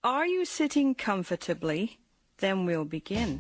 Are you sitting comfortably? Then we'll begin.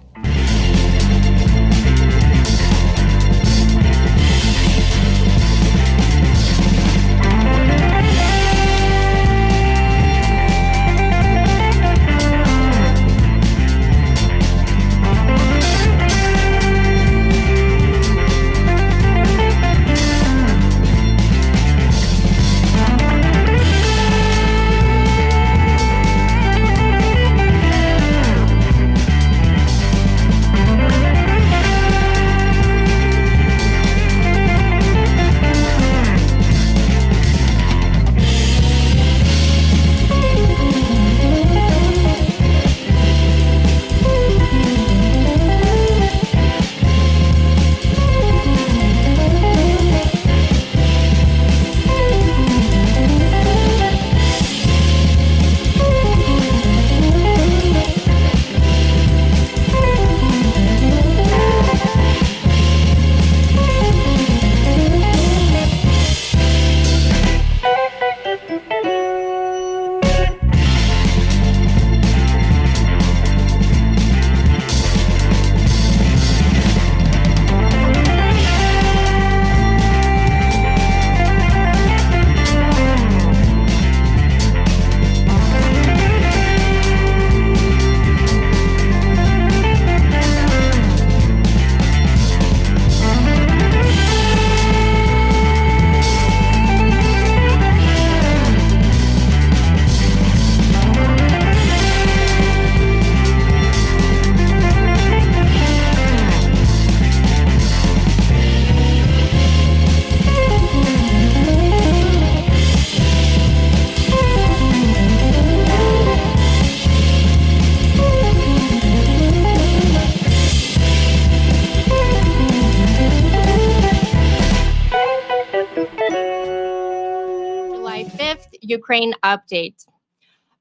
Ukraine update.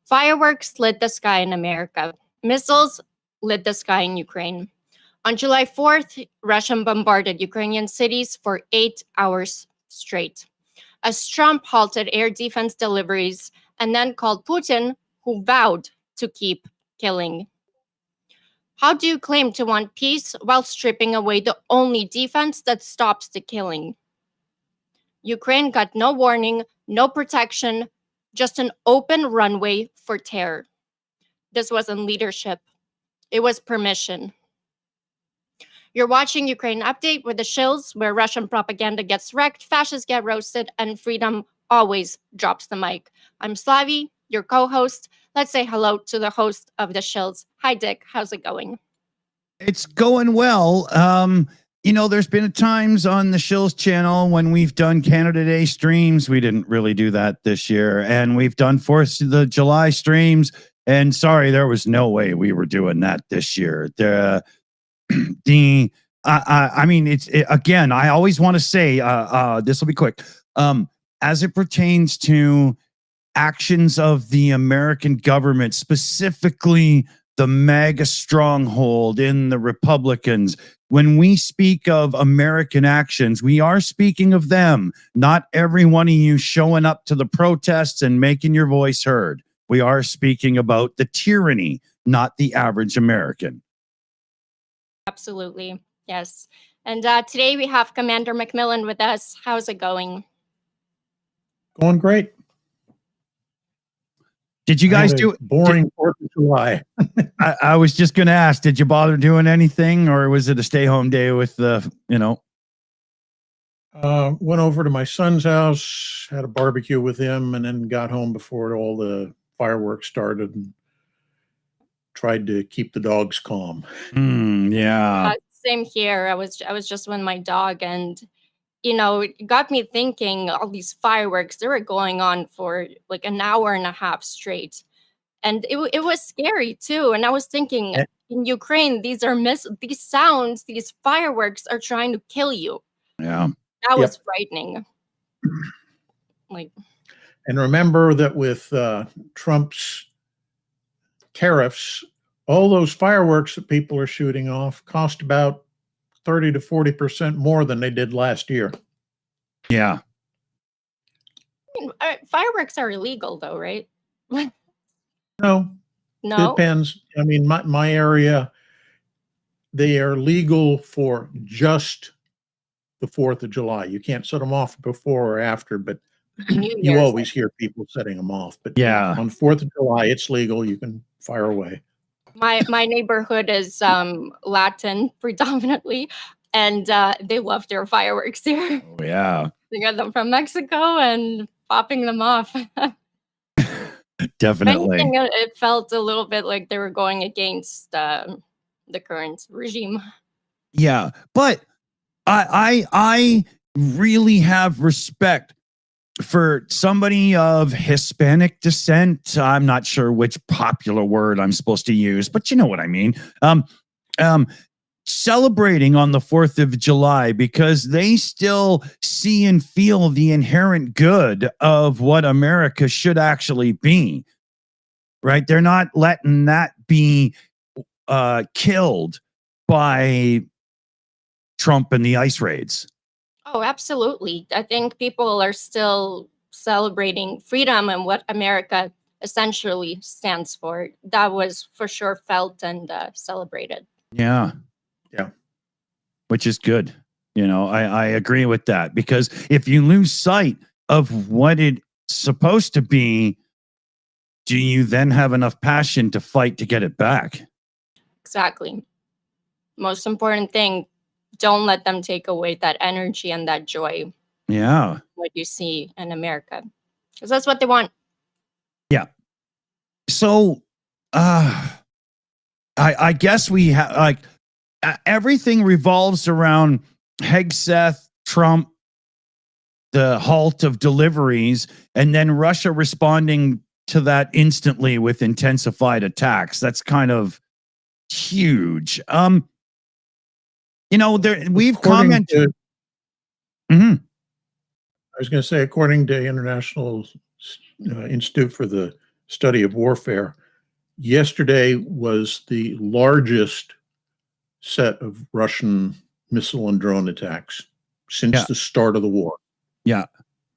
Fireworks lit the sky in America. Missiles lit the sky in Ukraine. On July 4th, Russia bombarded Ukrainian cities for 8 hours straight. As Trump halted air defense deliveries and then called Putin, who vowed to keep killing. How do you claim to want peace while stripping away the only defense that stops the killing? Ukraine got no warning, no protection, just an open runway for terror. This wasn't leadership. It was permission. You're watching Ukraine Update with the Shills, where Russian propaganda gets wrecked, fascists get roasted, and freedom always drops the mic. I'm Slavi, your co-host. Let's say hello to the host of the Shills. Hi, Dick. How's it going? It's going well. You know, there's been times on the Shills channel when we've done Canada Day streams. We didn't really do that this year. And we've done 4th of the July streams. And sorry, there was no way we were doing that this year. I mean, again, I always want to say, this will be quick. As it pertains to actions of the American government, specifically the MAGA stronghold in the Republicans. When we speak of American actions, we are speaking of them, not every one of you showing up to the protests and making your voice heard. We are speaking about the tyranny, not the average American. Absolutely. Yes. And today we have Commander McMillan with us. How's it going? Going great. Did you guys do boring 4th of July? I was just going to ask, did you bother doing anything, or was it a stay-home day with the, Went over to my son's house, had a barbecue with him, and then got home before all the fireworks started and tried to keep the dogs calm. Yeah. Same here. I was just with my dog, and it got me thinking, all these fireworks, they were going on for like an hour and a half straight. And it was scary too. And I was thinking, in Ukraine, these sounds, these fireworks are trying to kill you. Yeah. That was frightening. And remember that with Trump's tariffs, all those fireworks that people are shooting off cost about 30 to 40% more than they did last year. Yeah. I mean, fireworks are illegal though, right? No, No? Depends. I mean, my area, they are legal for just the 4th of July. You can't set them off before or after, but New you Year's. always hear people setting them off. But Yeah. on 4th of July, it's legal. You can fire away. My neighborhood is Latin predominantly, and they love their fireworks here. Oh, yeah. They get them from Mexico and popping them off. If Definitely. anything, it felt a little bit like they were going against the current regime. Yeah. But I really have respect for somebody of Hispanic descent. I'm not sure which popular word I'm supposed to use, but you know what I mean. Celebrating on the 4th of July because they still see and feel the inherent good of what America should actually be. Right? They're not letting that be killed by Trump and the ICE raids. Oh, absolutely. I think people are still celebrating freedom and what America essentially stands for. That was for sure felt and celebrated. Yeah. Yeah. Which is good. You know, I agree with that because if you lose sight of what it's supposed to be, do you then have enough passion to fight to get it back? Exactly. Most important thing, don't let them take away that energy and that joy, Yeah. what you see in America. Because that's what they want. Yeah. So, I guess we have like everything revolves around Hegseth, Trump, the halt of deliveries, and then Russia responding to that instantly with intensified attacks. That's kind of huge. You know, we've According commented. I was going to say, according to International Institute for the Study of Warfare, yesterday was the largest set of Russian missile and drone attacks since the start of the war. Yeah.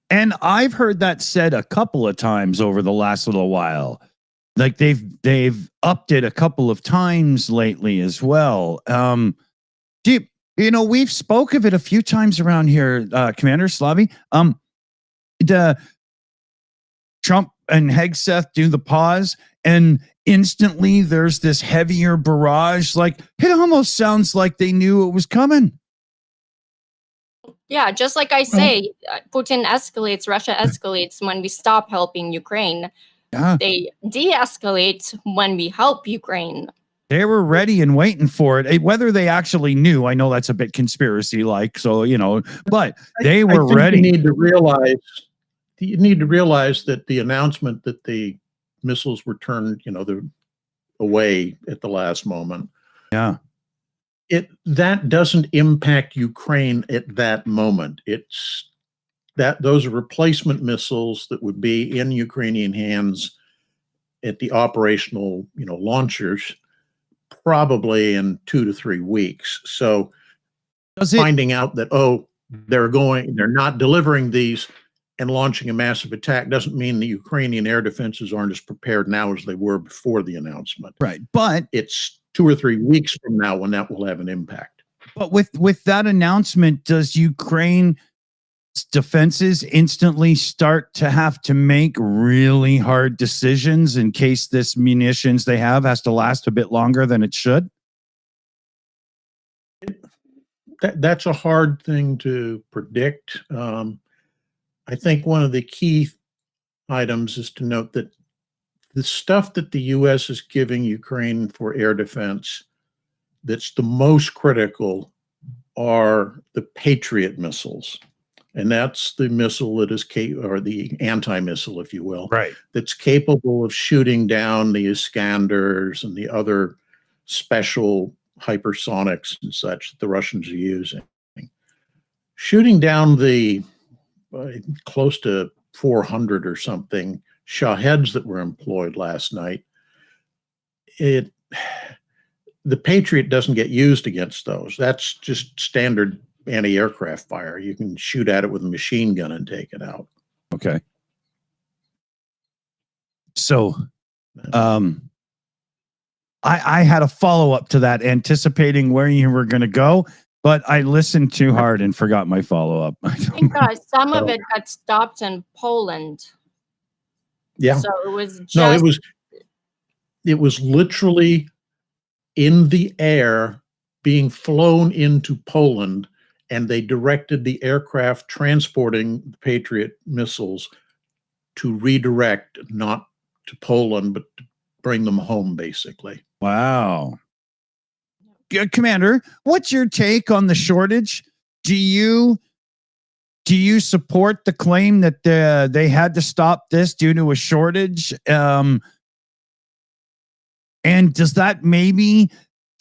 And I've heard that said a couple of times over the last little while. Like they've upped it a couple of times lately as well. You know, we've spoke of it a few times around here, Commander Slavi. The Trump and Hegseth do the pause, and instantly there's this heavier barrage. Like it almost sounds like they knew it was coming. Yeah, just like I say, Putin escalates, Russia escalates when we stop helping Ukraine. Yeah. They de-escalate when we help Ukraine. They were ready and waiting for it. Whether they actually knew, I know that's a bit conspiracy-like. So you know, but they were ready. You need to realize that the announcement that the missiles were turned, away at the last moment. Yeah. That doesn't impact Ukraine at that moment. It's that those are replacement missiles that would be in Ukrainian hands at the operational, launchers, probably in 2 to 3 weeks. So finding out that, they're not delivering these and launching a massive attack doesn't mean the Ukrainian air defenses aren't as prepared now as they were before the announcement. Right. But it's 2 or 3 weeks from now when that will have an impact. But with that announcement, does Ukraine's defenses instantly start to have to make really hard decisions in case this munitions they have has to last a bit longer than it should? That's a hard thing to predict. I think one of the key items is to note that the stuff that the U.S. is giving Ukraine for air defense that's the most critical are the Patriot missiles. And that's the missile that is or the anti-missile, if you will, right, that's capable of shooting down the Iskanders and the other special hypersonics and such that the Russians are using. Shooting down the close to 400 or something Shaheds that were employed last night, the Patriot doesn't get used against those. That's just standard anti-aircraft fire. You can shoot at it with a machine gun and take it out. Okay. So, I had a follow-up to that, anticipating where you were going to go, but I listened too hard and forgot my follow-up. I think some of it got stopped in Poland. Yeah. So it was just No, it was literally in the air being flown into Poland, and they directed the aircraft transporting the Patriot missiles to redirect, not to Poland, but to bring them home, basically. Wow. Commander, what's your take on the shortage? Do you support the claim that they had to stop this due to a shortage? And does that maybe,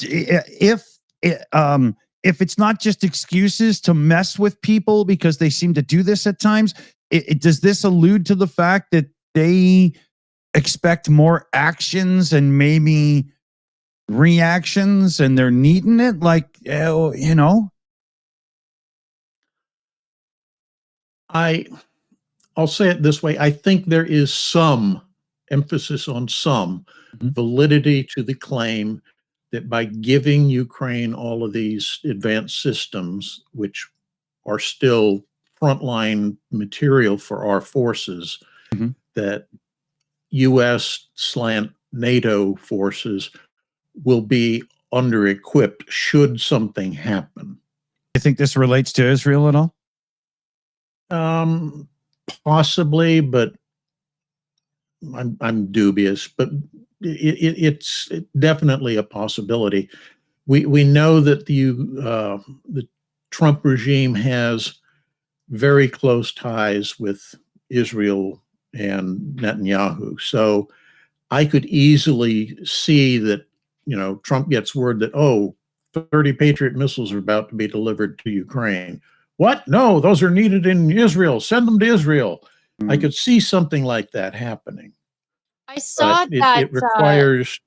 if it's not just excuses to mess with people because they seem to do this at times, does this allude to the fact that they expect more actions and maybe reactions, and they're needing it? Like, you know, I'll say it this way. I think there is some emphasis on some validity to the claim that by giving Ukraine all of these advanced systems, which are still frontline material for our forces, that US / NATO forces will be under-equipped should something happen. you think this relates to Israel at all? Possibly, but I'm dubious. But it's definitely a possibility. We know that the Trump regime has very close ties with Israel and Netanyahu. So I could easily see that, you know, Trump gets word that, 30 Patriot missiles are about to be delivered to Ukraine. What? No, those are needed in Israel. Send them to Israel. I could see something like that happening. I saw But that it requires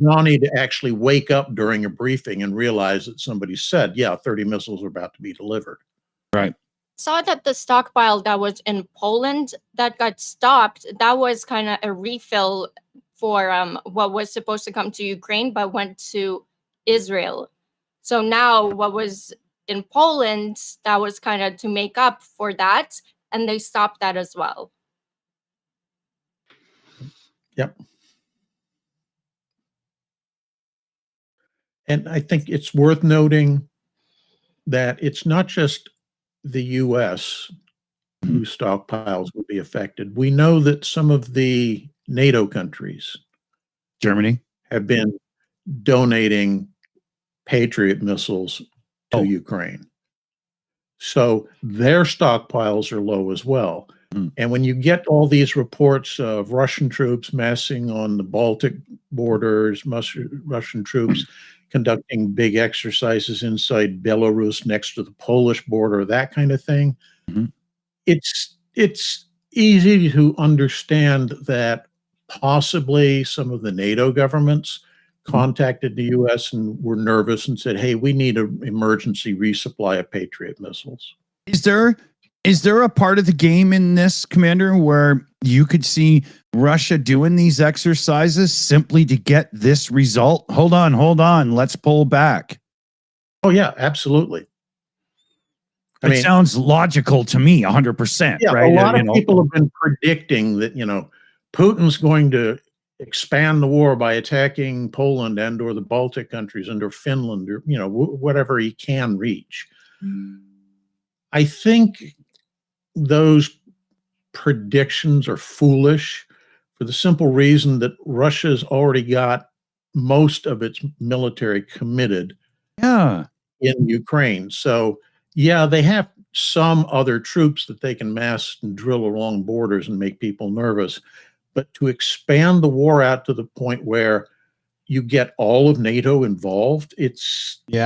Donnie to actually wake up during a briefing and realize that somebody said, yeah, 30 missiles are about to be delivered. Right. saw that the stockpile that was in Poland that got stopped, that was kind of a refill for what was supposed to come to Ukraine but went to Israel. So now what was in Poland, that was kind of to make up for that, and they stopped that as well. Yep. And I think it's worth noting that it's not just the US whose stockpiles will be affected. We know that some of the NATO countries, Germany, have been donating Patriot missiles to Ukraine. So their stockpiles are low as well. And when you get all these reports of Russian troops massing on the Baltic borders, Russian troops conducting big exercises inside Belarus next to the Polish border, that kind of thing, it's easy to understand that possibly some of the NATO governments contacted the US and were nervous and said, hey, we need an emergency resupply of Patriot missiles. Is there a part of the game in this, Commander, where you could see Russia doing these exercises simply to get this result? Hold on, let's pull back. Oh yeah, absolutely. It sounds logical to me, 100%. Yeah, right? A lot of people have been predicting that, you know, Putin's going to expand the war by attacking Poland and or the Baltic countries and or Finland or, you know, whatever he can reach. I think those predictions are foolish for the simple reason that Russia's already got most of its military committed in Ukraine. So yeah, they have some other troops that they can mass and drill along borders and make people nervous. But to expand the war out to the point where you get all of NATO involved, it's, you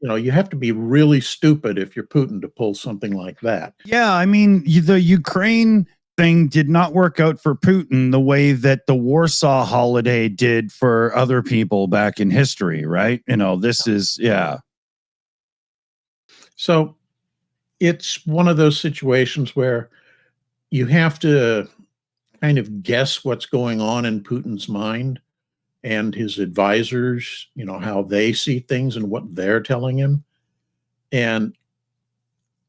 know, you have to be really stupid if you're Putin to pull something like that. Yeah, I mean, the Ukraine thing did not work out for Putin the way that the Warsaw Holiday did for other people back in history, right? You know, this is, So it's one of those situations where you have to kind of guess what's going on in Putin's mind and his advisors, how they see things and what they're telling him. And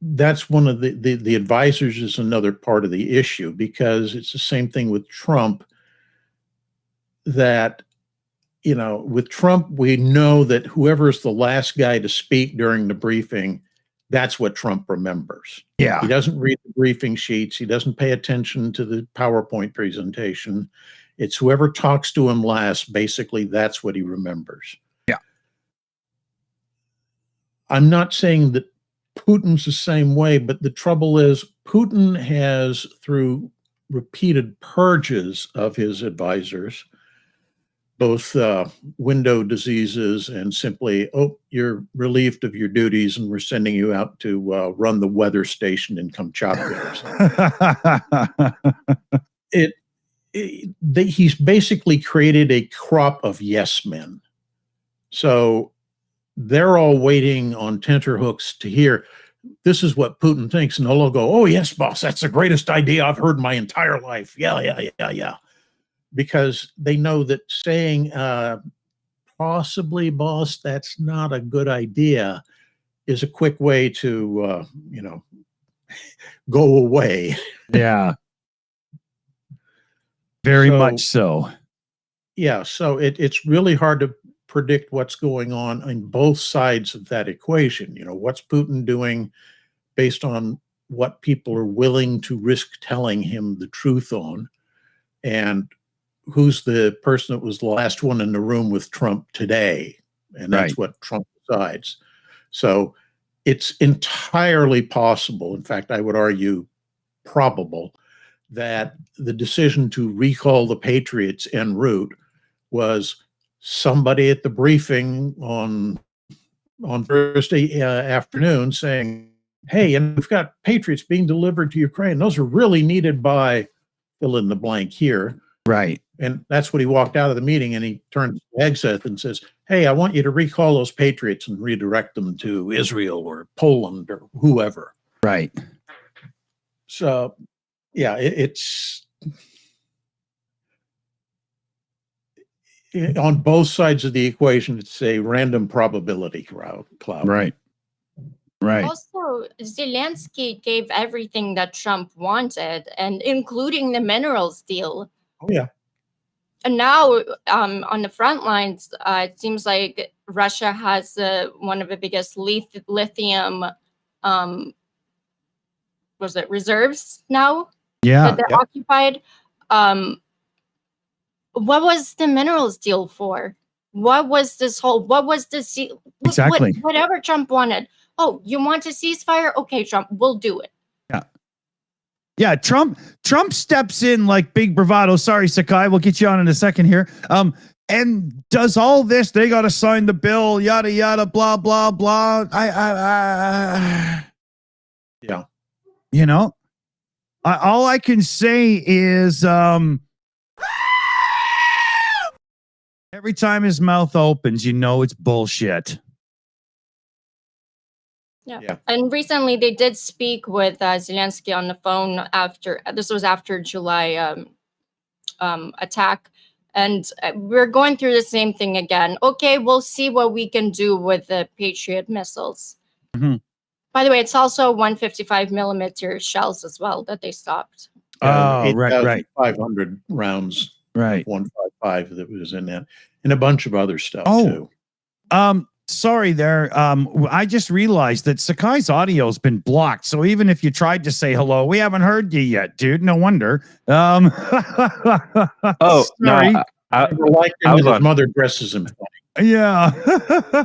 that's one of the advisors is another part of the issue, because it's the same thing with Trump, that with Trump, we know that whoever is the last guy to speak during the briefing, that's what Trump remembers. Yeah. He doesn't read the briefing sheets. He doesn't pay attention to the PowerPoint presentation. It's whoever talks to him last, basically, that's what he remembers. Yeah. I'm not saying that Putin's the same way, but the trouble is Putin has, through repeated purges of his advisors, both window diseases and simply, you're relieved of your duties and we're sending you out to run the weather station in Kamchatka or something. He's basically created a crop of yes men. So they're all waiting on tenterhooks to hear, this is what Putin thinks. And they'll go, oh, yes, boss, that's the greatest idea I've heard in my entire life. Yeah. Because they know that saying, possibly, boss, that's not a good idea, is a quick way to, go away. Yeah. Very much so. Yeah. So it's really hard to predict what's going on both sides of that equation. What's Putin doing based on what people are willing to risk telling him the truth on, and who's the person that was the last one in the room with Trump today. And that's what Trump decides. So it's entirely possible, in fact, I would argue probable, that the decision to recall the Patriots en route was somebody at the briefing on Thursday afternoon saying, hey, and we've got Patriots being delivered to Ukraine. Those are really needed by fill in the blank here. Right. And that's what he walked out of the meeting, and he turned to Hegseth and says, hey, I want you to recall those Patriots and redirect them to Israel or Poland or whoever. Right. So, yeah, it's on both sides of the equation. It's a random probability cloud. Right. Also, Zelensky gave everything that Trump wanted, and including the minerals deal. Oh, yeah. And now, on the front lines, it seems like Russia has one of the biggest lithium, reserves now? Yeah. That they're occupied. What was the minerals deal for? What was this Exactly. Whatever Trump wanted. Oh, you want a ceasefire? Okay, Trump, we'll do it. Yeah, Trump steps in like big bravado. Sorry, Sakai, we'll get you on in a second here. And does all this. They got to sign the bill, yada yada, blah blah blah. Yeah. All I can say is every time his mouth opens, it's bullshit. Yeah. And recently they did speak with Zelensky on the phone after July attack. And we're going through the same thing again. Okay, we'll see what we can do with the Patriot missiles. Mm-hmm. By the way, it's also 155 millimeter shells as well that they stopped. Oh, right. 500 rounds. Right. 155 that was in that, and a bunch of other stuff too. Sorry there. I just realized that Sakai's audio has been blocked. So even if you tried to say hello, we haven't heard you yet, dude. No wonder. Oh, sorry. No, I was his mother dresses him funny. Yeah.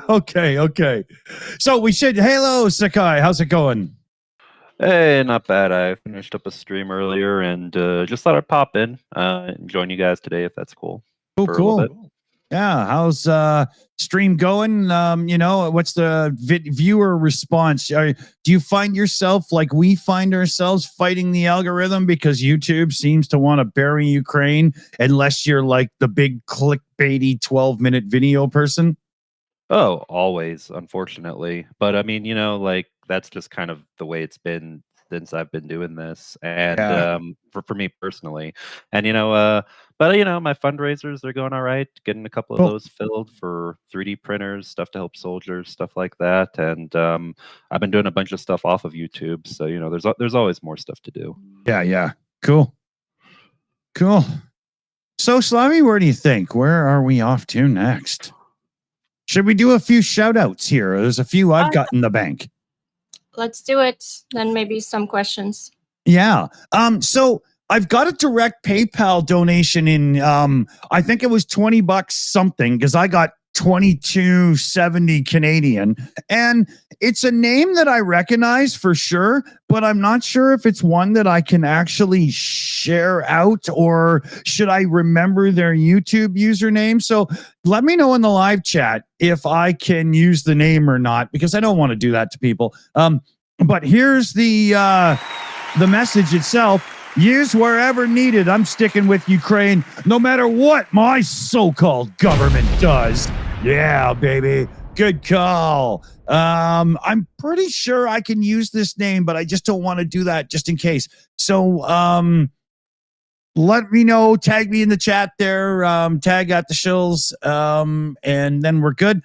Okay. So we should. Hello, Sakai. How's it going? Hey, not bad. I finished up a stream earlier and just thought I'd pop in and join you guys today if that's cool. Cool. Yeah, how's stream going? What's the viewer response? Do you find yourself like we find ourselves fighting the algorithm because YouTube seems to want to bury Ukraine unless you're like the big clickbaity 12-minute video person? Oh, always, unfortunately. But I mean, that's just kind of the way it's been since I've been doing this, and Yeah. for me personally, and but my fundraisers are going all right. Getting a couple of Cool. those filled for 3D printers, stuff to help soldiers, stuff like that, and I've been doing a bunch of stuff off of YouTube. So there's always more stuff to do. Yeah. Cool. So, Slavy, where do you think? Where are we off to next? Should we do a few shout outs here? There's a few I've got in the bank. Let's do it. Then maybe some questions. Yeah. So I've got a direct PayPal donation in I think it was $20 something, because I got 22.70 Canadian, and it's a name that I recognize for sure, but I'm not sure if it's one that I can actually share out, or should I remember their YouTube username. So let me know in the live chat if I can use the name or not, because I don't want to do that to people. But here's the message itself. Use wherever needed. I'm sticking with Ukraine, no matter what my so-called government does. Yeah, baby. Good call. I'm pretty sure I can use this name, but I just don't want to do that just in case. So, let me know. Tag me in the chat there. Tag at the Shills. And then we're good.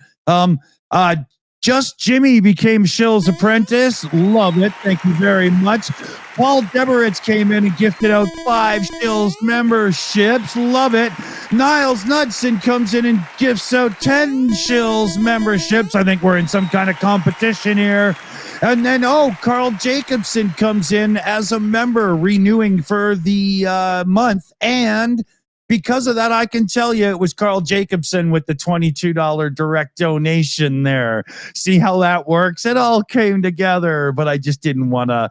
Just Jimmy became Shill's apprentice. Love it. Thank you very much. Paul Deberitz came in and gifted out 5 Shills memberships. Love it. Niles Knudsen comes in and gifts out 10 Shills memberships. I think we're in some kind of competition here. And then, Carl Jacobson comes in as a member, renewing for the month. And because of that, I can tell you it was Carl Jacobson with the $22 direct donation there. See how that works? It all came together, but I just didn't want to,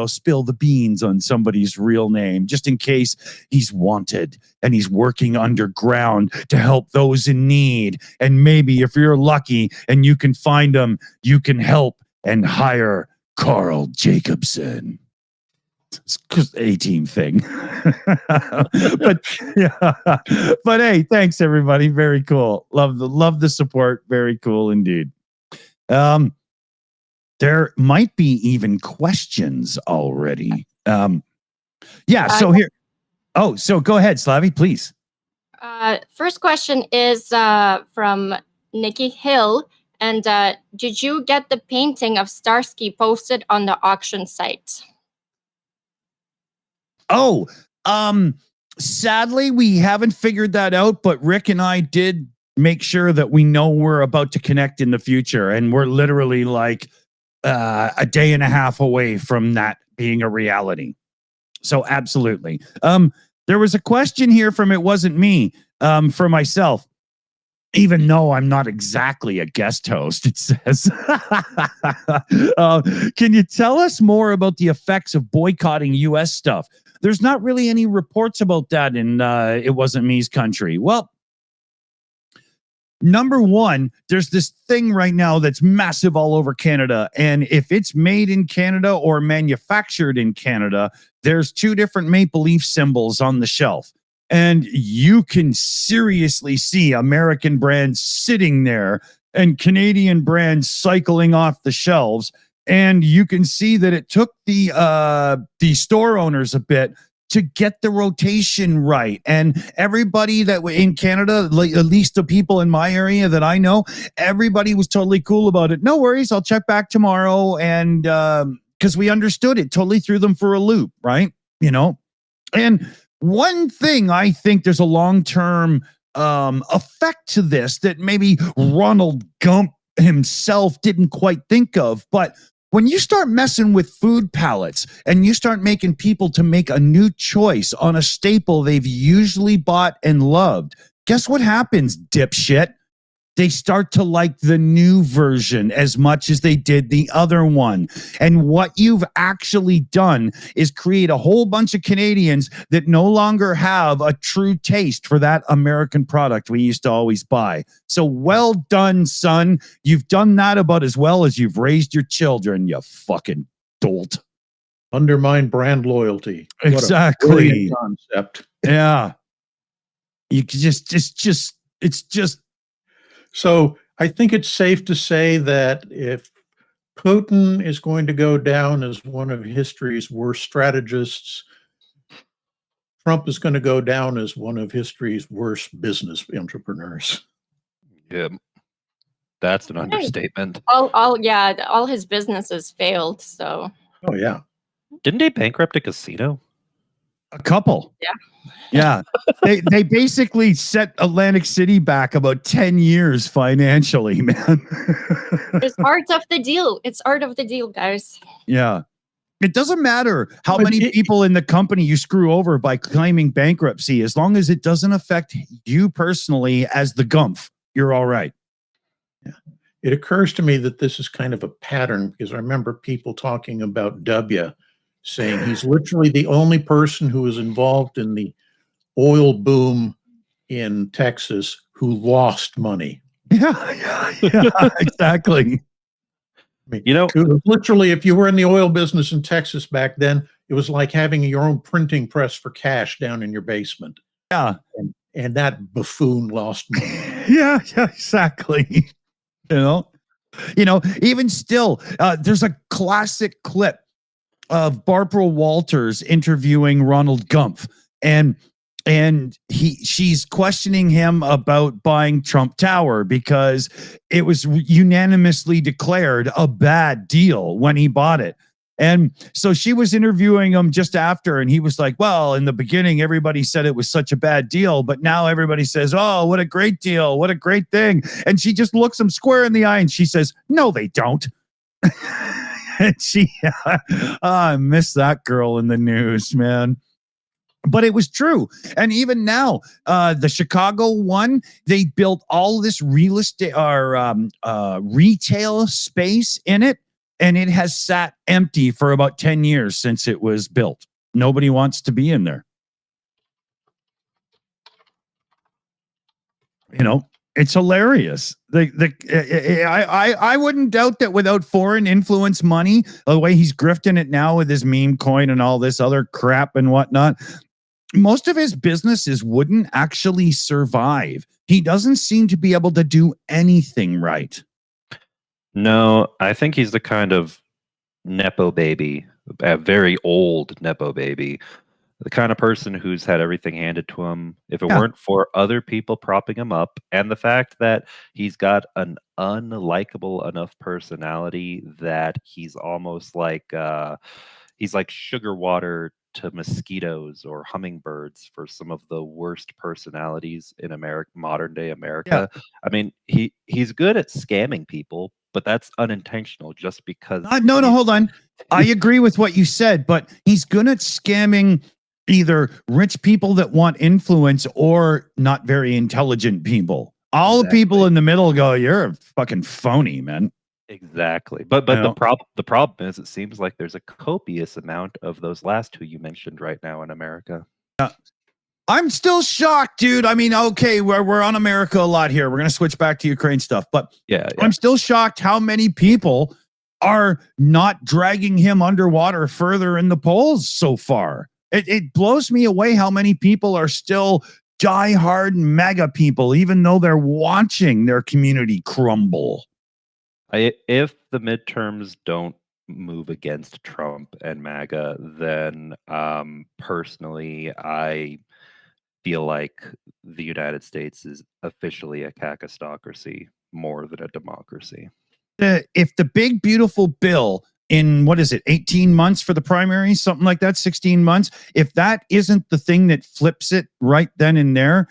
spill the beans on somebody's real name, just in case he's wanted and he's working underground to help those in need. And maybe if you're lucky and you can find them, you can help and hire Carl Jacobson. It's just A-team thing. but hey, thanks everybody. Very cool. Love the support. Very cool indeed. There might be even questions already. So here. Oh, so go ahead, Slavy, please. First question is from Nikki Hill. And did you get the painting of Starsky posted on the auction site? Sadly, we haven't figured that out, but Rick and I did make sure that we know we're about to connect in the future. And we're literally like a day and a half away from that being a reality. So absolutely. There was a question here from It Wasn't Me, for myself. Even though I'm not exactly a guest host, it says, can you tell us more about the effects of boycotting U.S. stuff? There's not really any reports about that in It Wasn't Me's country. Well, number one, there's this thing right now that's massive all over Canada. And if it's made in Canada or manufactured in Canada, there's 2 different maple leaf symbols on the shelf. And you can seriously see American brands sitting there and Canadian brands cycling off the shelves. And you can see that it took the store owners a bit to get the rotation right. And everybody that in Canada, at least the people in my area that I know, everybody was totally cool about it. No worries, I'll check back tomorrow. And because we understood it, totally threw them for a loop, right? And one thing I think there's a long-term effect to this that maybe Ronald Gump himself didn't quite think of, but when you start messing with food palettes and you start making people to make a new choice on a staple they've usually bought and loved, guess what happens, dipshit? They start to like the new version as much as they did the other one. And what you've actually done is create a whole bunch of Canadians that no longer have a true taste for that American product we used to always buy. So well done, son. You've done that about as well as you've raised your children, you fucking dolt. Undermine brand loyalty. Exactly. What a brilliant concept. Yeah. You just it's just. So I think it's safe to say that if Putin is going to go down as one of history's worst strategists. Trump is going to go down as one of history's worst business entrepreneurs. Yeah, that's an understatement. All his businesses failed. So Oh, yeah. Didn't they bankrupt a casino? A couple. Yeah. Yeah. They basically set Atlantic City back about 10 years financially, man. it's art of the deal. It's art of the deal, guys. Yeah. It doesn't matter how But many people in the company you screw over by claiming bankruptcy, as long as it doesn't affect you personally as the gumph, you're all right. Yeah. It occurs to me that this is kind of a pattern because I remember people talking about W saying he's literally the only person who was involved in the oil boom in Texas who lost money. Yeah, exactly. I mean, You know, it was literally, if you were in the oil business in Texas back then, it was like having your own printing press for cash down in your basement. Yeah. And that buffoon lost money. Yeah, exactly. You know, even still, there's a classic clip of Barbara Walters interviewing Ronald Gumpf, and she's questioning him about buying Trump Tower because it was unanimously declared a bad deal when he bought it. And so she was interviewing him just after, and he was like, well, in the beginning, everybody said it was such a bad deal, but now everybody says, oh, what a great deal. What a great thing. And she just looks him square in the eye and she says, no, they don't. And I miss that girl in the news, man. But it was true. And even now, the Chicago one, they built all this real estate or retail space in it, and it has sat empty for about 10 years since it was built. Nobody wants to be in there. You know, it's hilarious. I wouldn't doubt that without foreign influence money, the way he's grifting it now with his meme coin and all this other crap and whatnot, most of his businesses wouldn't actually survive. He doesn't seem to be able to do anything right. No, I think he's the kind of Nepo baby, a very old Nepo baby, the kind of person who's had everything handed to him. If it weren't for other people propping him up and the fact that he's got an unlikable enough personality that he's almost like sugar water to mosquitoes or hummingbirds for some of the worst personalities in modern day America. Yeah. I mean, he's good at scamming people, but that's unintentional just because No, hold on. I agree with what you said, but he's good at scamming either rich people that want influence or not very intelligent people. All the people in the middle go, you're a fucking phony, man. Exactly. But the problem is it seems like there's a copious amount of those last two you mentioned right now in America. I'm still shocked, dude. I mean, okay, we're on America a lot here. We're going to switch back to Ukraine stuff, but yeah, I'm still shocked how many people are not dragging him underwater further in the polls so far. It blows me away how many people are still diehard MAGA people, even though they're watching their community crumble. If the midterms don't move against Trump and MAGA, then personally, I feel like the United States is officially a cacostocracy more than a democracy. If the big, beautiful bill in, 18 months for the primary, something like that, 16 months, if that isn't the thing that flips it right then and there,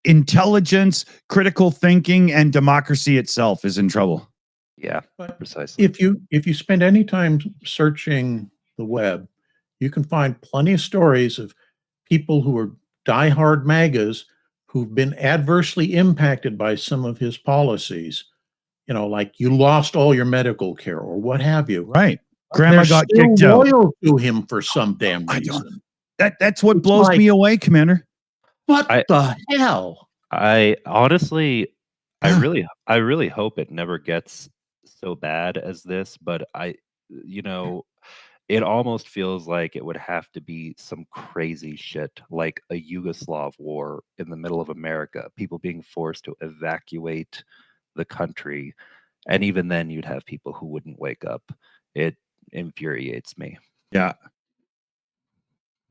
intelligence, critical thinking, and democracy itself is in trouble. Yeah, but precisely. If you spend any time searching the web, you can find plenty of stories of people who are diehard MAGAs who've been adversely impacted by some of his policies. You know, like you lost all your medical care or what have you. Right. Grandma got kicked out. Loyal to him for some damn reason. That's what blows me away, Commander. What the hell? I honestly, I really hope it never gets so bad as this, but it almost feels like it would have to be some crazy shit like a Yugoslav war in the middle of America, people being forced to evacuate the country And even then, you'd have people who wouldn't wake up. It infuriates me. Yeah.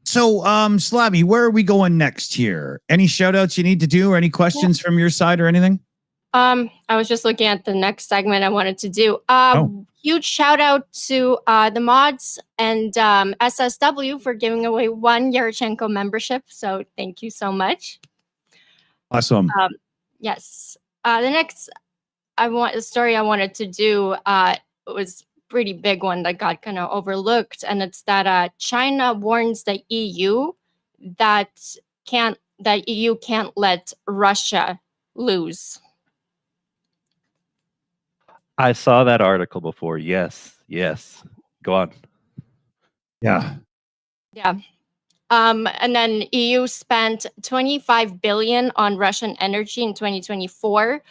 So, Slabby, where are we going next here? Any shout outs you need to do or any questions from your side or anything? I was just looking at the next segment I wanted to do. Huge shout out to the mods and SSW for giving away 1 Yarchenko membership. So thank you so much. Awesome. Yes. The next story I wanted to do was pretty big one that got kind of overlooked, and it's that China warns the EU that EU can't let Russia lose. I saw that article before. Yes. Go on. Yeah. Yeah. And then EU spent 25 billion on Russian energy in 2024,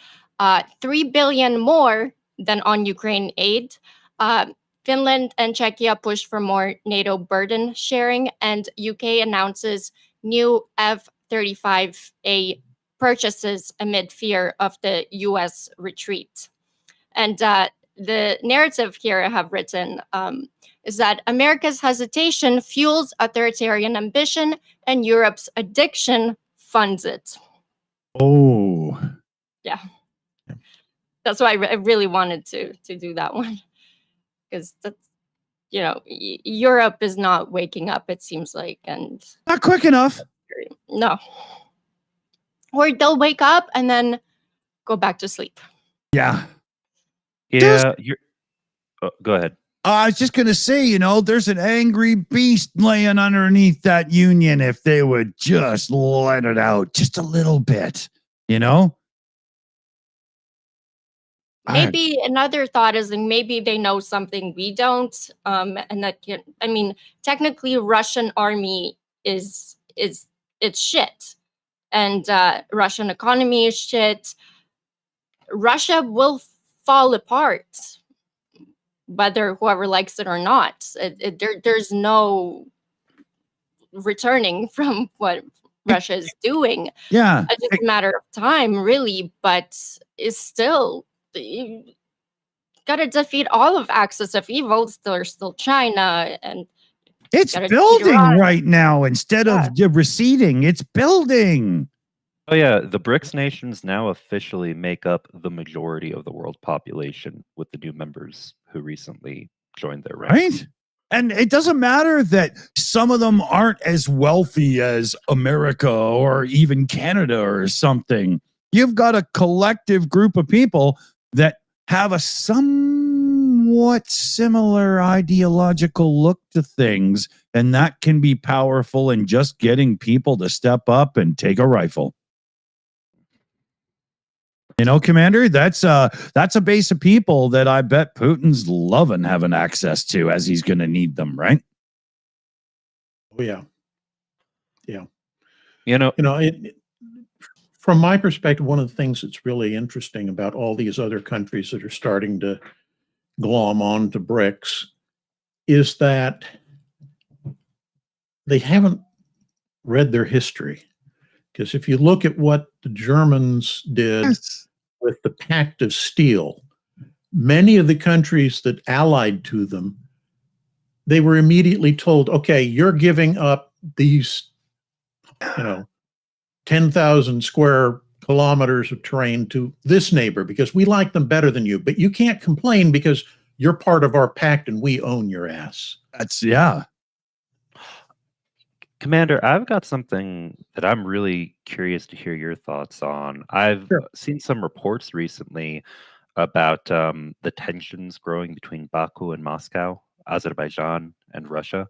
3 billion more than on Ukraine aid. Finland and Czechia pushed for more NATO burden sharing, and UK announces new F-35A purchases amid fear of the US retreat. And the narrative here I have written is that America's hesitation fuels authoritarian ambition and Europe's addiction funds it. Oh. Yeah. That's why I really wanted to do that one. Because that's, Europe is not waking up, it seems like. And not quick enough. No. Or they'll wake up and then go back to sleep. Yeah. Yeah. Go ahead. I was just going to say, there's an angry beast laying underneath that union if they would just let it out just a little bit, Maybe another thought is maybe they know something we don't, and that technically Russian army it's shit, and Russian economy is shit. Russia will fall apart, whether whoever likes it or not. There's no returning from what Russia is doing. Yeah. It's just a matter of time, really, but it's still, you got to defeat all of axis of evil. There's still China, and it's building right now instead of receding. It's building. Oh yeah, the BRICS nations now officially make up the majority of the world population with the new members who recently joined their ranks. Right? And it doesn't matter that some of them aren't as wealthy as America or even Canada or something. You've got a collective group of people that have a somewhat similar ideological look to things, and that can be powerful in just getting people to step up and take a rifle. Commander, that's a base of people that I bet Putin's loving having access to, as he's going to need them, right? Oh yeah, yeah. From my perspective, one of the things that's really interesting about all these other countries that are starting to glom on to BRICS is that they haven't read their history. Because if you look at what the Germans did with the Pact of Steel, many of the countries that allied to them, they were immediately told, okay, you're giving up these, 10,000 square kilometers of terrain to this neighbor because we like them better than you, but you can't complain because you're part of our pact and we own your ass. Yeah. Commander, I've got something that I'm really curious to hear your thoughts on. I've seen some reports recently about the tensions growing between Baku and Moscow, Azerbaijan and Russia.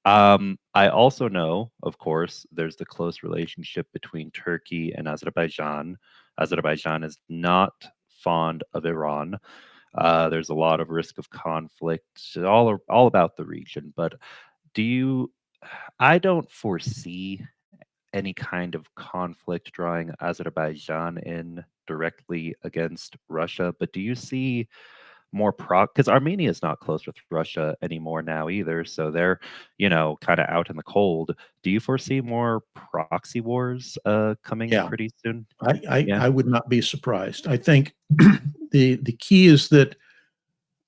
I also know, of course, there's the close relationship between Turkey and Azerbaijan. Azerbaijan is not fond of Iran. There's a lot of risk of conflict, all about the region. But I don't foresee any kind of conflict drawing Azerbaijan in directly against Russia. But do you see more because Armenia is not close with Russia anymore now either, so they're kind of out in the cold. Do you foresee more proxy wars coming pretty soon? I would not be surprised. I think the key is that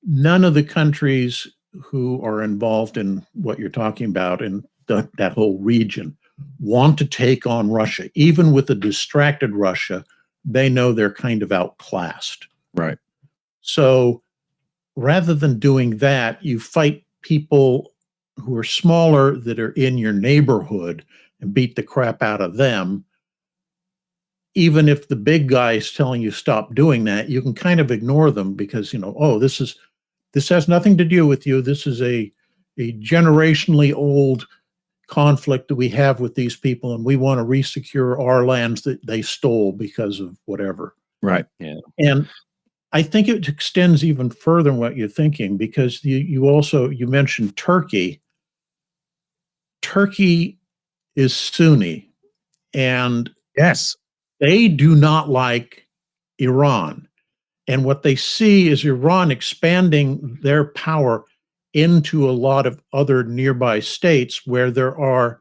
none of the countries who are involved in what you're talking about in that whole region want to take on Russia. Even with a distracted Russia, they know they're kind of outclassed. Right. So rather than doing that, you fight people who are smaller that are in your neighborhood and beat the crap out of them. Even if the big guy is telling you stop doing that, you can kind of ignore them because, oh, this has nothing to do with you. This is a generationally old conflict that we have with these people, and we want to resecure our lands that they stole because of whatever. Right. Yeah. And I think it extends even further than what you're thinking, because you mentioned Turkey. Turkey is Sunni, and Yes. they do not like Iran. And what they see is Iran expanding their power into a lot of other nearby states where there are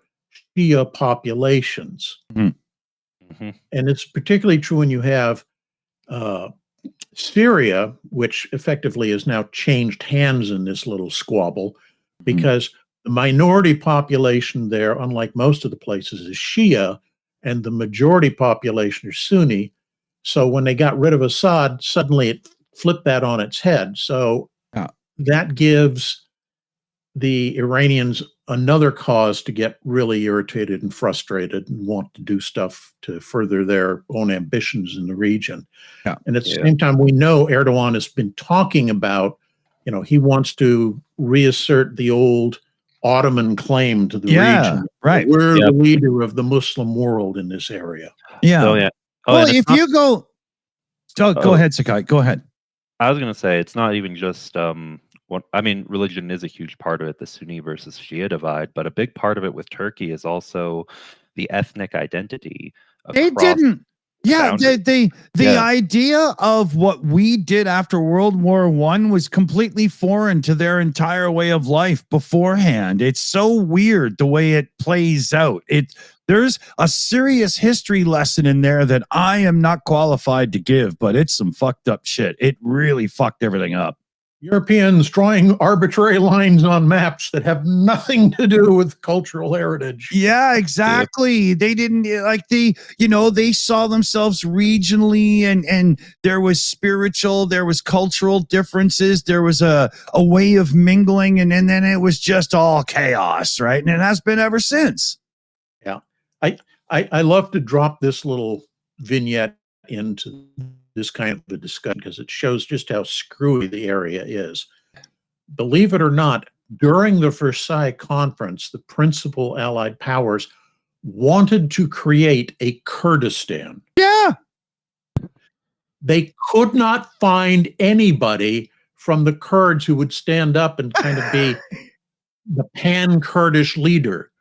Shia populations. Mm-hmm. And it's particularly true when you have Syria, which effectively has now changed hands in this little squabble, because the minority population there, unlike most of the places, is Shia, and the majority population is Sunni. So when they got rid of Assad, suddenly it flipped that on its head. So that gives the Iranians another cause to get really irritated and frustrated and want to do stuff to further their own ambitions in the region. Yeah. And at the same time, we know Erdogan has been talking about, he wants to reassert the old Ottoman claim to the region. Right. We're the leader of the Muslim world in this area. Yeah. Oh, yeah. Oh, Well, if you go ahead, Sakai. Go ahead. I was going to say, it's not even just religion is a huge part of it, the Sunni versus Shia divide, but a big part of it with Turkey is also the ethnic identity. They didn't. Yeah, the idea of what we did after World War I was completely foreign to their entire way of life beforehand. It's so weird the way it plays out. There's a serious history lesson in there that I am not qualified to give, but it's some fucked up shit. It really fucked everything up. Europeans drawing arbitrary lines on maps that have nothing to do with cultural heritage. Yeah, exactly. They didn't they saw themselves regionally, and there was spiritual, there was cultural differences, there was a way of mingling, and then it was just all chaos, right? And it has been ever since. Yeah. I love to drop this little vignette into this kind of a discussion because it shows just how screwy the area is. Believe it or not, during the Versailles Conference, the principal Allied powers wanted to create a Kurdistan. Yeah. They could not find anybody from the Kurds who would stand up and kind of be the pan-Kurdish leader,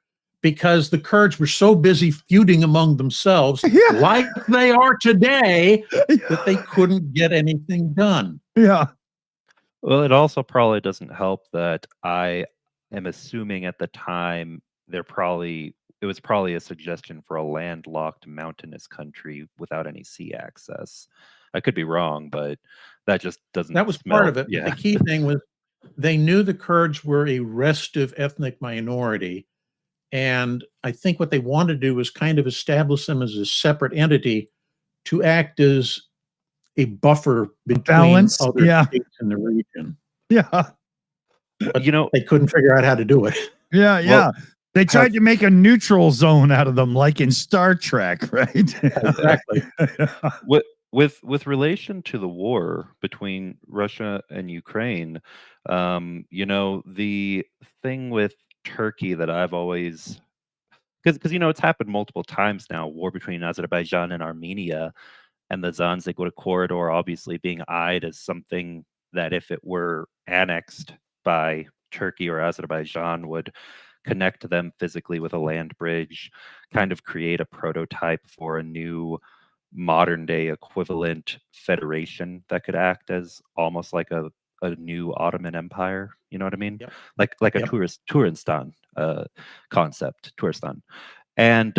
because the Kurds were so busy feuding among themselves, like they are today, that they couldn't get anything done. Yeah. Well, it also probably doesn't help that I am assuming at the time it was probably a suggestion for a landlocked mountainous country without any sea access. I could be wrong, but that just doesn't. That was smell, part of it. Yeah. The key thing was they knew the Kurds were a restive ethnic minority. And I think what they wanted to do was kind of establish them as a separate entity to act as a buffer between other states in the region. Yeah. But they couldn't figure out how to do it. Yeah, yeah. They tried to make a neutral zone out of them, like in Star Trek, right? Exactly. With relation to the war between Russia and Ukraine, the thing with Turkey that I've always, because it's happened multiple times now, war between Azerbaijan and Armenia, and the Zanzibar corridor obviously being eyed as something that, if it were annexed by Turkey or Azerbaijan, would connect them physically with a land bridge, kind of create a prototype for a new modern day equivalent federation that could act as almost like a new Ottoman Empire. You know what I mean? Yep. Like a Turistan concept, Turistan. And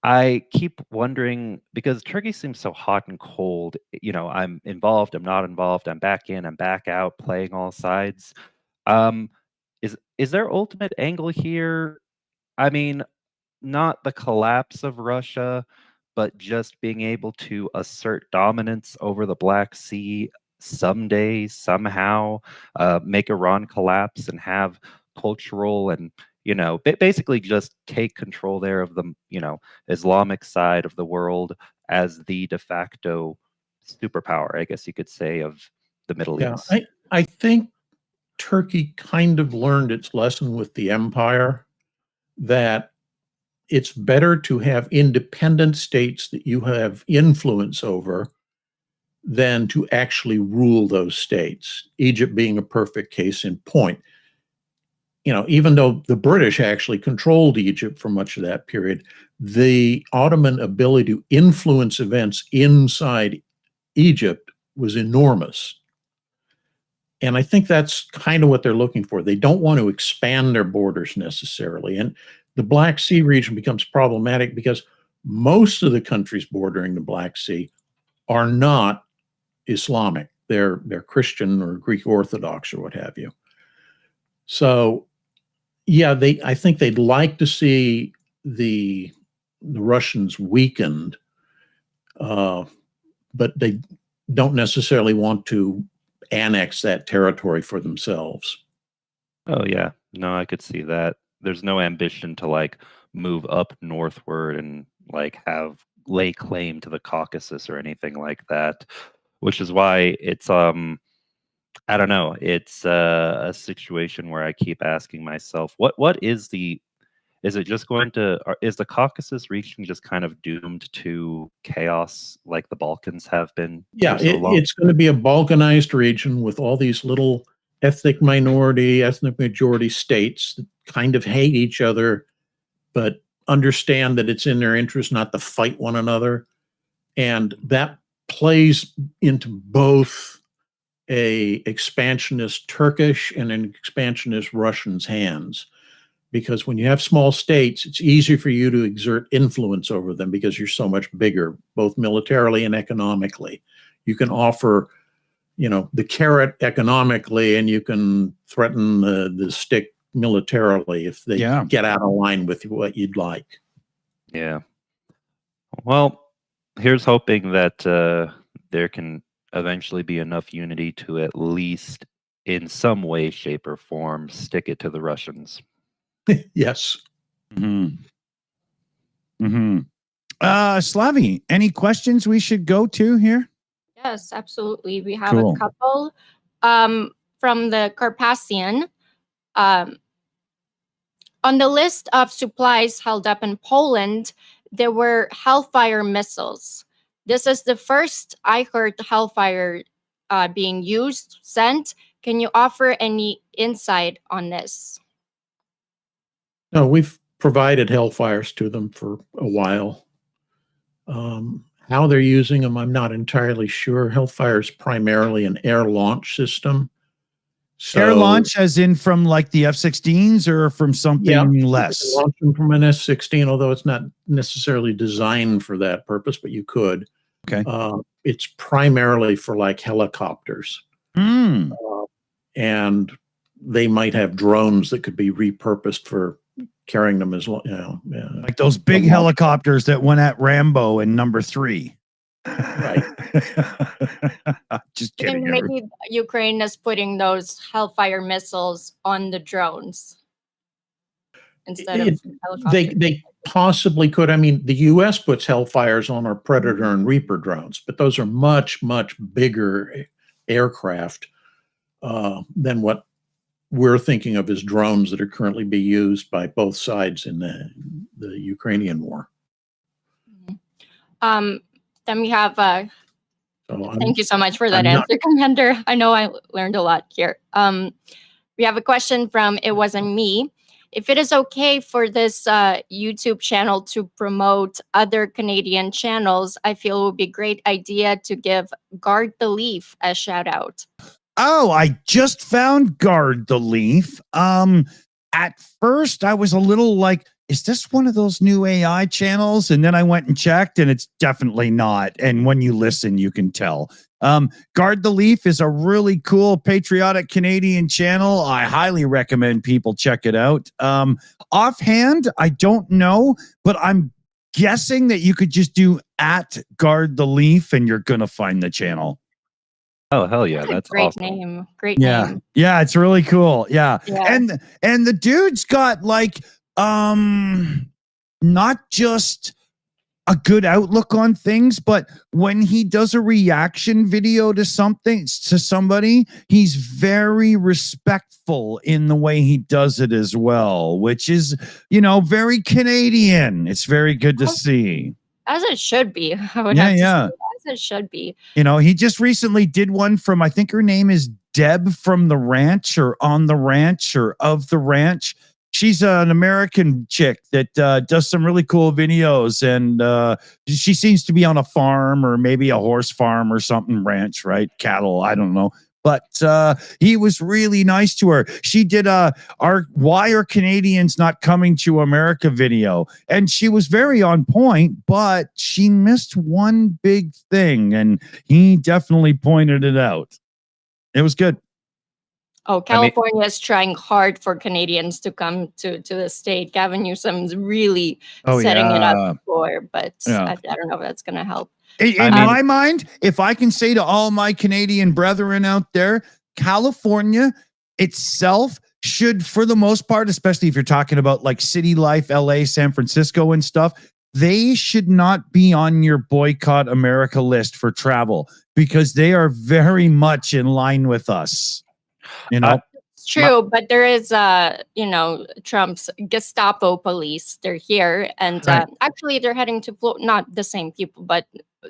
I keep wondering because Turkey seems so hot and cold. I'm involved, I'm not involved, I'm back in, I'm back out, playing all sides. Um, is their ultimate angle here? I mean, not the collapse of Russia, but just being able to assert dominance over the Black Sea someday, somehow, make Iran collapse and have cultural and basically just take control there of the Islamic side of the world as the de facto superpower, I guess you could say, of the Middle Yeah, East. I think Turkey kind of learned its lesson with the empire that it's better to have independent states that you have influence over than to actually rule those states. Egypt being a perfect case in point. Even though the British actually controlled Egypt for much of that period, the Ottoman ability to influence events inside Egypt was enormous. And I think that's kind of what they're looking for. They don't want to expand their borders necessarily. And the Black Sea region becomes problematic because most of the countries bordering the Black Sea are not Islamic. They're Christian or Greek Orthodox or what have you. So, yeah, I think they'd like to see the Russians weakened, but they don't necessarily want to annex that territory for themselves. Oh yeah, no, I could see that. There's no ambition to like move up northward and like have lay claim to the Caucasus or anything like that, which is why it's I don't know, it's a situation where I keep asking myself, what is it just going to is the Caucasus region just kind of doomed to chaos like the Balkans have been Yeah, for so long? it's going to be a Balkanized region with all these little ethnic minority, ethnic majority states that kind of hate each other, but understand that it's in their interest not to fight one another. And that plays into both a expansionist Turkish and an expansionist Russian's hands. Because when you have small states, it's easier for you to exert influence over them because you're so much bigger, both militarily and economically. You can offer, the carrot economically, and you can threaten the stick militarily if they get out of line with what you'd like. Yeah. Well, here's hoping that there can eventually be enough unity to at least in some way, shape, or form stick it to the Russians. Yes. Slavi, any questions we should go to here? Yes, absolutely. We have a couple from the Carpathian. On the list of supplies held up in Poland, there were Hellfire missiles. This is the first I heard Hellfire being used, sent. Can you offer any insight on this? No, we've provided Hellfires to them for a while. How they're using them, I'm not entirely sure. Hellfire is primarily an air launch system. So, air launch as in from like the F-16s or from something less? You can launch them from an F-16, although it's not necessarily designed for that purpose, but you could. Okay. It's primarily for like helicopters. And they might have drones that could be repurposed for carrying them as well. Like those big helicopters that went at Rambo in number 3. Right. Just kidding. Maybe Ukraine is putting those Hellfire missiles on the drones instead of helicopters. They possibly could. I mean, the U.S. puts Hellfires on our Predator and Reaper drones, but those are much, much bigger aircraft than what we're thinking of as drones that are currently being used by both sides in the Ukrainian war. Then we have, thank you so much for that answer, Commander. I know I learned a lot here. We have a question from It Wasn't Me. If it is okay for this YouTube channel to promote other Canadian channels, I feel it would be a great idea to give Guard the Leaf a shout out. Oh, I just found Guard the Leaf. At first, I was a little like, is this one of those new AI channels? And then I went and checked, and it's definitely not. And when you listen, you can tell. Guard the Leaf is a really cool patriotic Canadian channel. I highly recommend people check it out. Offhand, I don't know, but I'm guessing that you could just do @GuardTheLeaf and you're gonna find the channel. Oh hell yeah, That's a that's great awesome. name. Great Yeah. name. Yeah, it's really cool. Yeah. Yeah. And the dude's got like not just a good outlook on things, but when he does a reaction video to somebody, he's very respectful in the way he does it as well, which is, very Canadian. It's very good to see. As it should be. I would Yeah, have to yeah. say, as it should be. He just recently did one from, I think her name is Deb from the ranch or on the ranch or of the ranch. She's an American chick that does some really cool videos, and she seems to be on a farm or maybe a horse farm or something, ranch, right? Cattle, I don't know. But he was really nice to her. She did why are Canadians not coming to America video, and she was very on point, but she missed one big thing, and he definitely pointed it out. It was good. Oh, California is trying hard for Canadians to come to the state. Gavin Newsom's really setting it up for, but I don't know if that's going to help. In my mind, if I can say to all my Canadian brethren out there, California itself should, for the most part, especially if you're talking about like city life, LA, San Francisco and stuff, they should not be on your boycott America list for travel because they are very much in line with us. It's true, but there is, Trump's Gestapo police. They're here, and actually, they're heading to not the same people, but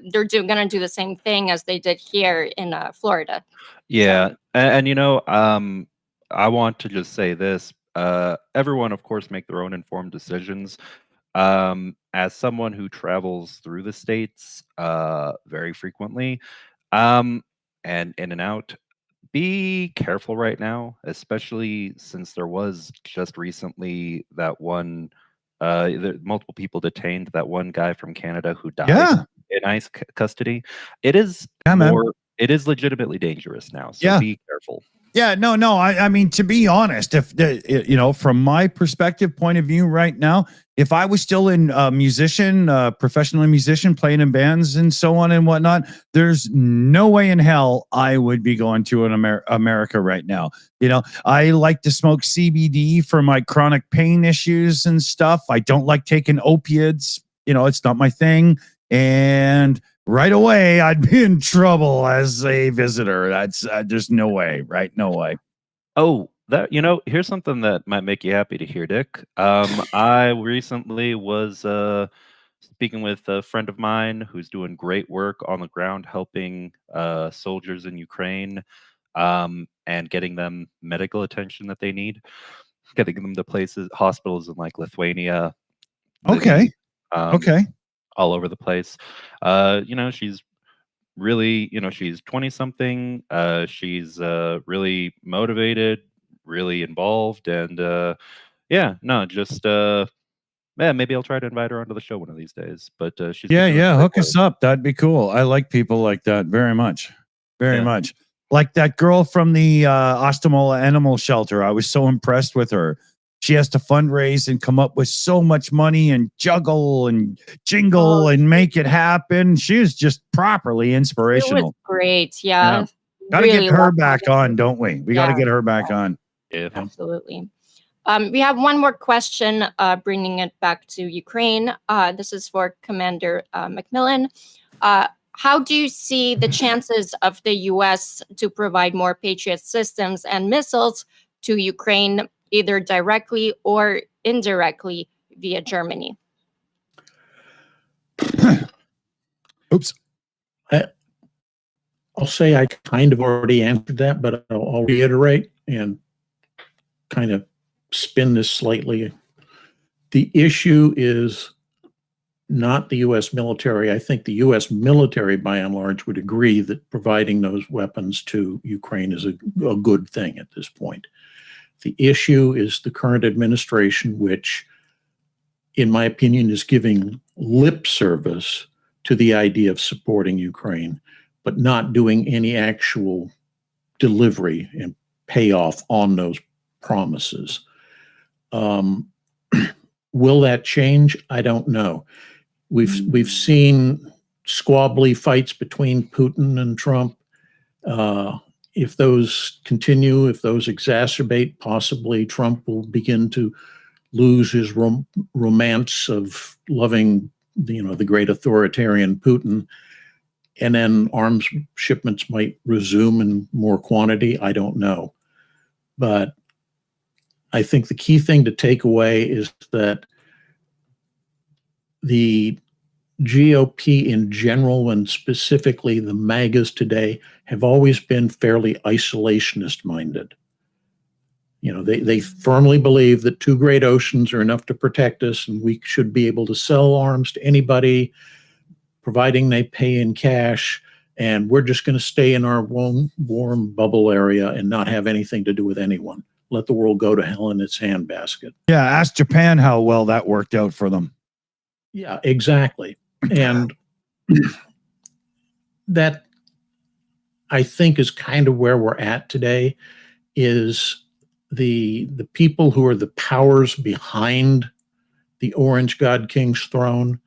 they're going to do the same thing as they did here in Florida. Yeah, and I want to just say this: everyone, of course, make their own informed decisions. As someone who travels through the states very frequently, and in and out. Be careful right now, especially since there was just recently that one, multiple people detained, that one guy from Canada who died in ICE custody. It is it is legitimately dangerous now, so be careful. Yeah, no. I mean, to be honest, if from my perspective, point of view, right now, if I was still in professional musician, playing in bands and so on and whatnot, there's no way in hell I would be going to America right now. I like to smoke CBD for my chronic pain issues and stuff. I don't like taking opiates. It's not my thing, and right away, I'd be in trouble as a visitor. That's there's no way, right? No way. Oh, here's something that might make you happy to hear, Dick. I recently was speaking with a friend of mine who's doing great work on the ground, helping soldiers in Ukraine, and getting them medical attention that they need, getting them to hospitals in like Lithuania. Okay. All over the place. She's really, she's 20 something. She's really motivated, really involved, and maybe I'll try to invite her onto the show one of these days. But she's hook us up. That'd be cool. I like people like that very much, very much. Like that girl from the Ostomola Animal Shelter. I was so impressed with her. She has to fundraise and come up with so much money and juggle and jingle and make it happen. She is just properly inspirational. It was great. Yeah. Got to get her back on, don't we? We got to get her back on. Yeah. Absolutely. We have one more question, bringing it back to Ukraine. This is for Commander Macmillan. How do you see the chances of the U.S. to provide more Patriot systems and missiles to Ukraine, either directly or indirectly via Germany? Oops. I'll say I kind of already answered that, but I'll reiterate and kind of spin this slightly. The issue is not the U.S. military. I think the U.S. military, by and large, would agree that providing those weapons to Ukraine is a good thing at this point. The issue is the current administration, which in my opinion, is giving lip service to the idea of supporting Ukraine, but not doing any actual delivery and payoff on those promises. Will that change? I don't know. We've seen squabbly fights between Putin and Trump. If those continue, if those exacerbate, possibly Trump will begin to lose his romance of loving, the great authoritarian Putin, and then arms shipments might resume in more quantity. I don't know, but I think the key thing to take away is that the GOP in general, and specifically the MAGAs today, have always been fairly isolationist minded. They firmly believe that two great oceans are enough to protect us, and we should be able to sell arms to anybody, providing they pay in cash, and we're just going to stay in our warm bubble area and not have anything to do with anyone. Let the world go to hell in its handbasket. Yeah, ask Japan how well that worked out for them. Yeah, exactly. And that, I think, is kind of where we're at today, is the people who are the powers behind the Orange God King's throne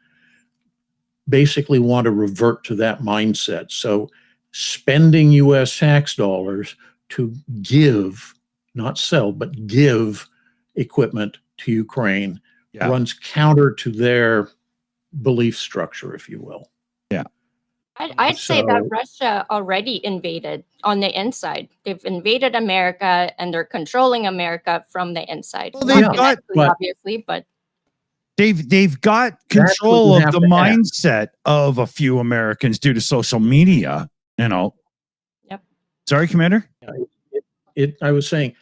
basically want to revert to that mindset. So spending US tax dollars to give, not sell, but give equipment to Ukraine runs counter to their belief structure, if you will. Yeah. I'd say that Russia already invaded on the inside. They've invaded America, and they're controlling America from the inside. Well, they've got, obviously, but they've got control of the mindset of a few Americans due to social media. Yep. Sorry, Commander. I was saying,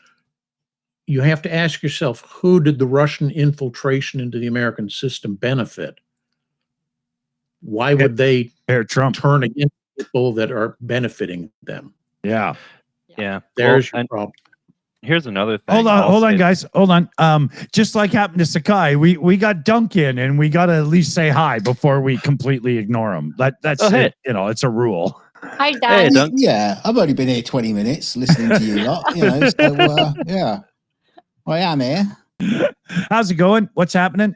you have to ask yourself, who did the Russian infiltration into the American system benefit? Why would they Trump turn against people that are benefiting them? Yeah. There's your problem. Here's another thing. Hold on, guys. Hold on. Just like happened to Sakai, we got Duncan, and we got to at least say hi before we completely ignore him. That's it. It's a rule. Hi, Dan. Hey, yeah, I've only been here 20 minutes listening to you lot. So yeah, I am here. How's it going? What's happening?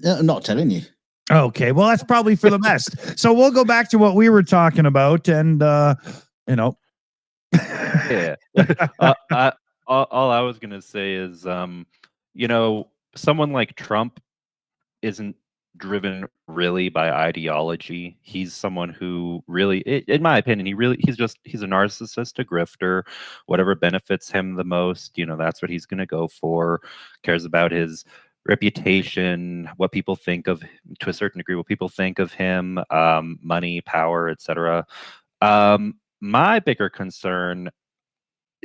I'm not telling you. Okay, well, that's probably for the best. So we'll go back to what we were talking about, and Yeah. All I was gonna say is, someone like Trump isn't driven really by ideology. He's someone who really, in my opinion, he's a narcissist, a grifter. Whatever benefits him the most, that's what he's gonna go for. Cares about his reputation, what people think of, to a certain degree, what people think of him, money, power, etc. My bigger concern,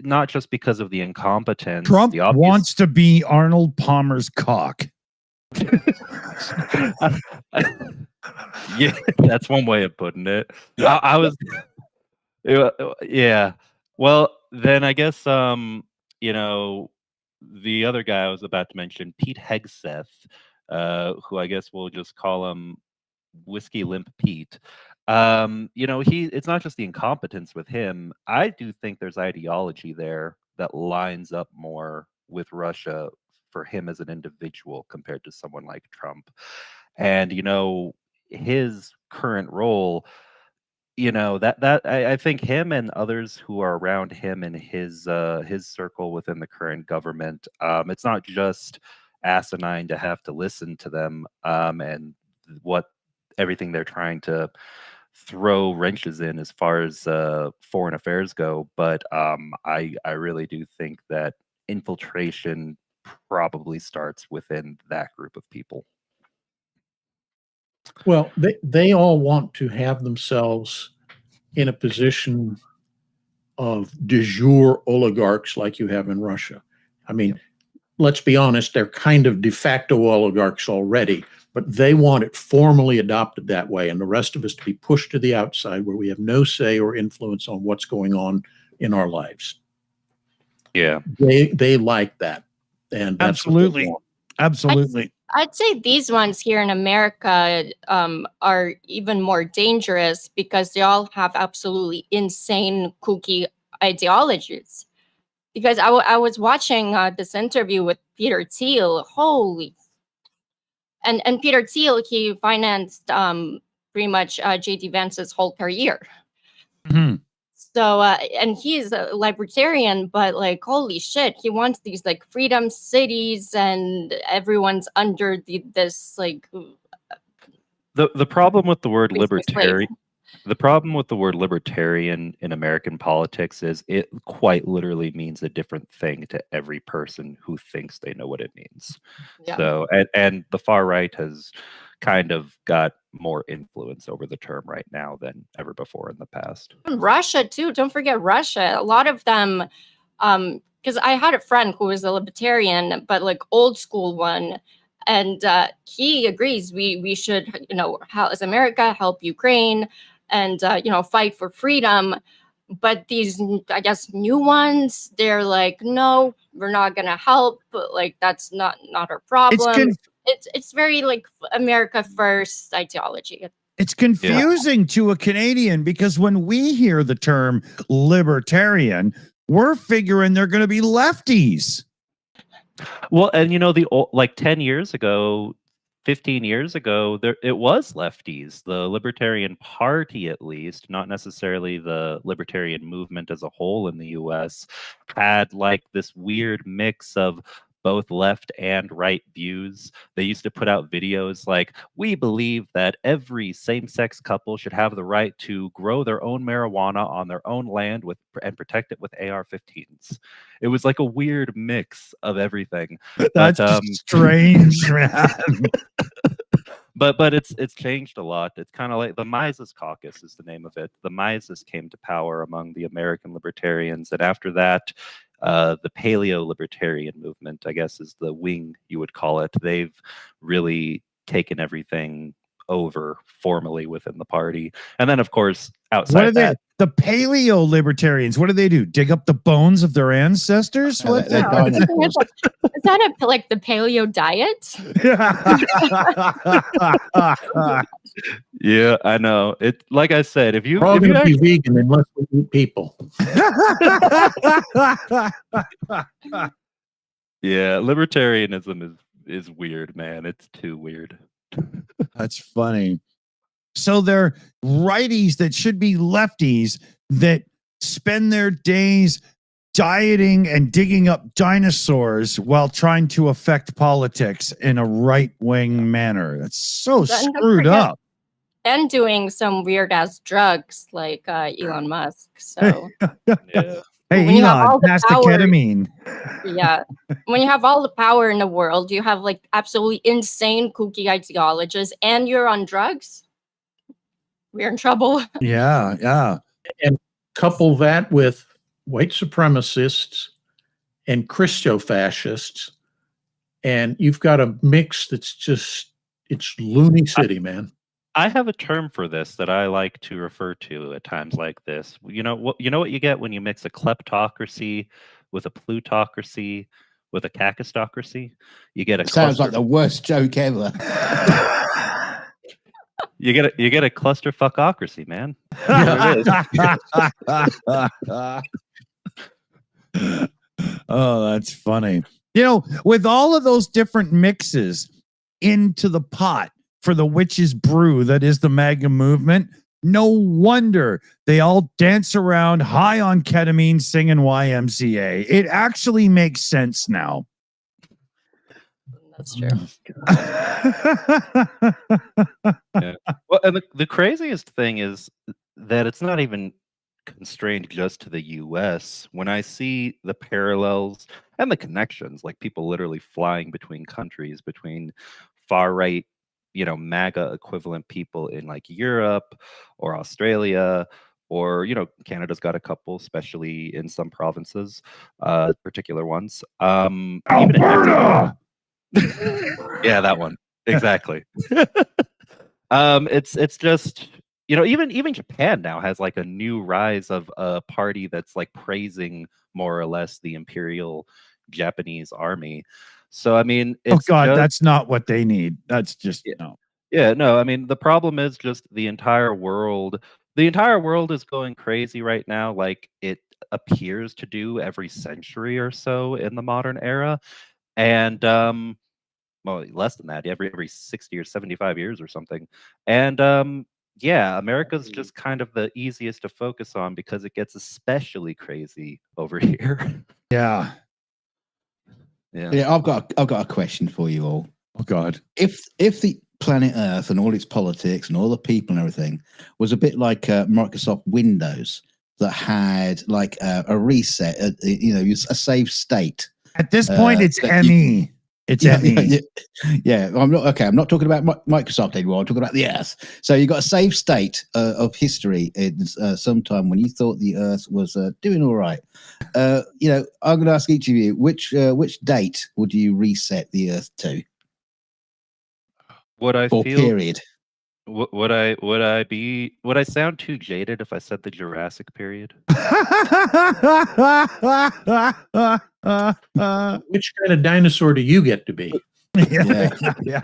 not just because of the incompetence, Trump wants to be Arnold Palmer's cock. Yeah, that's one way of putting it. I was, yeah. Well, then I guess the other guy I was about to mention, Pete Hegseth, who I guess we'll just call him Whiskey Limp Pete. It's not just the incompetence with him. I do think there's ideology there that lines up more with Russia for him as an individual compared to someone like Trump. And his current role, I think him and others who are around him and his circle within the current government, it's not just asinine to have to listen to them and everything they're trying to throw wrenches in as far as foreign affairs go, but I really do think that infiltration probably starts within that group of people. Well, they all want to have themselves in a position of de jure oligarchs like you have in Russia. I mean, let's be honest, they're kind of de facto oligarchs already, but they want it formally adopted that way, and the rest of us to be pushed to the outside where we have no say or influence on what's going on in our lives. Yeah. They like that. And that's absolutely. Absolutely. I'd say these ones here in America are even more dangerous because they all have absolutely insane kooky ideologies. Because I was watching this interview with Peter Thiel. Holy, and Peter Thiel, he financed pretty much J.D. Vance's whole career. Mhm. So and he's a libertarian, but like holy shit, he wants these like freedom cities, and everyone's under this like The problem with the word basically slave. libertarian, the problem with the word libertarian in American politics is it quite literally means a different thing to every person who thinks they know what it means. Yeah. So, and the far right has kind of got more influence over the term right now than ever before in the past. Russia too. Don't forget Russia. A lot of them, because I had a friend who was a libertarian, but like old school one, and he agrees we should as America help Ukraine and fight for freedom. But these, I guess, new ones, they're like, no, we're not gonna help. But like that's not our problem. It's very like America first ideology. It's confusing to a Canadian because when we hear the term libertarian, we're figuring they're going to be lefties. Well, and the old, like 10 years ago, 15 years ago, it was lefties. The Libertarian Party, at least, not necessarily the libertarian movement as a whole in the US, had like this weird mix of both left and right views. They used to put out videos like, we believe that every same-sex couple should have the right to grow their own marijuana on their own land and protect it with AR-15s. It was like a weird mix of everything. That's strange, man. But it's changed a lot. It's kind of like the Mises Caucus is the name of it. The Mises came to power among the American libertarians, and after that, the Paleo Libertarian movement, I guess, is the wing you would call it. They've really taken everything over formally within the party, and then of course outside that, the Paleo Libertarians, what do they do? Dig up the bones of their ancestors? What? Is that like the paleo diet? Yeah, I know. It, like I said, if we're all going to be vegan unless we eat people. Yeah, libertarianism is weird, man. It's too weird. That's funny. So they're righties that should be lefties that spend their days dieting and digging up dinosaurs while trying to affect politics in a right-wing manner. That's so screwed up. And doing some weird-ass drugs like Elon Musk. So, yeah. Hey, Elon, pass the ketamine. Yeah. When you have all the power in the world, you have like absolutely insane kooky ideologies, and you're on drugs, we're in trouble. Yeah. And couple that with white supremacists and Christo-fascists, and you've got a mix that's just, it's loony city, man. I have a term for this that I like to refer to at times like this. You know what you get when you mix a kleptocracy with a plutocracy with a kakistocracy? You get a sounds like the worst joke ever. You get a clusterfuckocracy, man. Oh, that's funny. With all of those different mixes into the pot for the witch's brew that is the MAGA movement, no wonder they all dance around high on ketamine singing YMCA. It actually makes sense now. That's true. Yeah. Well, and the craziest thing is that it's not even constrained just to the US. When I see the parallels and the connections, like people literally flying between countries, between far right, MAGA equivalent people in like Europe or Australia, or Canada's got a couple, especially in some provinces, particular ones. Alberta. Yeah, that one exactly. It's just even Japan now has like a new rise of a party that's like praising more or less the imperial Japanese army. So I mean, Oh it's God, just, that's not what they need. That's just Yeah. no. yeah, no. I mean, the problem is just the entire world. The entire world is going crazy right now, like it appears to do every century or so in the modern era, and well, less than that, every 60 or 75 years or something. And yeah, America's just kind of the easiest to focus on because it gets especially crazy over here. Yeah. Yeah. Yeah, I've got a question for you all. Oh God. If the planet Earth and all its politics and all the people and everything was a bit like Microsoft Windows that had like a reset, a save state. At this point, it's that you- ME. It's Yeah, ME. yeah. I'm not talking about Microsoft anymore. I'm talking about the Earth. So you got a save state of history in sometime when you thought the Earth was doing all right. I'm going to ask each of you which date would you reset the Earth to? Would I Or feel? period? Would I sound too jaded if I said the Jurassic period? Which kind of dinosaur do you get to be? Yeah.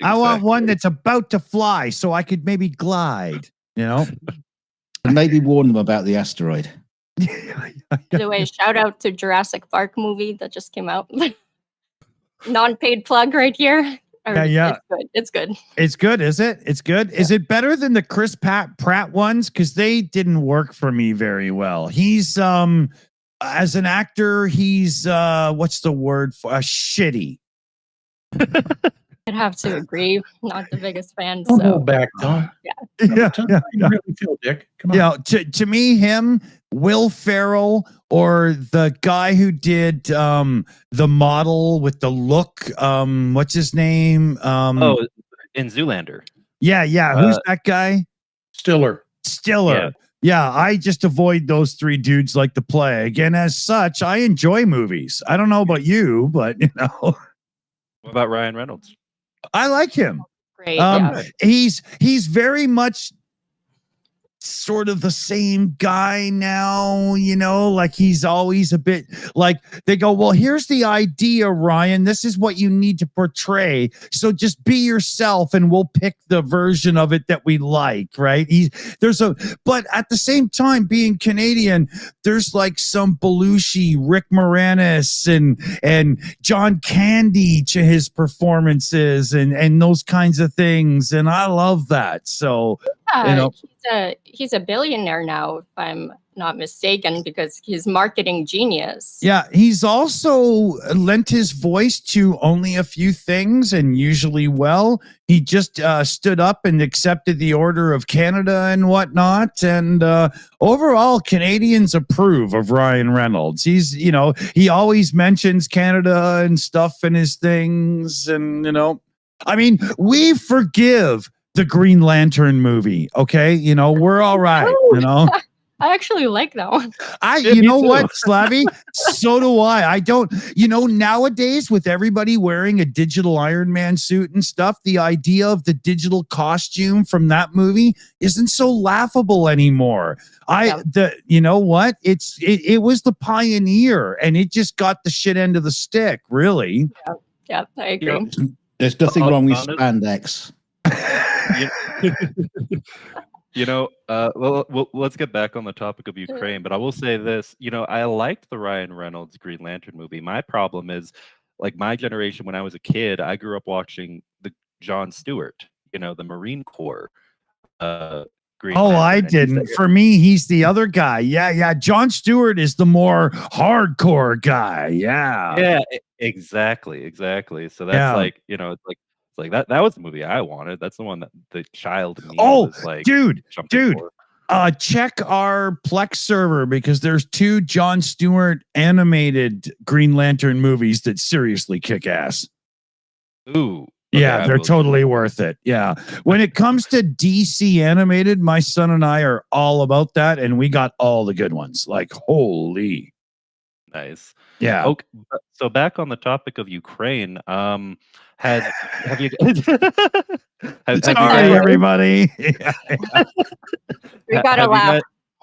I want one that's about to fly so I could maybe glide, And maybe warn them about the asteroid. By the way, shout out to Jurassic Park movie that just came out. Non-paid plug right here. Yeah. It's good. It's good, is it? It's good. Yeah. Is it better than the Chris Pratt ones? Because they didn't work for me very well. He's as an actor, he's what's the word for shitty. I'd have to agree. Not the biggest fan. Don't So hold back, Tom. Yeah. How you really feel, Dick? Come on. Yeah, to me, him, Will Ferrell, or the guy who did the model with the look. What's his name? In Zoolander. Yeah. Who's that guy? Stiller. Yeah, I just avoid those three dudes like the plague. And as such, I enjoy movies. I don't know about you, but What about Ryan Reynolds? I like him. great. Yeah. He's very much sort of the same guy now, like he's always a bit like they go, well, here's the idea, Ryan, this is what you need to portray, so just be yourself and we'll pick the version of it that we like, right? But at the same time, being Canadian, there's like some Belushi, Rick Moranis and John Candy to his performances and those kinds of things, and I love that. So he's a billionaire now, if I'm not mistaken, because he's marketing genius. yeah, he's also lent his voice to Only a Few Things, and usually well. He just stood up and accepted the Order of Canada and whatnot, and overall Canadians approve of Ryan Reynolds. He's he always mentions Canada and stuff in his things, and I mean, we forgive the Green Lantern movie, okay? We're all right, I actually like that one. You know what, Slavy? So do I. I don't, nowadays with everybody wearing a digital Iron Man suit and stuff, the idea of the digital costume from that movie isn't so laughable anymore. You know what? It was the pioneer, and it just got the shit end of the stick, really. Yeah, I agree. There's nothing wrong with spandex. Well, let's get back on the topic of Ukraine, but I will say this, I liked the Ryan Reynolds Green Lantern movie. My problem is, like, my generation, when I was a kid, I grew up watching the Jon Stewart, the Marine Corps Green Lantern. I didn't. For me, he's the other guy. Yeah. Jon Stewart is the more hardcore guy. Yeah, exactly. So that's it's like that was the movie I wanted. That's the one that the child in me was like, dude, for. Check our Plex server, because there's 2 Jon Stewart animated Green Lantern movies that seriously kick ass. Ooh. Yeah, they're totally worth it. Yeah. When it comes to DC animated, my son and I are all about that, and we got all the good ones. Like, holy. Nice. Yeah. Okay. So back on the topic of Ukraine, have you? Sorry, everybody. We gotta laugh.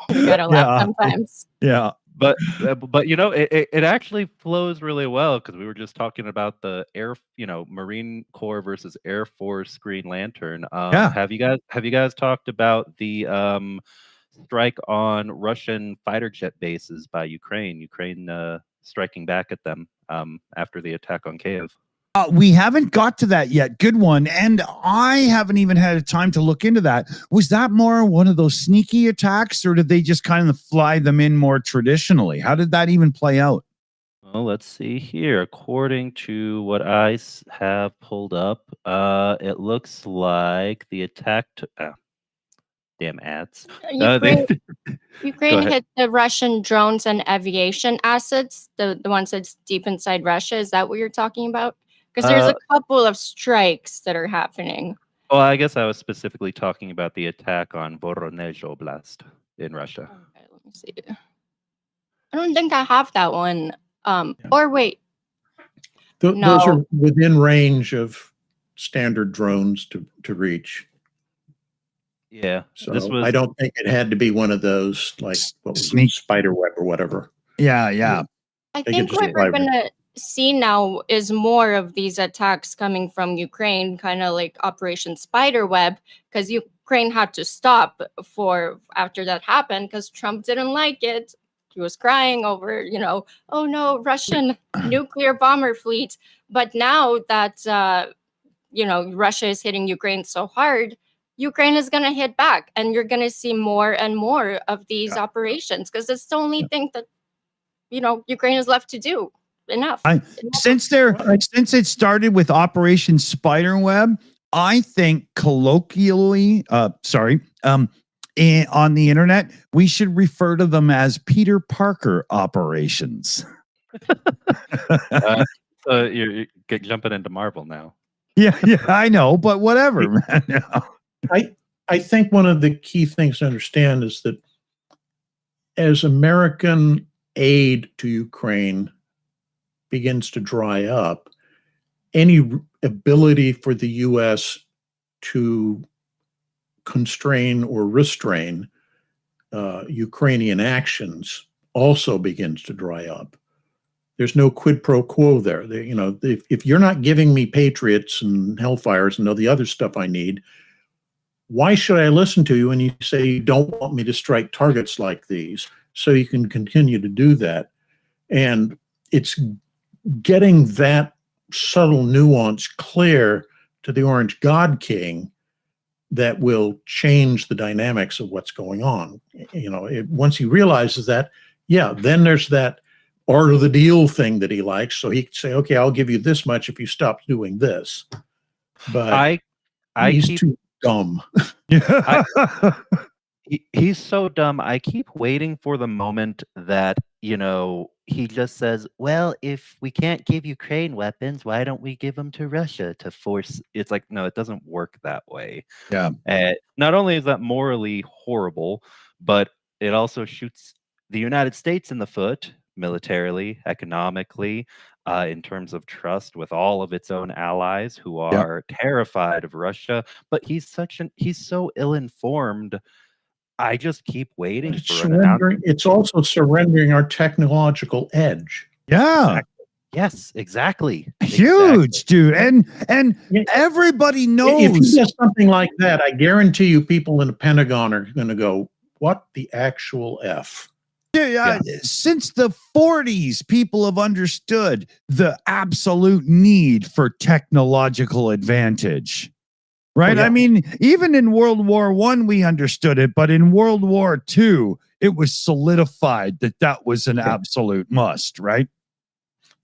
We gotta laugh sometimes. Yeah. but you know, it actually flows really well because we were just talking about the Marine Corps versus Air Force Green Lantern. Yeah. Have you guys talked about the strike on Russian fighter jet bases by Ukraine? Ukraine striking back at them after the attack on Kiev. We haven't got to that yet. Good one. And I haven't even had time to look into that. Was that more one of those sneaky attacks, or did they just kind of fly them in more traditionally? How did that even play out? Well, let's see here. According to what I have pulled up, it looks like the attack. Damn ads. Ukraine ahead. hit the Russian drones and aviation assets, the ones that's deep inside Russia. Is that what you're talking about? Because there's a couple of strikes that are happening. Well, I guess I was specifically talking about the attack on Voronezh Oblast in Russia. Okay, let me see. I don't think I have that one. Or wait. Those are within range of standard drones to reach. Yeah. So I don't think it had to be one of those, like what was it, spiderweb or whatever. Yeah. I think what we're going to see now is more of these attacks coming from Ukraine, kind of like Operation Spiderweb, because Ukraine had to stop after that happened because Trump didn't like it. He was crying over, oh no, Russian nuclear bomber fleet. But now that, Russia is hitting Ukraine so hard, Ukraine is going to hit back, and you're going to see more and more of these operations because it's the only thing that, Ukraine is left to do. Enough. Since it started with Operation Spiderweb, I think colloquially, on the internet, we should refer to them as Peter Parker operations. You're jumping into Marvel now. Yeah, I know, but whatever, man. I think one of the key things to understand is that as American aid to Ukraine begins to dry up, any ability for the U.S. to constrain or restrain Ukrainian actions also begins to dry up. There's no quid pro quo there. If you're not giving me Patriots and Hellfires and all the other stuff I need, why should I listen to you when you say you don't want me to strike targets like these? So you can continue to do that. And it's getting that subtle nuance clear to the Orange God King that will change the dynamics of what's going on. Once he realizes that, then there's that art of the deal thing that he likes. So he can say, okay, I'll give you this much if you stop doing this. But he's too dumb. He's so dumb. I keep waiting for the moment that, he just says, well, if we can't give Ukraine weapons, why don't we give them to Russia to force? It's like, no, it doesn't work that way. Yeah. Not only is that morally horrible, but it also shoots the United States in the foot militarily, economically, in terms of trust with all of its own allies who are terrified of Russia. But he's so ill-informed. I just keep waiting for an announcement. It's also surrendering our technological edge. Yeah. Yes, exactly. Huge, dude. And everybody knows. If he does something like that, I guarantee you people in the Pentagon are going to go, what the actual F? Yeah. Since the 40s, people have understood the absolute need for technological advantage. Right. I mean, even in World War I, we understood it. But in World War II, it was solidified that was an absolute must. Right.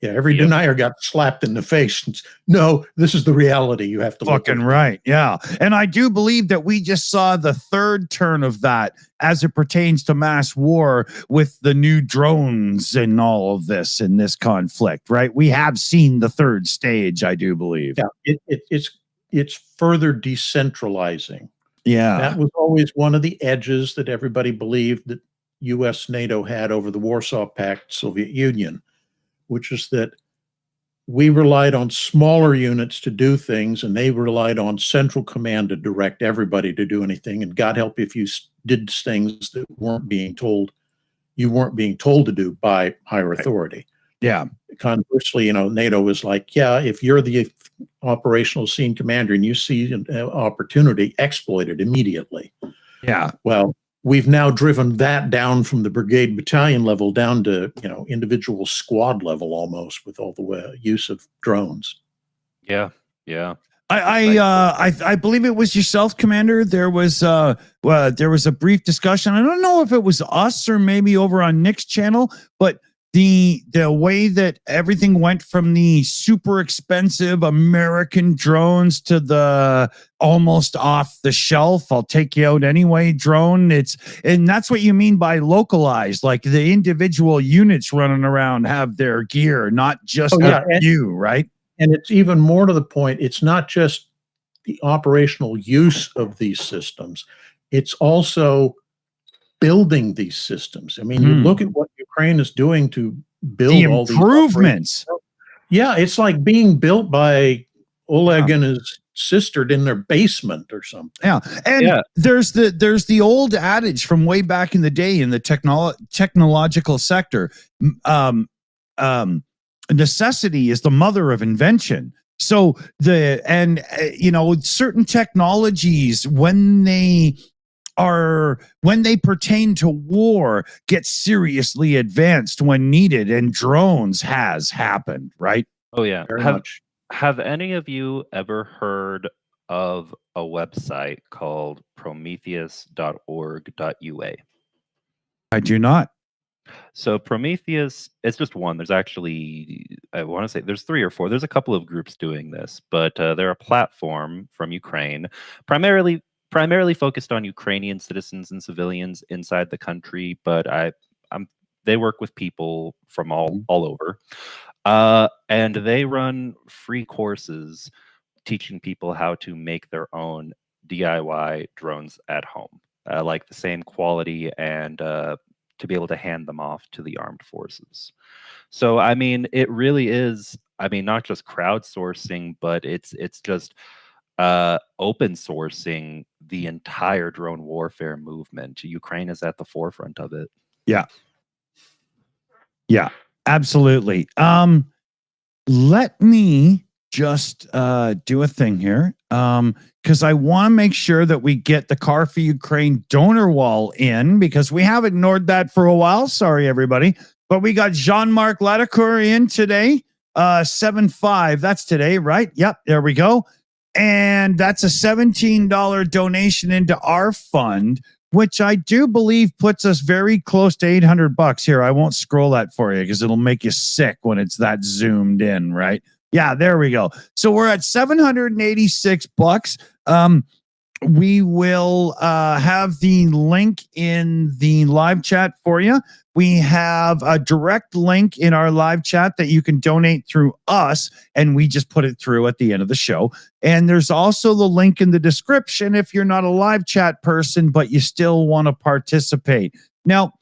Yeah. Every denier got slapped in the face. No, this is the reality. You have to fucking right. Yeah. And I do believe that we just saw the third turn of that as it pertains to mass war with the new drones and all of this in this conflict. Right. We have seen the third stage, I do believe. Yeah. It's further decentralizing. Yeah. That was always one of the edges that everybody believed that U.S. NATO had over the Warsaw Pact, Soviet Union, which is that we relied on smaller units to do things, and they relied on central command to direct everybody to do anything. And God help if you did things that weren't being told you weren't being told to do by higher authority. Yeah. Conversely, you know, NATO was like, yeah, if you're the operational scene commander and you see an opportunity, exploit it immediately. Yeah. Well, we've now driven that down from the brigade battalion level down to, you know, individual squad level almost, with all the use of drones. Yeah. Yeah. I believe it was yourself, Commander. There was a brief discussion. I don't know if it was us or maybe over on Nick's channel, but the way that everything went from the super expensive American drones to the almost off the shelf, I'll take you out anyway drone. And that's what you mean by localized, like the individual units running around have their gear, not just you, right? And it's even more to the point, it's not just the operational use of these systems, it's also building these systems. I mean, you look at what Ukraine is doing to build the all improvements. Yeah, it's like being built by Oleg and his sister in their basement or something. Yeah, and there's the old adage from way back in the day in the technological sector. Necessity is the mother of invention. So certain technologies, when they pertain to war, get seriously advanced when needed, and drones has happened, right? Oh yeah. Very much. Have any of you ever heard of a website called prometheus.org.ua? I do not. So Prometheus, it's just one. There's actually, I want to say there's 3 or 4. There's a couple of groups doing this, but they're a platform from Ukraine, primarily focused on Ukrainian citizens and civilians inside the country. But they work with people from all over, and they run free courses teaching people how to make their own DIY drones at home, like the same quality and to be able to hand them off to the armed forces. So, I mean, it really is, I mean, not just crowdsourcing, but it's just open sourcing the entire drone warfare movement. Ukraine is at the forefront of it. Yeah. Yeah, absolutely. Let me just do a thing here. Because I want to make sure that we get the Car for Ukraine donor wall in, because we have ignored that for a while. Sorry, everybody. But we got Jean-Marc Ladacour in today, 7.5. That's today, right? Yep, there we go. And that's a $17 donation into our fund, which I do believe puts us very close to $800 here. I won't scroll that for you because it'll make you sick when it's that zoomed in, right? Yeah, there we go. So we're at $786. We will have the link in the live chat for you. We have a direct link in our live chat that you can donate through us, and we just put it through at the end of the show. And there's also the link in the description if you're not a live chat person, but you still want to participate. Now,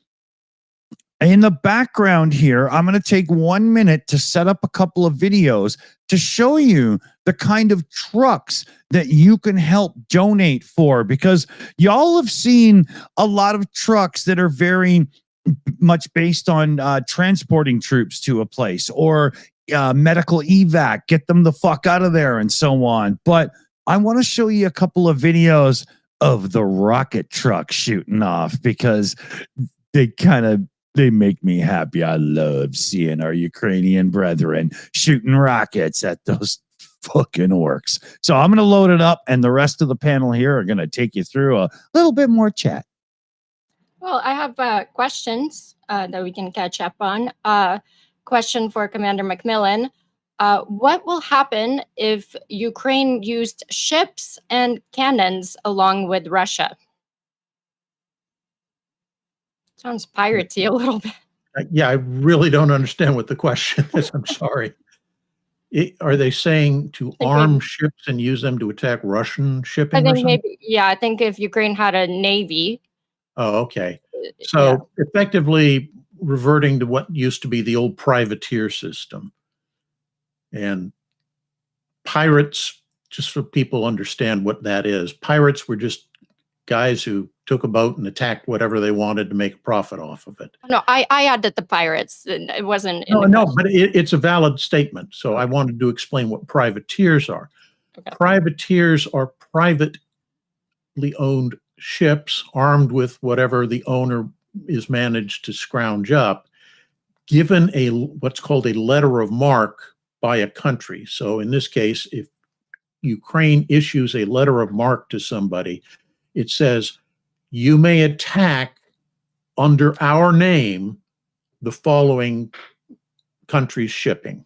in the background here, I'm going to take 1 minute to set up a couple of videos to show you the kind of trucks that you can help donate for, because y'all have seen a lot of trucks that are very much based on transporting troops to a place, or medical evac, get them the fuck out of there, and so on. But I want to show you a couple of videos of the rocket truck shooting off, because they make me happy. I love seeing our Ukrainian brethren shooting rockets at those fucking orcs. So I'm going to load it up, and the rest of the panel here are going to take you through a little bit more chat. Well, I have questions that we can catch up on. Question for Commander Macmillan. What will happen if Ukraine used ships and cannons along with Russia? Sounds piratey a little bit. Yeah, I really don't understand what the question is. I'm sorry. Are they saying to arm ships and use them to attack Russian shipping? I think maybe, yeah, I think if Ukraine had a navy. Oh, okay. So effectively reverting to what used to be the old privateer system. And pirates, just so people understand what that is, pirates were just guys who took a boat and attacked whatever they wanted to make a profit off of it. No, I added the pirates. It wasn't. In No, the no, question. but it's a valid statement. So I wanted to explain what privateers are. Okay. Privateers are privately owned ships armed with whatever the owner is managed to scrounge up, given what's called a letter of marque by a country. So in this case, if Ukraine issues a letter of marque to somebody, it says, you may attack under our name the following country's shipping.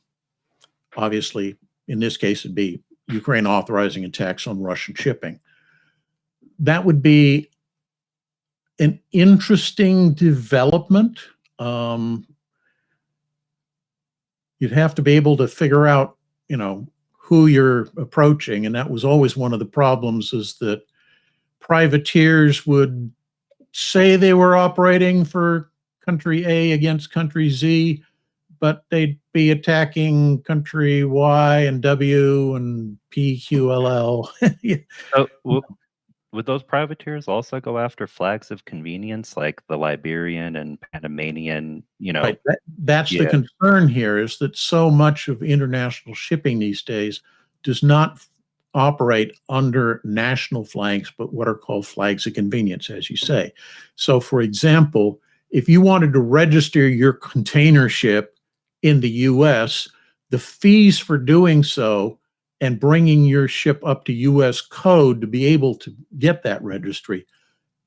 Obviously, in this case, it'd be Ukraine authorizing attacks on Russian shipping. That would be an interesting development. You'd have to be able to figure out, who you're approaching. And that was always one of the problems, is that privateers would say they were operating for country A against country Z, but they'd be attacking country Y and W and P, Q, L, L. So, would those privateers also go after flags of convenience, like the Liberian and Panamanian? Right. That's the concern here, is that so much of international shipping these days does not operate under national flags, but what are called flags of convenience, as you say. So, for example, if you wanted to register your container ship in the U.S., the fees for doing so and bringing your ship up to U.S. code to be able to get that registry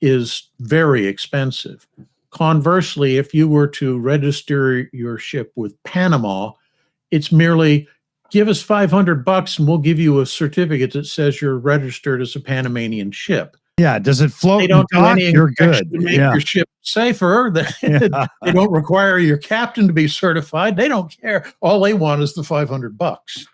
is very expensive. Conversely, if you were to register your ship with Panama, it's merely give us $500 and we'll give you a certificate that says you're registered as a Panamanian ship. Yeah, does it float? They don't do any You're good. to make your ship safer. They don't require your captain to be certified. They don't care. All they want is the $500.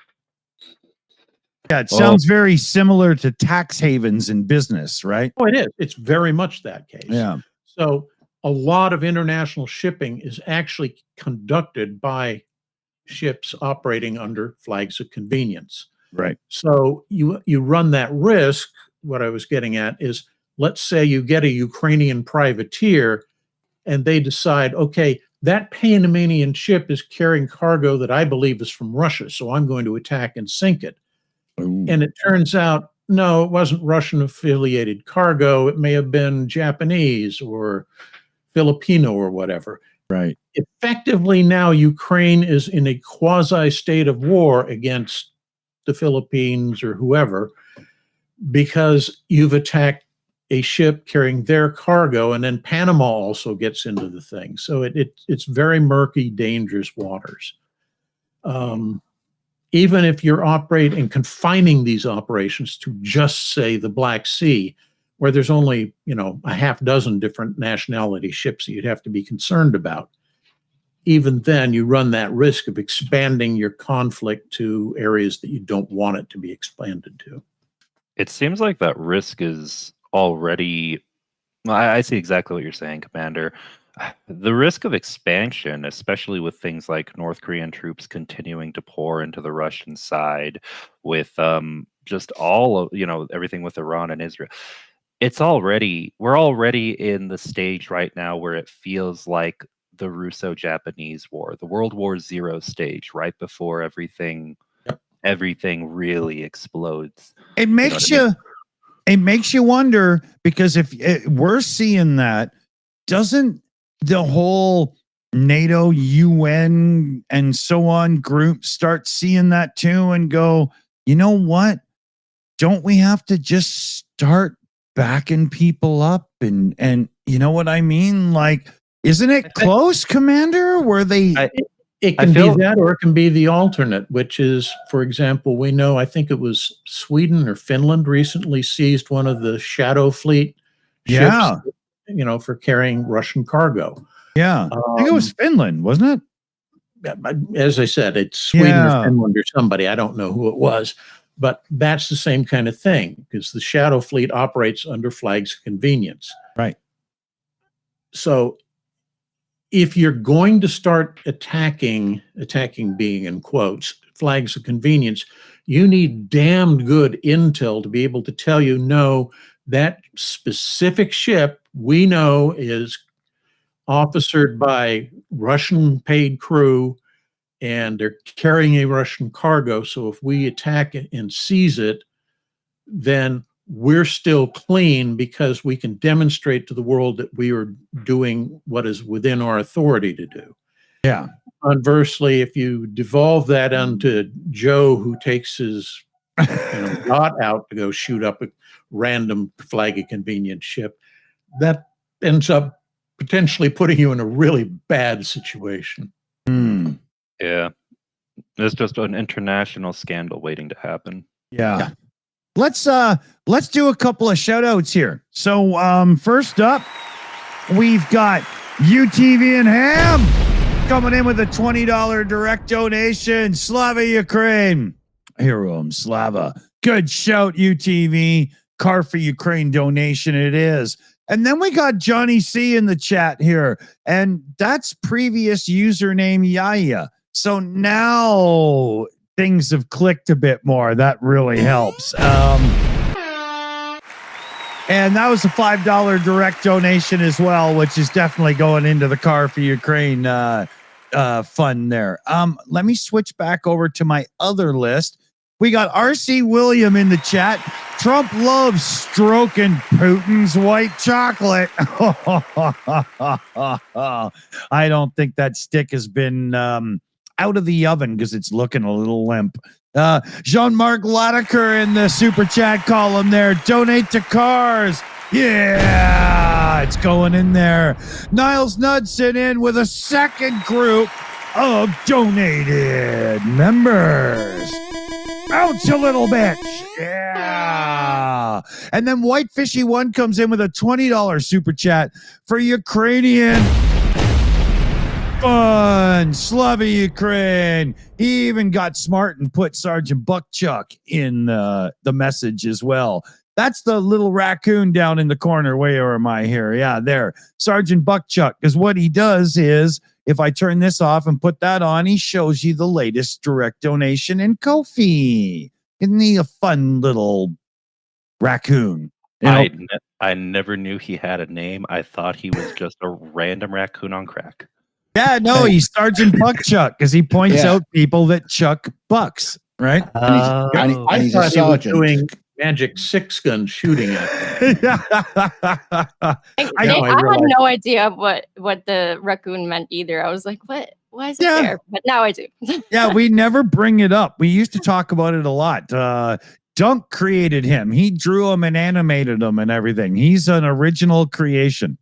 Yeah, it sounds very similar to tax havens in business, right? Oh, it is. It's very much that case. Yeah. So a lot of international shipping is actually conducted by ships operating under flags of convenience. Right. So you run that risk. What I was getting at is, let's say you get a Ukrainian privateer and they decide, okay, that Panamanian ship is carrying cargo that I believe is from Russia, so I'm going to attack and sink it. Ooh. And it turns out, no, it wasn't Russian affiliated cargo. It may have been Japanese or Filipino or whatever. Right. Effectively, now Ukraine is in a quasi state of war against the Philippines or whoever, because you've attacked a ship carrying their cargo, and then Panama also gets into the thing. So it's very murky, dangerous waters. Even if you're operating, confining these operations to just, say, the Black Sea, where there's only, a half dozen different nationality ships that you'd have to be concerned about, even then you run that risk of expanding your conflict to areas that you don't want it to be expanded to. It seems like that risk is already. I see exactly what you're saying, Commander. The risk of expansion, especially with things like North Korean troops continuing to pour into the Russian side, with just all of everything with Iran and Israel, we're already in the stage right now where it feels like the Russo-Japanese War, the World War Zero stage, right before everything really explodes. It makes it makes you wonder, because if we're seeing that, doesn't the whole NATO, UN, and so on group start seeing that too and go, you know what? Don't we have to just start backing people up and you know what I mean? Like, isn't it close, Commander? Where they it can be that, or it can be the alternate, which is, for example, we know, I think it was Sweden or Finland recently seized one of the Shadow Fleet ships, for carrying Russian cargo. Yeah. I think it was Finland, wasn't it? As I said, it's Sweden or Finland or somebody. I don't know who it was, but that's the same kind of thing, because the Shadow Fleet operates under flags of convenience. Right. So if you're going to start attacking being in quotes, flags of convenience, you need damned good intel to be able to tell you, no, That specific ship we know is officered by Russian paid crew, and they're carrying a Russian cargo. So if we attack it and seize it, then we're still clean because we can demonstrate to the world that we are doing what is within our authority to do. Yeah. Conversely, if you devolve that onto Joe, who takes his yacht out to go shoot up a random flag of convenience ship, that ends up potentially putting you in a really bad situation. Hmm. Yeah. It's just an international scandal waiting to happen. Yeah. Let's do a couple of shout outs here. So first up, we've got UTV and Ham coming in with a $20 direct donation. Slava Ukraine. Heroum Slava. Good shout, UTV. Car for Ukraine donation it is. And then we got Johnny C in the chat here. And that's previous username Yaya. So now things have clicked a bit more. That really helps. And that was a $5 direct donation as well, which is definitely going into the Car for Ukraine fund there. Let me switch back over to my other list. We got RC William in the chat. Trump loves stroking Putin's white chocolate. I don't think that stick has been out of the oven because it's looking a little limp. Jean-Marc Latiker in the super chat column there. Donate to cars. Yeah, it's going in there. Niles Knudsen in with a second group of donated members. Ouch, a little bitch. Yeah. And then White Fishy One comes in with a $20 super chat for Ukrainian fun. Slava Ukraine. He even got smart and put Sergeant Buckchuck in the message as well. That's the little raccoon down in the corner. Where am I here? Yeah, there. Sergeant Buckchuck. Because what he does is, if I turn this off and put that on, he shows you the latest direct donation in Ko-fi. Isn't he a fun little raccoon? I never knew he had a name. I thought he was just a random raccoon on crack. Yeah, no, he's Sergeant Buckchuck because he points out people that chuck bucks, right? I thought he was doing magic 6-gun shooting at them. I had no idea what the raccoon meant either. I was like, what? Why is it there? But now I do. Yeah, we never bring it up. We used to talk about it a lot. Dunk created him. He drew him and animated him and everything. He's an original creation.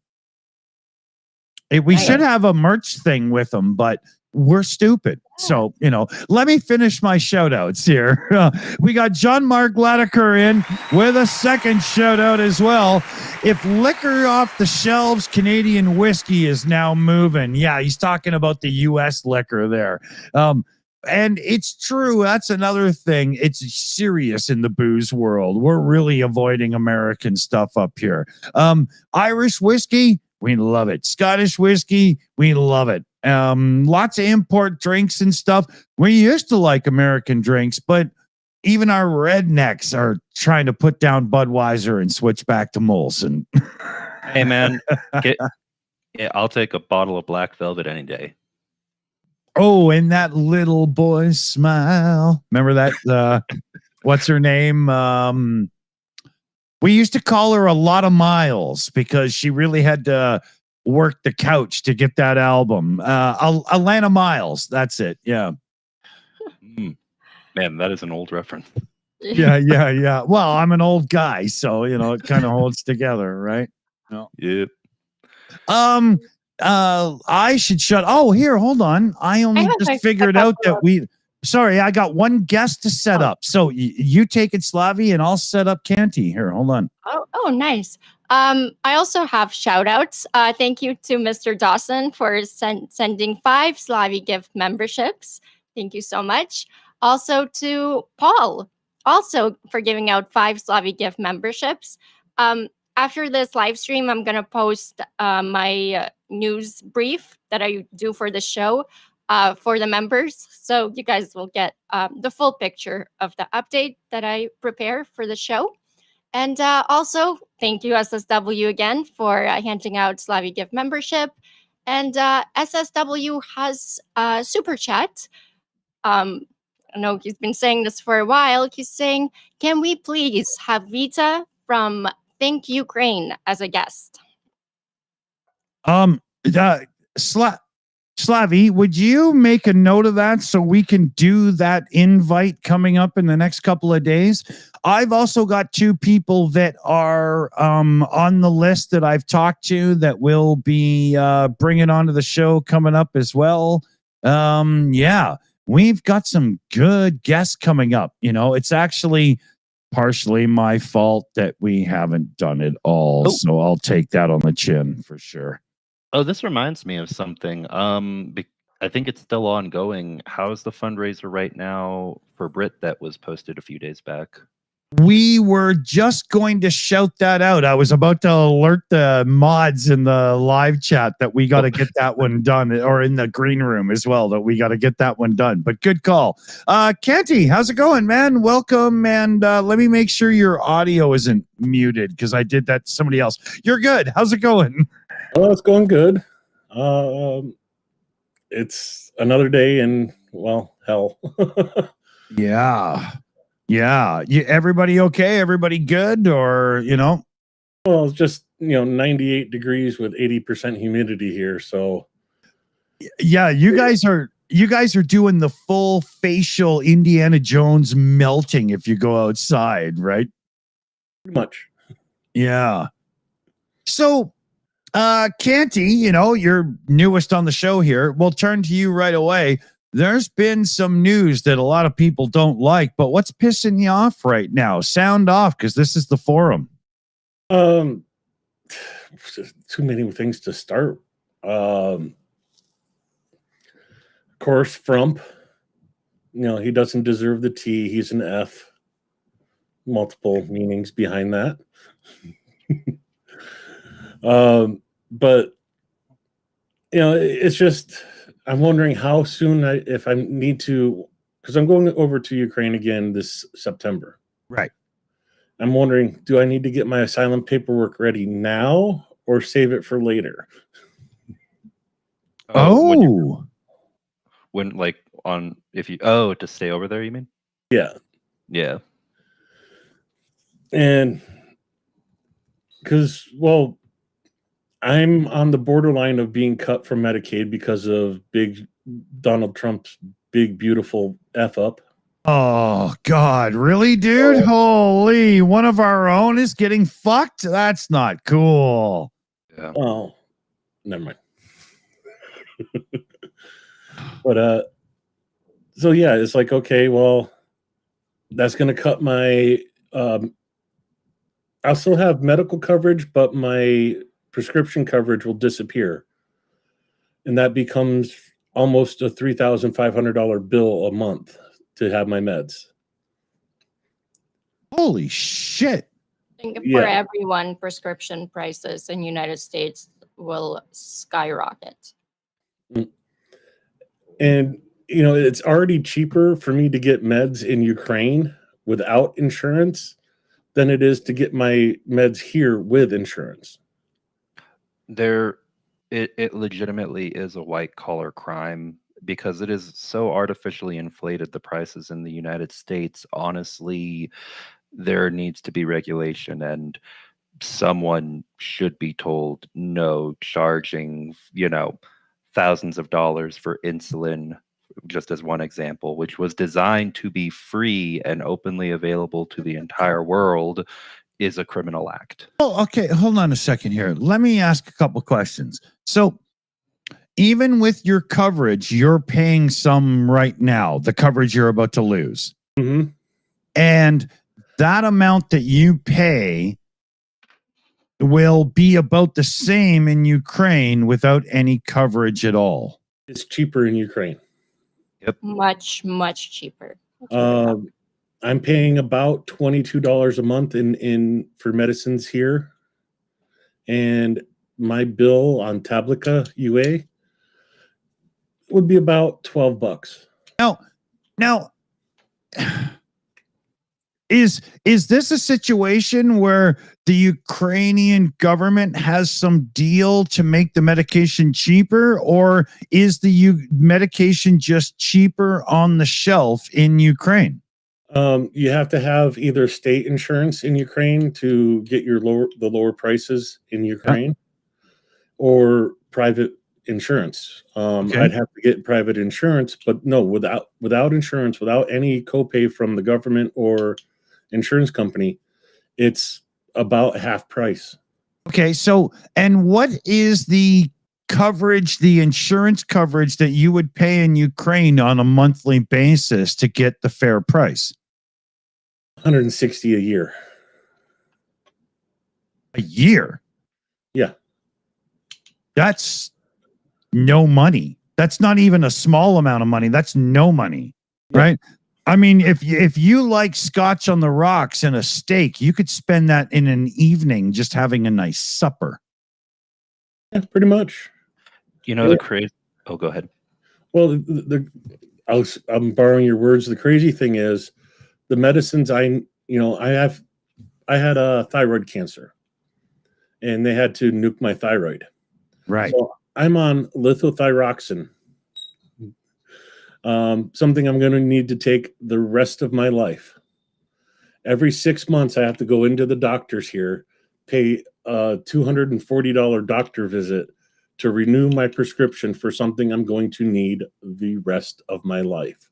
We should have a merch thing with him, but we're stupid. So, let me finish my shout outs here. We got Jean-Marc Latiker in with a second shout out as well. If liquor off the shelves, Canadian whiskey is now moving. Yeah, he's talking about the U.S. liquor there. And it's true. That's another thing. It's serious in the booze world. We're really avoiding American stuff up here. Irish whiskey, we love it. Scottish whiskey, we love it. Lots of import drinks and stuff. We used to like American drinks, but even our rednecks are trying to put down Budweiser and switch back to Molson. Hey, man, I'll take a bottle of Black Velvet any day. Oh, and that little boy's smile. Remember that? What's her name? We used to call her a lot of miles because she really had to work the couch to get that album. Alana Miles. That's it. Yeah. Man, that is an old reference. Yeah. Well, I'm an old guy, so it kind of holds together, right? No. Yep. I should shut. Oh, here, hold on. I just figured out that sorry, I got one guest to set up. So you take it, Slavi, and I'll set up Canty. Here, hold on. Oh, nice. I also have shout outs. Thank you to Mr. Dawson for sending 5 Slavi gift memberships. Thank you so much. Also to Paul, also for giving out 5 Slavi gift memberships. After this live stream, I'm going to post my news brief that I do for the show for the members. So you guys will get the full picture of the update that I prepare for the show. And also, thank you, SSW, again, for handing out Slavi Gift membership. And SSW has Super Chat. I know he's been saying this for a while. He's saying, can we please have Vita from Think Ukraine as a guest? Slavi, would you make a note of that so we can do that invite coming up in the next couple of days? I've also got two people that are on the list that I've talked to that will be bringing onto the show coming up as well. Yeah, we've got some good guests coming up. You know, it's actually partially my fault that we haven't done it all. So I'll take that on the chin for sure. Oh, this reminds me of something. I think it's still ongoing. How's the fundraiser right now for Brit that was posted a few days back? We were just going to shout that out. I was about to alert the mods in the live chat that we got to get that one done, or in the green room as well, that we got to get that one done. But good call. Canty, how's it going, man? Welcome. And let me make sure your audio isn't muted because I did that to somebody else. You're good. How's it going? Oh, it's going good. It's another day in, well, hell. Yeah. Everybody okay? Everybody good? Or, you know? Well, it's just, 98 degrees with 80% humidity here. So, yeah, you guys are doing the full facial Indiana Jones melting if you go outside, right? pretty much. Yeah. So, Canty, you're newest on the show here. We'll turn to you right away. There's been some news that a lot of people don't like, but what's pissing you off right now? Sound off, because this is the forum. Too many things to start. Of course, Frump, he doesn't deserve the T. He's an F. Multiple meanings behind that. But, it's just, I'm wondering how soon if I need to, because I'm going over to Ukraine again this September. Right. I'm wondering, do I need to get my asylum paperwork ready now or save it for later? Oh. To stay over there, you mean? Yeah. Yeah. And because, well, I'm on the borderline of being cut from Medicaid because of big Donald Trump's big, beautiful F up. Oh, God. Really, dude? Holy, one of our own is getting fucked? That's not cool. Yeah. Oh, never mind. But, so yeah, it's like, okay, well, that's going to cut my, I'll still have medical coverage, but my prescription coverage will disappear. And that becomes almost a $3,500 bill a month to have my meds. Holy shit. I think for everyone, prescription prices in the United States will skyrocket. And, it's already cheaper for me to get meds in Ukraine without insurance than it is to get my meds here with insurance. It legitimately is a white collar crime because it is so artificially inflated the prices in the United States. Honestly, there needs to be regulation, and someone should be told no charging, thousands of dollars for insulin, just as one example, which was designed to be free and openly available to the entire world, is a criminal act. Oh, okay. Hold on a second here. Let me ask a couple questions. So even with your coverage, you're paying some right now, the coverage you're about to lose. Mm-hmm. And that amount that you pay will be about the same in Ukraine without any coverage at all. It's cheaper in Ukraine. Yep. Much, much cheaper. I'm paying about $22 a month in for medicines here. And my bill on Tablica UA would be about $12. Now, Is this a situation where the Ukrainian government has some deal to make the medication cheaper, or is the medication just cheaper on the shelf in Ukraine? You have to have either state insurance in Ukraine to get the lower prices in Ukraine, or private insurance. Okay. I'd have to get private insurance, but no, without insurance, without any copay from the government or insurance company, it's about half price. Okay, so and what is the coverage, the insurance coverage that you would pay in Ukraine on a monthly basis to get the fair price? $160 a year. A year? Yeah. That's no money. That's not even a small amount of money. That's no money, right? I mean, if you like scotch on the rocks and a steak, you could spend that in an evening just having a nice supper. Yeah, pretty much. You know, the crazy. Oh, go ahead. Well, I'm borrowing your words. The crazy thing is, the medicines I had a thyroid cancer, and they had to nuke my thyroid. Right. So I'm on lithothyroxine. Something I'm going to need to take the rest of my life. Every 6 months, I have to go into the doctors here, pay a $240 doctor visit to renew my prescription for something I'm going to need the rest of my life.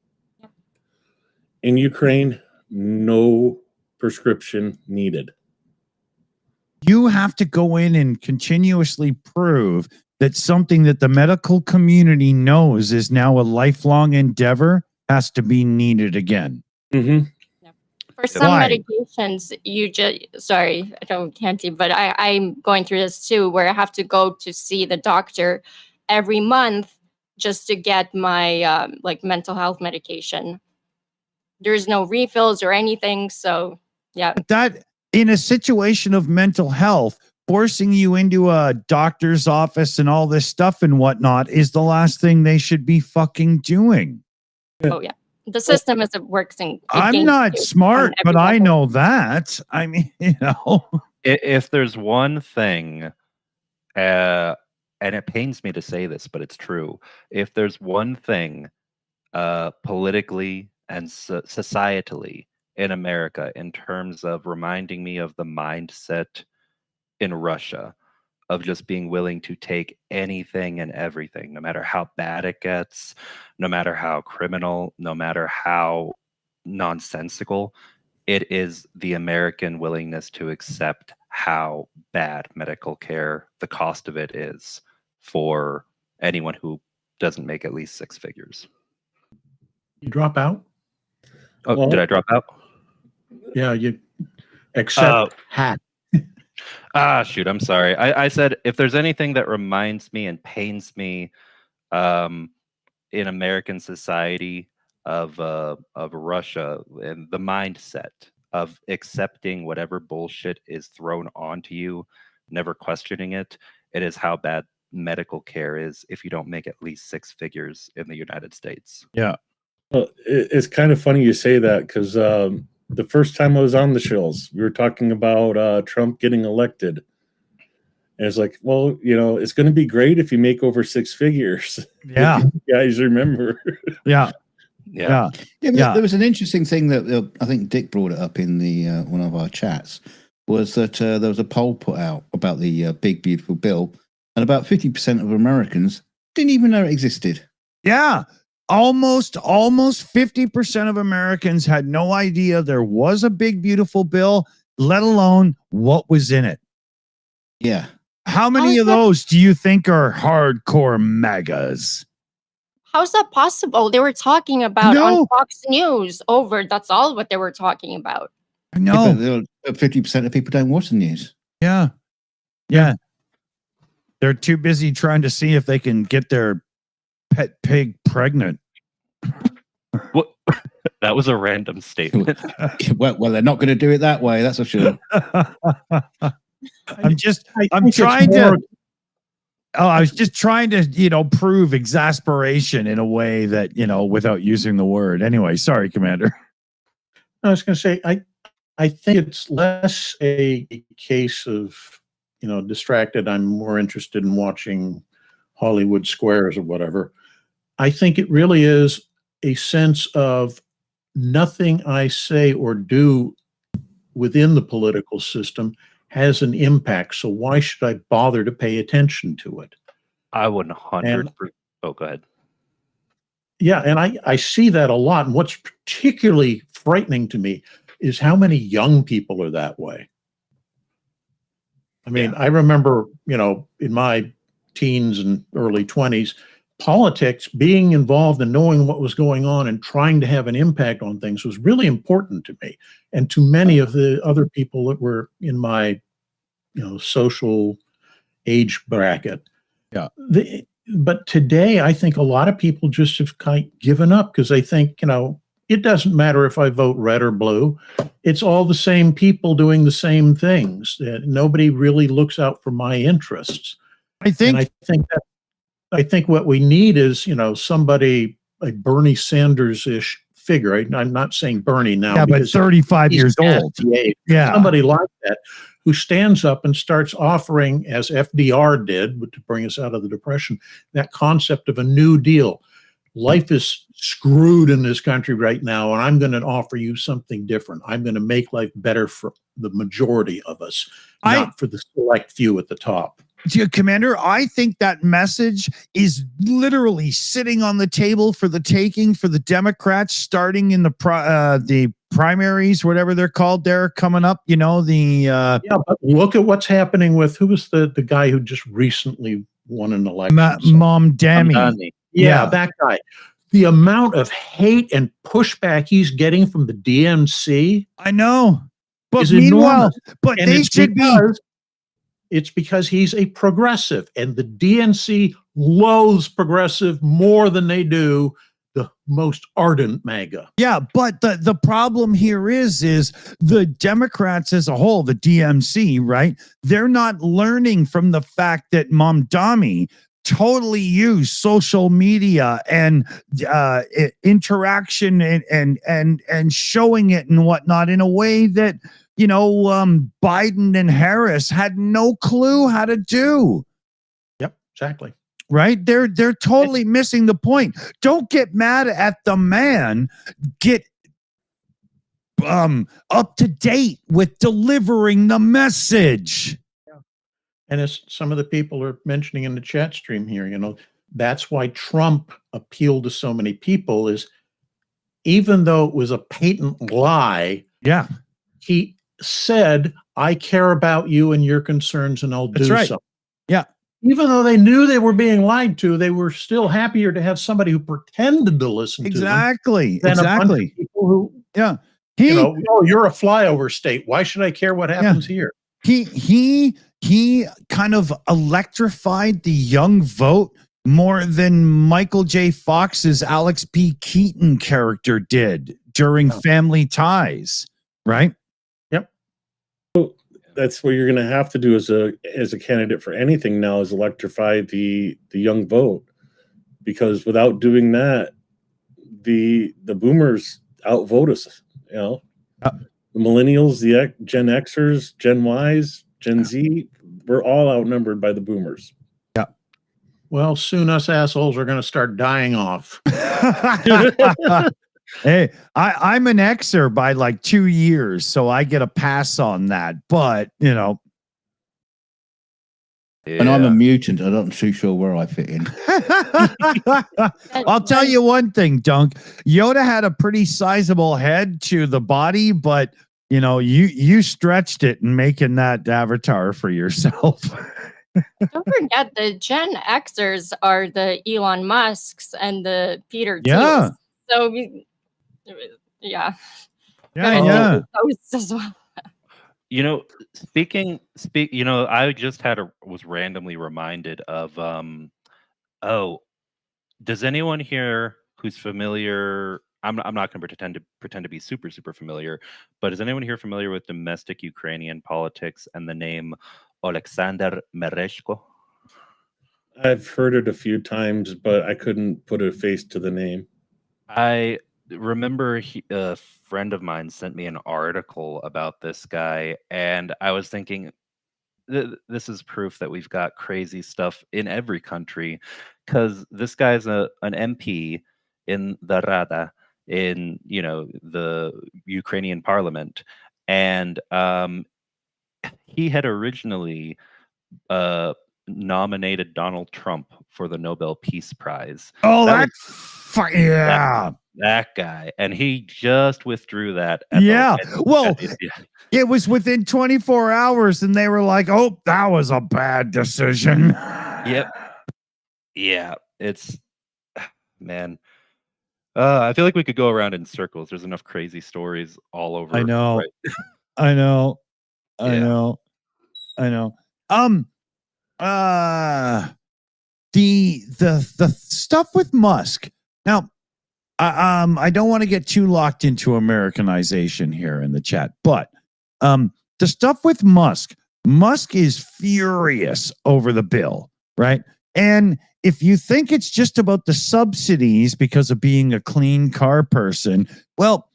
In Ukraine, no prescription needed. You have to go in and continuously prove that something that the medical community knows is now a lifelong endeavor has to be needed again. Mm-hmm. For some Why? medications, you just, sorry, I can't see, but I'm going through this too, where I have to go to see the doctor every month just to get my like mental health medication. There's no refills or anything. So yeah. That in a situation of mental health, forcing you into a doctor's office and all this stuff and whatnot is the last thing they should be fucking doing. Oh yeah. The system is working. I'm not smart, but I know that. I mean, you know. If there's one thing, and it pains me to say this, but it's true. If there's one thing politically and societally in America in terms of reminding me of the mindset in Russia of just being willing to take anything and everything, no matter how bad it gets, no matter how criminal, no matter how nonsensical, it is the American willingness to accept how bad medical care, the cost of it is for anyone who doesn't make at least six figures. You drop out? Oh, Well, did I drop out? Yeah, you accept hat. Shoot, I'm sorry. I said if there's anything that reminds me and pains me in American society of Russia and the mindset of accepting whatever bullshit is thrown onto you, never questioning it, it is how bad medical care is if you don't make at least six figures in the United States. Yeah. Well, it's kind of funny you say that because the first time I was on the Shills, we were talking about Trump getting elected. And it's like, well, you know, it's going to be great if you make over six figures. Yeah. If you guys remember. Yeah. Yeah. There was an interesting thing that I think Dick brought it up in the one of our chats, was that there was a poll put out about the big, beautiful bill, and about 50% of Americans didn't even know it existed. Yeah. Almost 50% of Americans had no idea there was a big, beautiful bill, let alone what was in it. Yeah. How many of those do you think are hardcore MAGAs? How's that possible? They were talking about on Fox News that's all what they were talking about. I know. Yeah, but 50% of people don't watch the news. Yeah. Yeah. They're too busy trying to see if they can get their pet pig pregnant. What? That was a random statement. well, they're not going to do it that way. That's for sure. I was just trying to, prove exasperation in a way that, without using the word. Anyway, sorry, Commander. I was going to say, I I think it's less a case of, distracted. I'm more interested in watching Hollywood Squares or whatever. I think it really is a sense of nothing I say or do within the political system has an impact. So why should I bother to pay attention to it? I 100%. Oh, go ahead. Yeah, and I see that a lot. And what's particularly frightening to me is how many young people are that way. I mean, I remember, in my teens and early 20s, politics, being involved and knowing what was going on and trying to have an impact on things was really important to me and to many of the other people that were in my, social age bracket. Yeah. But today, I think a lot of people just have kind of given up because they think, it doesn't matter if I vote red or blue. It's all the same people doing the same things. Nobody really looks out for my interests. I think I think what we need is, somebody like Bernie Sanders-ish figure. I'm not saying Bernie now. Yeah, but 35 years old. Yeah. Somebody like that who stands up and starts offering, as FDR did, to bring us out of the Depression, that concept of a New Deal. Life is screwed in this country right now, and I'm going to offer you something different. I'm going to make life better for the majority of us, not for the select few at the top. Commander, I think that message is literally sitting on the table for the taking for the Democrats, starting in the primaries, whatever they're called. They're coming up, yeah. But look at what's happening with who was the guy who just recently won an election. Mamdani. Yeah, that guy. The amount of hate and pushback he's getting from the DNC. I know, but meanwhile, but they should be. It's because he's a progressive, and the DNC loathes progressive more than they do the most ardent MAGA. Yeah, but the problem here is the Democrats as a whole, the DMC, right? They're not learning from the fact that Mamdani totally used social media and interaction and showing it and whatnot in a way that Biden and Harris had no clue how to do. Yep, exactly. Right? They're totally missing the point. Don't get mad at the man. Get up to date with delivering the message. Yeah. And as some of the people are mentioning in the chat stream here, that's why Trump appealed to so many people, is even though it was a patent lie, he said, I care about you and your concerns, and I'll do something. Yeah. Even though they knew they were being lied to, they were still happier to have somebody who pretended to listen to them. Exactly. Than a bunch of people who, you're a flyover state. Why should I care what happens here? He kind of electrified the young vote more than Michael J. Fox's Alex P. Keaton character did during Family Ties, right? That's what you're going to have to do as a candidate for anything now, is electrify the young vote, because without doing that, the boomers outvote us. The millennials, the Gen Xers, Gen Ys, Gen Z, we're all outnumbered by the boomers. Yeah. Well, soon us assholes are going to start dying off. Hey, I'm an Xer by like 2 years, so I get a pass on that. But and I'm a mutant. I'm not too sure where I fit in. I'll tell you one thing, Dunk. Yoda had a pretty sizable head to the body, but you stretched it in making that avatar for yourself. Don't forget, the Gen Xers are the Elon Musks and the Peter Yeah. Tues. So yeah. As well. I just was randomly reminded of does anyone here who's familiar, I'm not going to pretend to be super familiar, but is anyone here familiar with domestic Ukrainian politics and the name Alexander Mereshko? I've heard it a few times, but I couldn't put a face to the name. remember a friend of mine sent me an article about this guy, and I was thinking, this is proof that we've got crazy stuff in every country, because this guy's an MP in the Rada, in the Ukrainian parliament, and he had originally nominated Donald Trump for the Nobel Peace Prize. Oh, That yeah. That guy, and he just withdrew that. It was within 24 hours, and they were like, "Oh, that was a bad decision." Yep. Yeah, it's man. I feel like we could go around in circles. There's enough crazy stories all over. I know. Right? I know. I Yeah. know. I know. The stuff with Musk. Now, I don't want to get too locked into Americanization here in the chat, but the stuff with Musk is furious over the bill, right? And if you think it's just about the subsidies because of being a clean car person, well,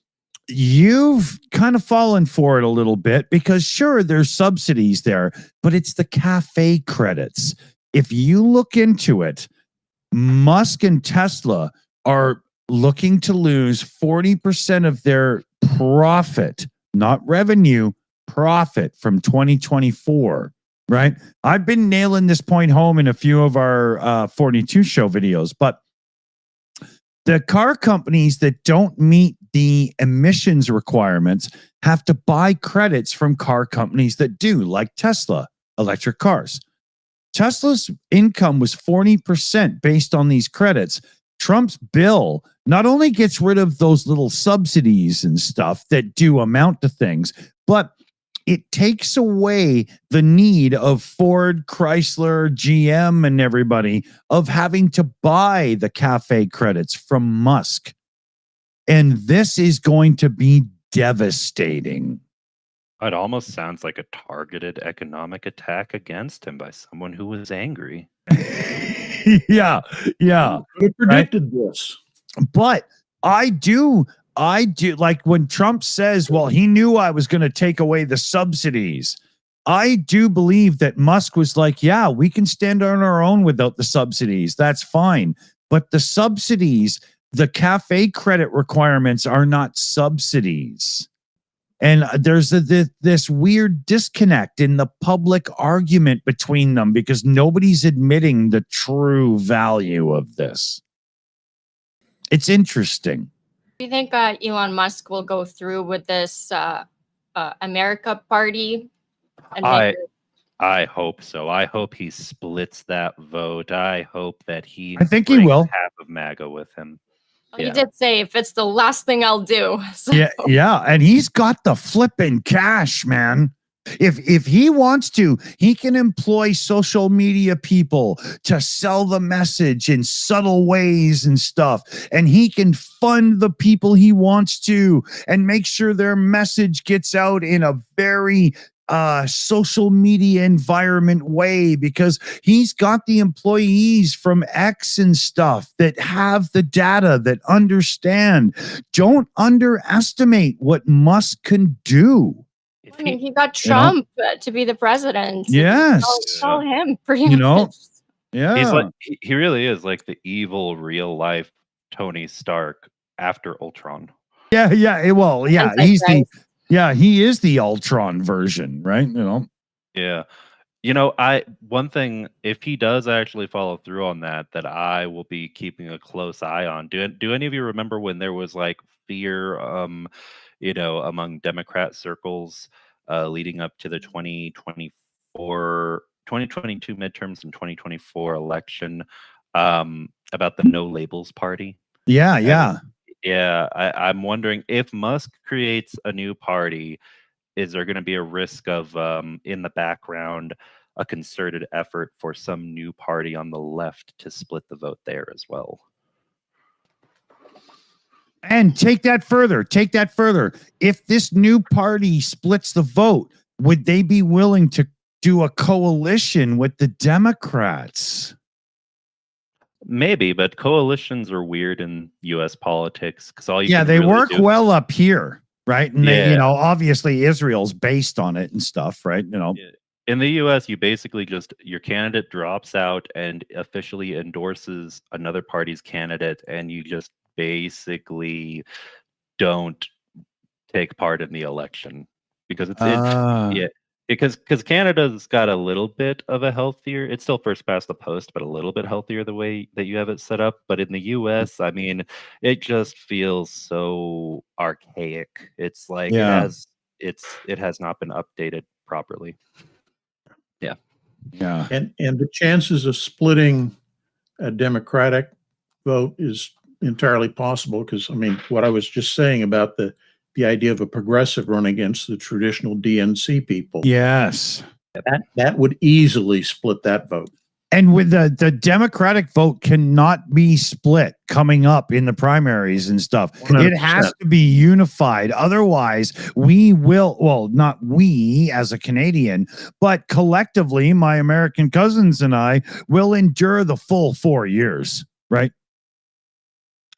you've kind of fallen for it a little bit, because sure, there's subsidies there, but it's the cafe credits. If you look into it, Musk and Tesla are looking to lose 40% of their profit, not revenue, profit from 2024, right? I've been nailing this point home in a few of our 42 show videos, but the car companies that don't meet the emissions requirements have to buy credits from car companies that do, like Tesla electric cars. Tesla's income was 40% based on these credits. Trump's bill not only gets rid of those little subsidies and stuff that do amount to things, but it takes away the need of Ford, Chrysler, GM, and everybody of having to buy the cafe credits from Musk. And this is going to be devastating. It almost sounds like a targeted economic attack against him by someone who was angry. Yeah. We predicted this. But I do like when Trump says, well, he knew I was going to take away the subsidies. I do believe that Musk was like, yeah, we can stand on our own without the subsidies. That's fine. But the subsidies, the cafe credit requirements are not subsidies. And there's this weird disconnect in the public argument between them because nobody's admitting the true value of this. It's interesting. Do you think Elon Musk will go through with this America party? And I hope so. I hope he splits that vote. I hope that he will. Half of MAGA with him. Well, he did say, if it's the last thing I'll do. So. Yeah. And he's got the flipping cash, man. If he wants to, he can employ social media people to sell the message in subtle ways and stuff. And he can fund the people he wants to and make sure their message gets out in a very social media environment way, because he's got the employees from X and stuff that have the data, that understand. Don't underestimate what Musk can do. I mean, he got Trump to be the president. Yes. Tell him pretty much. Yeah. He's like, he really is like the evil real life Tony Stark after Ultron. Yeah. Well, yeah, he is the Ultron version, right? Yeah. One thing, if he does actually follow through on that I will be keeping a close eye on. Do any of you remember when there was like fear, among Democrat circles leading up to the 2022 midterms and 2024 election about the No Labels Party? Yeah. I'm wondering if Musk creates a new party, is there going to be a risk of, in the background, a concerted effort for some new party on the left to split the vote there as well? And take that further. If this new party splits the vote, would they be willing to do a coalition with the Democrats? Maybe, but coalitions are weird in U.S. politics because all you Yeah, can they really work do. well up here, right? And they, Yeah. obviously Israel's based on it and stuff, right? In the U.S., you basically just your candidate drops out and officially endorses another party's candidate, and you just basically don't take part in the election because yeah, because Canada's got a little bit of a healthier. It's still first past the post, but a little bit healthier the way that you have it set up. But in the U.S., I mean, it just feels so archaic. It's like it has not been updated properly. Yeah. And the chances of splitting a Democratic vote is entirely possible because, I mean, what I was just saying about the idea of a progressive run against the traditional DNC people. Yes. That would easily split that vote. And with the Democratic vote cannot be split coming up in the primaries and stuff. 100%. It has to be unified. Otherwise, we will, well, not we as a Canadian, but collectively, my American cousins and I will endure the full 4 years, right?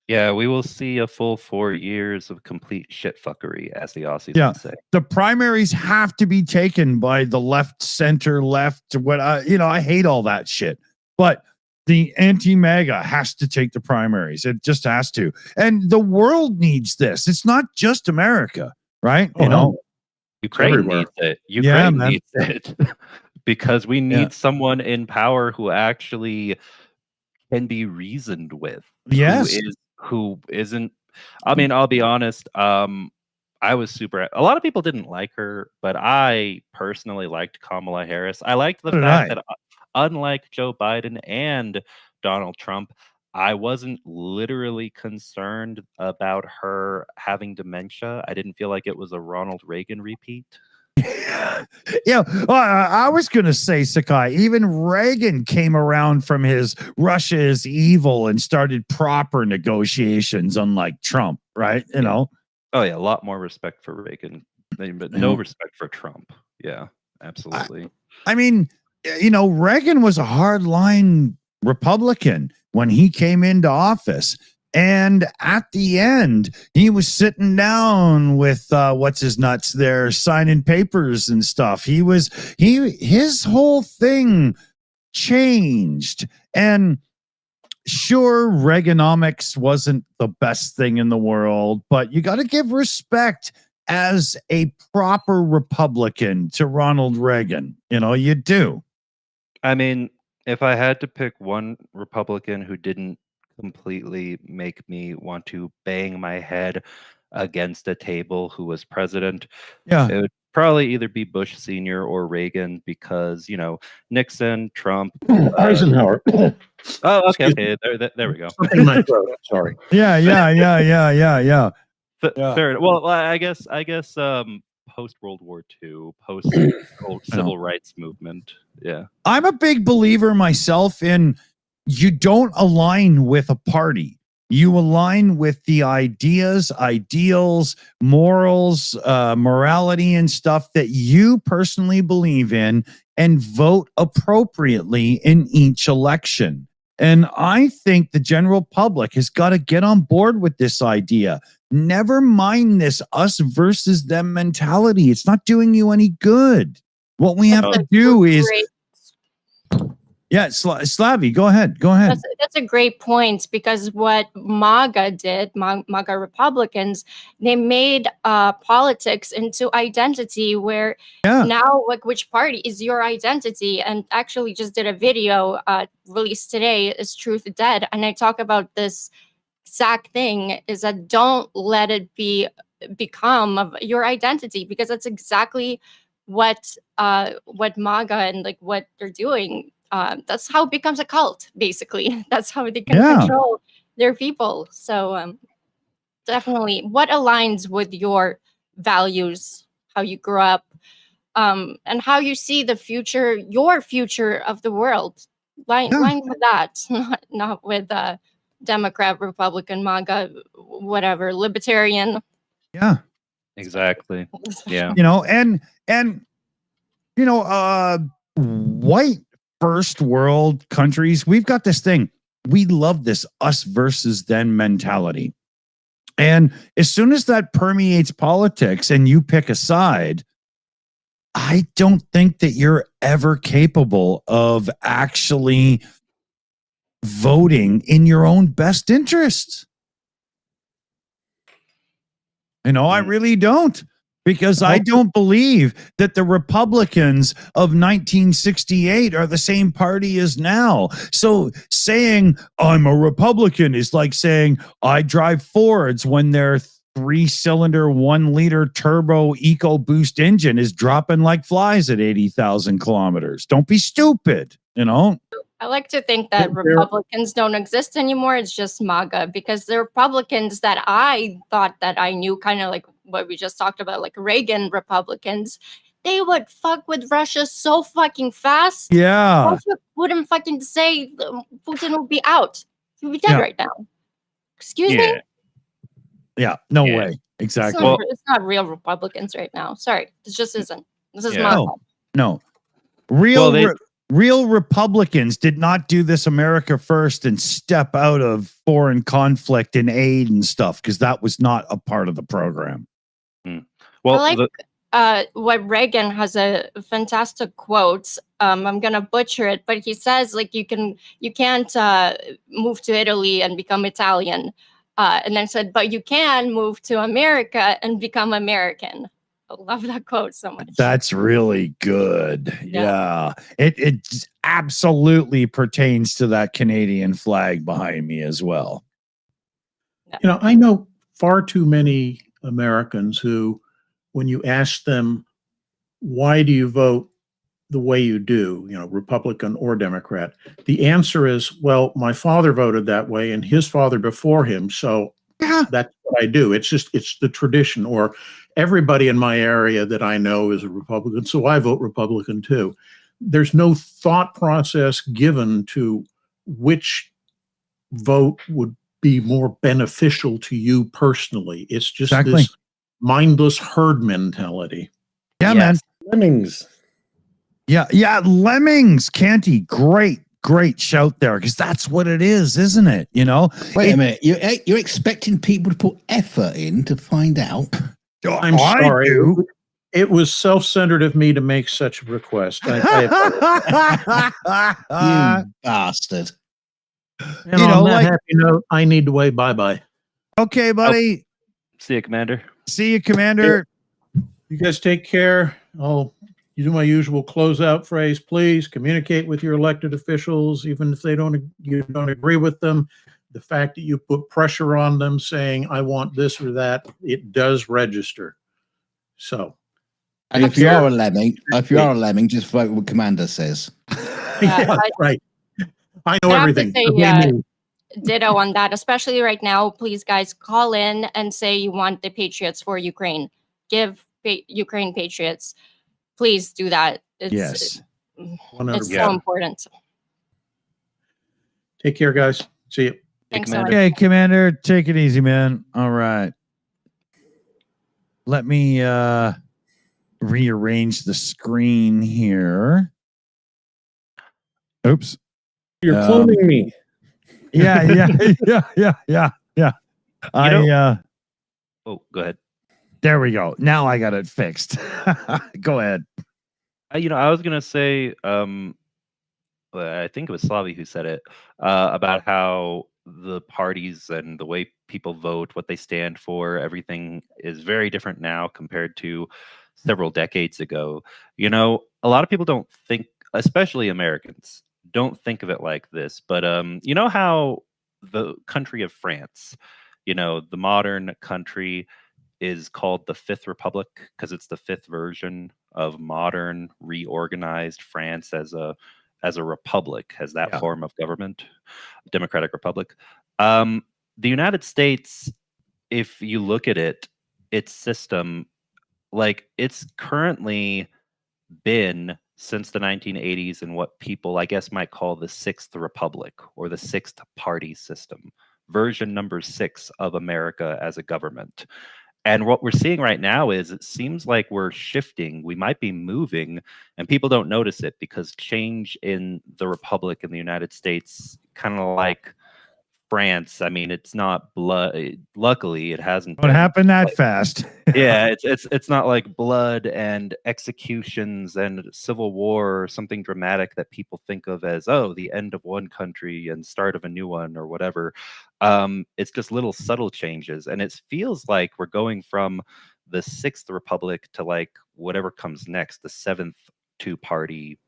Yeah, we will see a full 4 years of complete shitfuckery, as the Aussies Yeah. would say. The primaries have to be taken by the left, center, left. I hate all that shit. But the anti-MAGA has to take the primaries. It just has to. And the world needs this. It's not just America, right? Ukraine everywhere. needs it. Yeah, Ukraine man. needs it because we need someone in power who actually can be reasoned with. Yes. Who isn't. I mean, I'll be honest. I was a lot of people didn't like her, but I personally liked Kamala Harris. I liked the fact that unlike Joe Biden and Donald Trump, I wasn't literally concerned about her having dementia. I didn't feel like it was a Ronald Reagan repeat. Yeah, well, I was going to say, Sakai, even Reagan came around from his Russia is evil and started proper negotiations, unlike Trump, right? Oh, yeah, a lot more respect for Reagan, but no respect for Trump. Yeah, absolutely. I mean, Reagan was a hardline Republican when he came into office. And at the end, he was sitting down with what's his nuts there, signing papers and stuff. His whole thing changed. And sure, Reaganomics wasn't the best thing in the world, but you got to give respect as a proper Republican to Ronald Reagan. You do. I mean, if I had to pick one Republican who didn't completely make me want to bang my head against a table who was president, it would probably either be Bush Sr. or Reagan because, Nixon, Trump, Eisenhower. Oh, okay. There we go. Something in my throat. Sorry. Yeah. Fair. Well, I guess post World War II, post civil rights movement. Yeah. I'm a big believer myself in you don't align with a party. You align with the ideas, ideals, morals, morality, and stuff that you personally believe in and vote appropriately in each election. And I think the general public has got to get on board with this idea. Never mind this us versus them mentality. It's not doing you any good. What we have to do is... Yeah, Slavy, go ahead. That's a great point because what MAGA did, MAGA Republicans, they made politics into identity where now, like, which party is your identity? And actually just did a video released today, Is Truth Dead? And I talk about this exact thing, is that don't let it become your identity, because that's exactly what MAGA and like what they're doing. That's how it becomes a cult, basically. That's how they can control their people. So definitely, what aligns with your values, how you grew up, and how you see the future, your future of the world. Line with that, not with Democrat, Republican, MAGA, whatever, libertarian. Yeah, exactly. Yeah, and white first world countries, we've got this thing. we love this us versus them mentality. And as soon as that permeates politics and you pick a side, I don't think that you're ever capable of actually voting in your own best interest. I really don't. Because I don't believe that the Republicans of 1968 are the same party as now. So saying I'm a Republican is like saying I drive Fords when their 3-cylinder, 1-liter turbo EcoBoost engine is dropping like flies at 80,000 kilometers. Don't be stupid, I like to think that Republicans don't exist anymore. It's just MAGA, because the Republicans that I thought that I knew, kind of like what we just talked about, like Reagan Republicans, they would fuck with Russia so fucking fast. Yeah. Russia wouldn't fucking say Putin would be out. He would be dead right now. Excuse me? Yeah, no way. Exactly. It's not real Republicans right now. Sorry. This just isn't. This is MAGA. No. Real Republicans did not do this America first and step out of foreign conflict and aid and stuff, because that was not a part of the program. Well, I like what Reagan has a fantastic quote. I'm gonna butcher it, but he says like you can't move to Italy and become Italian, and then said, but you can move to America and become American. I love that quote so much. That's really good. Yeah. It absolutely pertains to that Canadian flag behind me as well. I know far too many Americans who, when you ask them, why do you vote the way you do, Republican or Democrat, the answer is, well, my father voted that way and his father before him. So that's what I do. It's the tradition. Or everybody in my area that I know is a Republican, so I vote Republican too. There's no thought process given to which vote would be more beneficial to you personally. It's just this mindless herd mentality. Yeah, man. Lemmings. Yeah, lemmings. Canty, great shout there, because that's what it is, isn't it? Wait a minute. You're expecting people to put effort in to find out? I'm sorry. It was self-centered of me to make such a request. You bastard. And on that happy note, I need to wave bye-bye. Okay, buddy. See you, Commander. See you, Commander. You guys take care. I'll do my usual closeout phrase. Please communicate with your elected officials, even if you don't agree with them. The fact that you put pressure on them saying, I want this or that, it does register. So. And if you are a lemming, just vote what Commander says. Right. I know everything. Ditto on that, especially right now. Please, guys, call in and say you want the Patriots for Ukraine. Give Ukraine Patriots. Please do that. It's so important. Take care, guys. See you. Thanks, Okay, Commander, take it easy, man. All right. Let me rearrange the screen here. Oops. You're cloning me. Yeah. Oh, go ahead. There we go. Now I got it fixed. Go ahead. I was gonna say, I think it was Slavi who said it about how the parties and the way people vote, what they stand for, everything is very different now compared to several decades ago. A lot of people don't think, especially Americans, don't think of it like this. But you know how the country of France, the modern country, is called the Fifth Republic because it's the fifth version of modern reorganized France as a republic, as that form of government, democratic republic. The United States, if you look at it, its system, like it's currently been since the 1980s in what people, I guess, might call the Sixth Republic or the Sixth Party system, version number 6 of America as a government. And what we're seeing right now is it seems like we're shifting. We might be moving, and people don't notice it because change in the Republic in the United States, kind of like France. I mean, it's not blood. Luckily, it hasn't. What been, happened that like, fast? yeah, it's not like blood and executions and civil war or something dramatic that people think of as, oh, the end of one country and start of a new one or whatever. It's just little subtle changes, and it feels like we're going from the Sixth Republic to like whatever comes next, the seventh two-party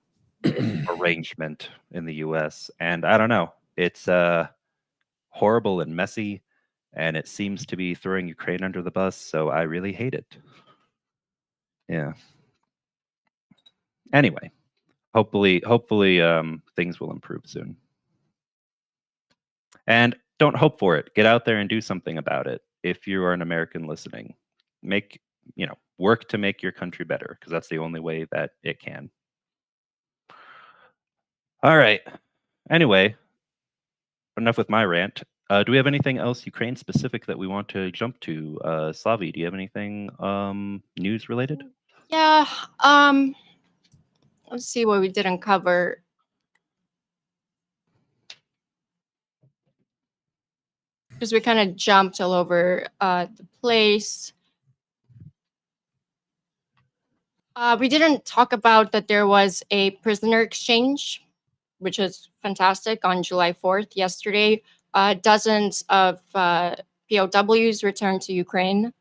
arrangement in the U.S. And I don't know, it's horrible and messy, and it seems to be throwing Ukraine under the bus, so I really hate it. Yeah. Anyway, hopefully things will improve soon. And don't hope for it. Get out there and do something about it. If you are an American listening, work to make your country better, because that's the only way that it can. All right. Anyway, enough with my rant. Do we have anything else Ukraine specific that we want to jump to? Slavi, do you have anything news related? Yeah. Let's see what we didn't cover. Because we kind of jumped all over the place. We didn't talk about that there was a prisoner exchange, which is fantastic, on July 4th, yesterday. Dozens of POWs returned to Ukraine.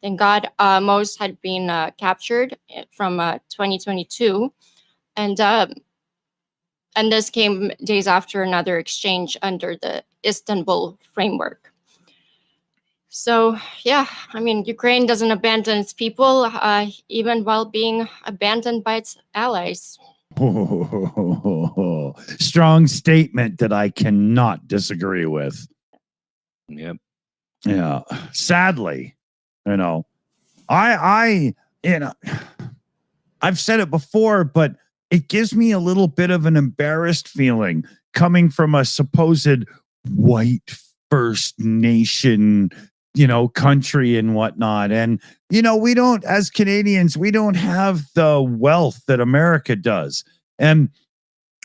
Thank God. Most had been captured from 2022. And this came days after another exchange under the Istanbul framework. So, yeah, I mean, Ukraine doesn't abandon its people, even while being abandoned by its allies. Strong statement that I cannot disagree with. Yep. Yeah. Sadly, I've said it before, but it gives me a little bit of an embarrassed feeling coming from a supposed white First Nation, country and whatnot. And, we don't, as Canadians, we don't have the wealth that America does. And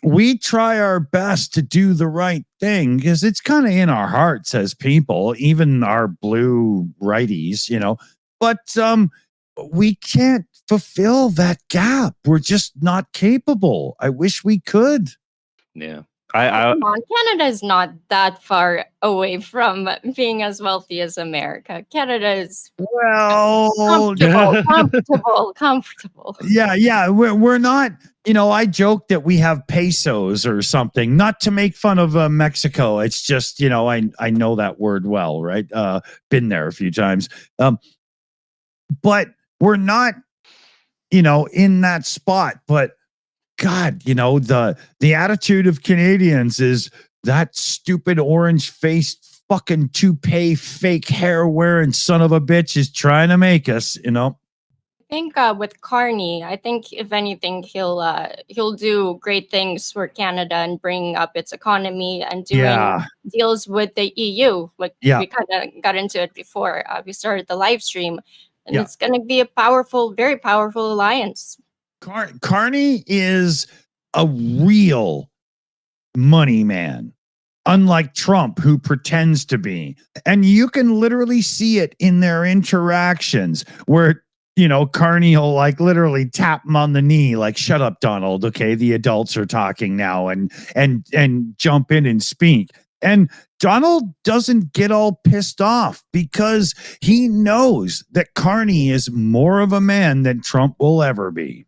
we try our best to do the right thing because it's kind of in our hearts as people, even our blue righties, but we can't fulfill that gap. We're just not capable. I wish we could. Yeah. Come on, Canada is not that far away from being as wealthy as America. Canada is comfortable. Yeah. We're not. I joke that we have pesos or something, not to make fun of Mexico. It's just I know that word well, right? Been there a few times, but we're not in that spot. But God, the attitude of Canadians is that stupid orange-faced fucking toupee fake hair wearing son of a bitch is trying to make us, I think with Carney, I think if anything, he'll do great things for Canada and bring up its economy and doing deals with the EU. Like we kind of got into it before we started the live stream, and it's going to be a powerful, very powerful alliance. Carney is a real money man, unlike Trump, who pretends to be. And you can literally see it in their interactions where, Carney will like literally tap him on the knee, like, shut up, Donald. Okay, the adults are talking now, and jump in and speak. And Donald doesn't get all pissed off because he knows that Carney is more of a man than Trump will ever be.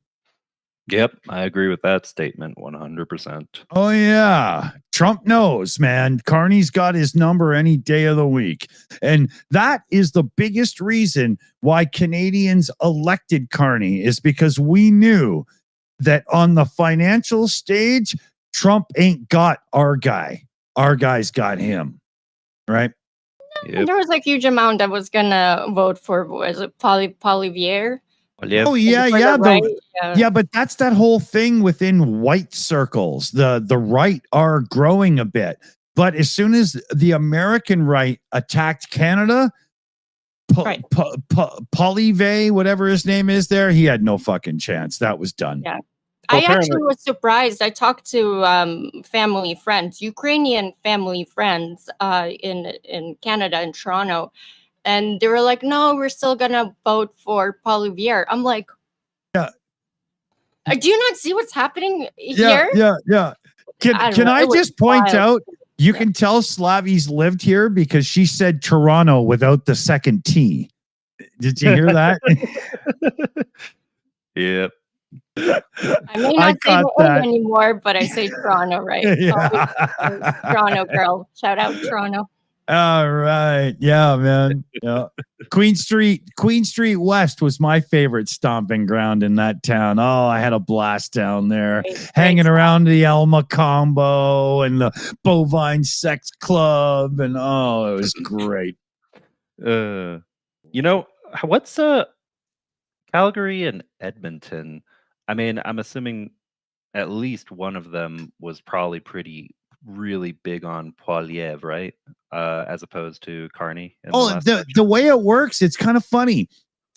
Yep, I agree with that statement 100%. Oh, yeah. Trump knows, man. Carney's got his number any day of the week. And that is the biggest reason why Canadians elected Carney, is because we knew that on the financial stage, Trump ain't got our guy. Our guy's got him, right? Yep. There was a huge amount that was going to vote for, was it Poilievre? Oh yeah, but that's that whole thing within white circles. The right are growing a bit, but as soon as the American right attacked Canada, Right. Polyve, whatever his name is there, he had no fucking chance. That was done. Yeah. Well, I actually was surprised. I talked to family friends, Ukrainian family friends in Canada, in Toronto, and they were like, no, we're still going to vote for Poilievre. I'm like, Yeah. Do you not see what's happening Yeah, here? yeah. Can I just point out, you can tell Slavi's lived here because she said Toronto without the second T. Did you hear that? Yep. I may not say the A anymore, but I say Toronto, right? Yeah. Toronto girl. Shout out Toronto. All right. Yeah, man. Yeah. Queen Street West was my favorite stomping ground in that town. Oh, I had a blast down there, hanging around the Elma Combo and the Bovine Sex Club, and oh, it was great. You know, what's Calgary and Edmonton? I mean, I'm assuming at least one of them was probably really big on Poilievre, right? As opposed to Carney. Oh, the way it works, it's kind of funny.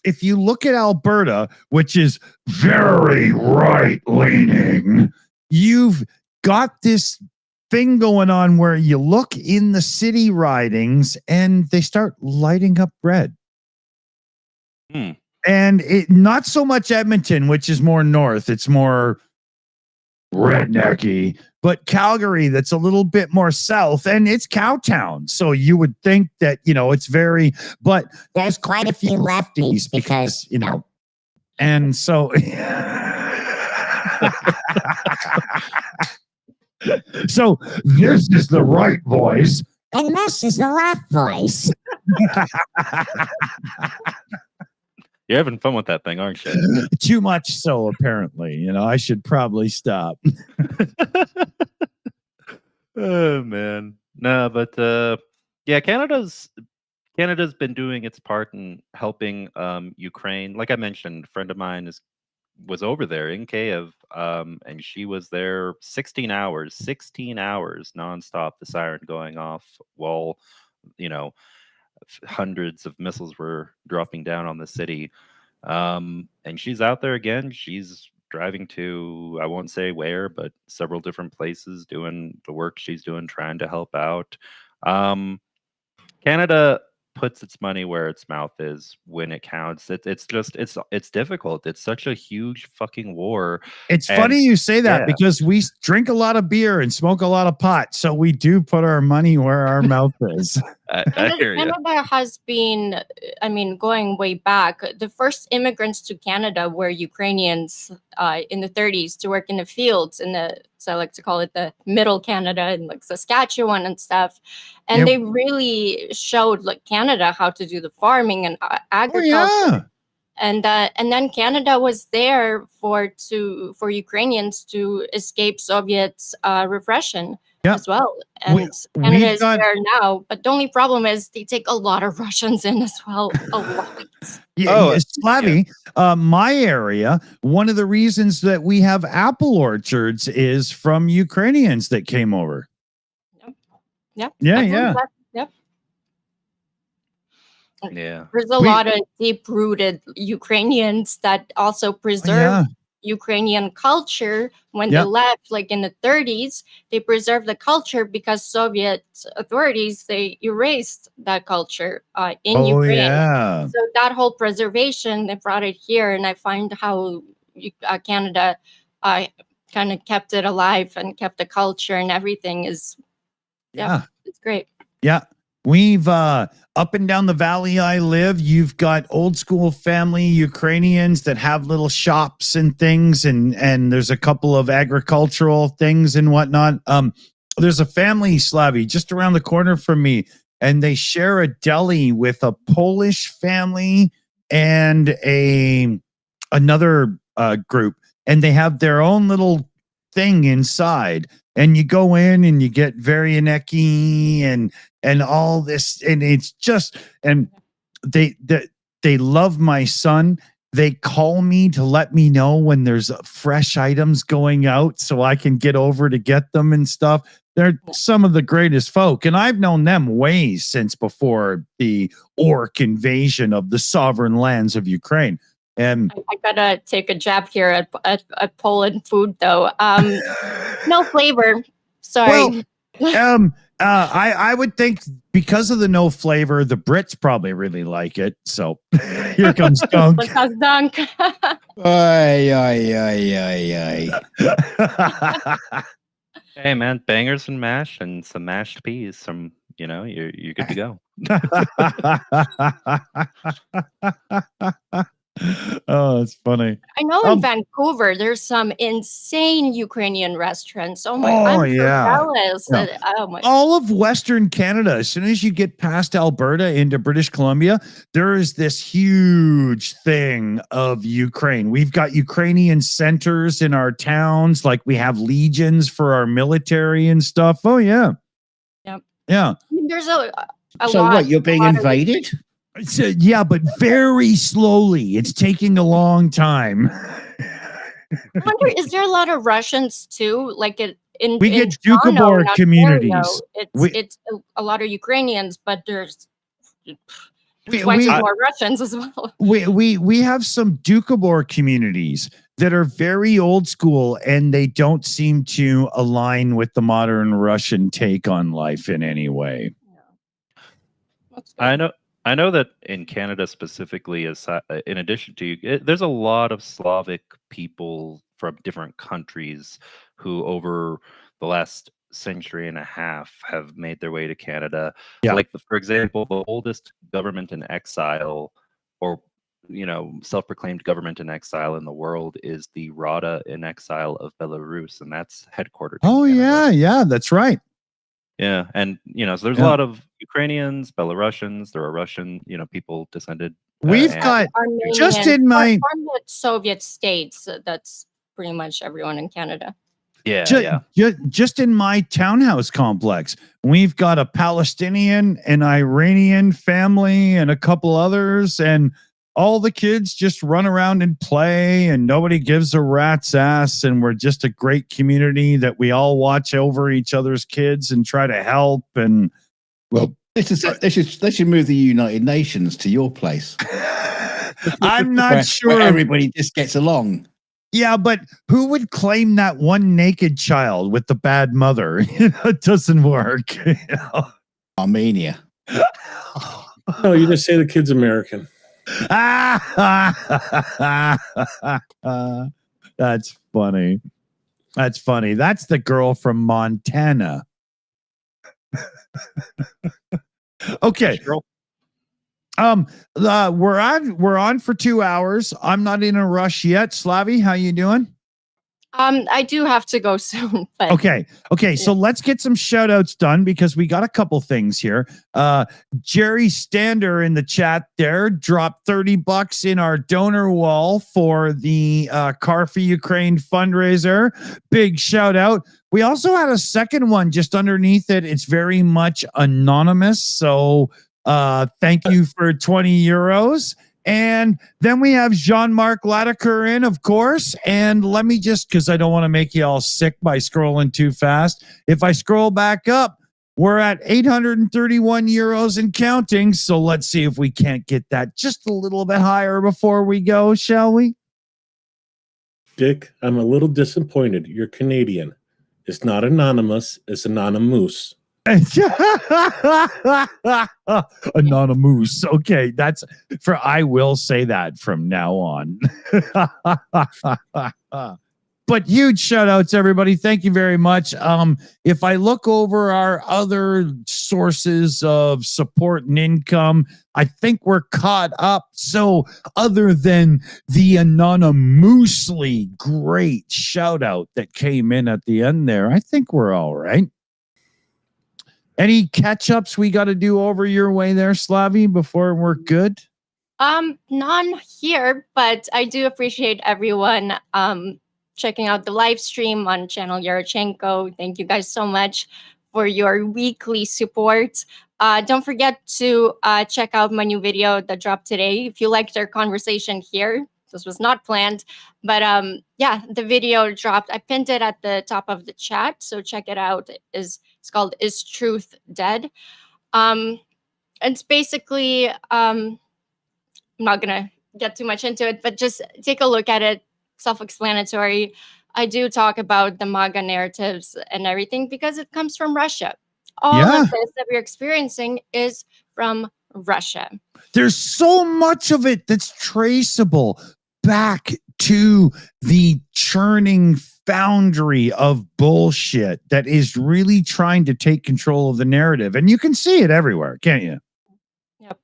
If you look at Alberta, which is very right-leaning, you've got this thing going on where you look in the city ridings and they start lighting up red. And it not so much Edmonton, which is more north. It's more rednecky, but Calgary, that's a little bit more south, and it's Cowtown. So you would think that, it's very, but there's quite a few lefties because, and so, so this is the right voice, and this is the left voice. You're having fun with that thing, aren't you? Too much so, apparently. I should probably stop. Oh man. No, but yeah, Canada's been doing its part in helping Ukraine. Like I mentioned, a friend of mine was over there in Kiev, and she was there 16 hours nonstop, the siren going off while hundreds of missiles were dropping down on the city. And she's out there again. She's driving to, I won't say where, but several different places doing the work she's doing, trying to help out. Canada puts its money where its mouth is when it counts. It's difficult. It's such a huge fucking war. It's funny you say that because we drink a lot of beer and smoke a lot of pot, so we do put our money where our mouth is. I hear you. Canada has been, going way back. The first immigrants to Canada were Ukrainians in the 30s to work in the fields so I like to call it the middle Canada and like Saskatchewan and stuff. And they really showed Canada how to do the farming and agriculture. Oh, yeah. And then Canada was there for Ukrainians to escape Soviet repression as well. And Canada is there now. But the only problem is they take a lot of Russians in as well. A lot. Yeah, Slavy, my area, one of the reasons that we have apple orchards is from Ukrainians that came over. Yep. Yeah. Yep. Yeah. There's a lot of deep-rooted Ukrainians that also preserve Ukrainian culture. When they left, like in the 30s, they preserved the culture because Soviet authorities, they erased that culture in Ukraine. Yeah. So that whole preservation, they brought it here, and I find how Canada kind of kept it alive and kept the culture and everything is, it's great. Yeah. We've up and down the valley I live, you've got old school family Ukrainians that have little shops and things, and there's a couple of agricultural things and whatnot. There's a family, Slavy, just around the corner from me, and they share a deli with a Polish family and another group, and they have their own little thing inside. And you go in and you get Varianeki and all this, and it's just, and they love my son. They call me to let me know when there's fresh items going out so I can get over to get them and stuff. They're some of the greatest folk, and I've known them way since before the orc invasion of the sovereign lands of Ukraine. And I gotta take a jab here at Poland food, though. No flavor. Sorry. Well, I would think because of the no flavor, the Brits probably really like it. So here comes Dunk. Dunk. Ay, ay, ay, ay, ay. Hey man, bangers and mash and some mashed peas. Some, you're good to go. Oh, it's funny. I know in Vancouver, there's some insane Ukrainian restaurants. Oh my, I'm so jealous. Yeah. Oh my. All of Western Canada, as soon as you get past Alberta into British Columbia, there is this huge thing of Ukraine. We've got Ukrainian centers in our towns, like we have legions for our military and stuff. Oh, yeah. Yep. Yeah. I mean, there's a So lot. what, you're being invaded? Yeah, but very slowly. It's taking a long time. I wonder, is there a lot of Russians too? Like We get Doukhobor communities. It's a lot of Ukrainians, but there's twice as more Russians as well. We have some Doukhobor communities that are very old school, and they don't seem to align with the modern Russian take on life in any way. I know that in Canada specifically, in addition to there's a lot of Slavic people from different countries who over the last century and a half have made their way to Canada. Yeah. Like, for example, the oldest government in exile, or self-proclaimed government in exile in the world, is the Rada in exile of Belarus, and that's headquartered in Canada. Yeah, that's right. Yeah, and so there's a lot of Ukrainians, Belarusians. There are Russian, people descended. We've got Armenian, just in my from the Soviet states. That's pretty much everyone in Canada. Just in my townhouse complex, we've got a Palestinian, an Iranian family, and a couple others, and all the kids just run around and play, and nobody gives a rat's ass. And we're just a great community that we all watch over each other's kids and try to help. And well, they should move the United Nations to your place. I'm not sure where everybody just gets along. Yeah, but who would claim that one naked child with the bad mother? It doesn't work. Armenia. No, you just say the kid's American. That's funny. That's funny. That's the girl from Montana. Okay. We're on for 2 hours. I'm not in a rush yet. Slavi, how you doing? I do have to go soon. But Okay. So let's get some shout outs done because we got a couple things here. Jerry Stander in the chat there dropped $30 in our donor wall for the Car for Ukraine fundraiser. Big shout out. We also had a second one just underneath it. It's very much anonymous. So thank you for 20 euros. And then we have Jean-Marc Latiker in, of course. And let me just, because I don't want to make you all sick by scrolling too fast. If I scroll back up, we're at 831 euros and counting. So let's see if we can't get that just a little bit higher before we go, shall we? Dick, I'm a little disappointed. You're Canadian. It's not anonymous. It's anonymous. Anonymous. Okay, that's for I will say that from now on. But huge shout outs, everybody. Thank you very much. If I look over our other sources of support and income, I think we're caught up. So other than the anonymously great shout out that came in at the end there, I think we're all right. Any catch-ups we got to do over your way there, Slavi, before we're good? None here, but I do appreciate everyone checking out the live stream on channel Yarchenko. Thank you guys so much for your weekly support. Don't forget to check out my new video that dropped today. If you liked our conversation here, this was not planned. But yeah, the video dropped. I pinned it at the top of the chat, so check it out. It's called "Is Truth Dead?" It's basically I'm not gonna get too much into it, but just take a look at it. Self-explanatory. I do talk about the MAGA narratives and everything because it comes from Russia. All Yeah. of this that we're experiencing is from Russia. There's so much of it that's traceable back to the churning foundry of bullshit that is really trying to take control of the narrative. And you can see it everywhere, can't you? Yep.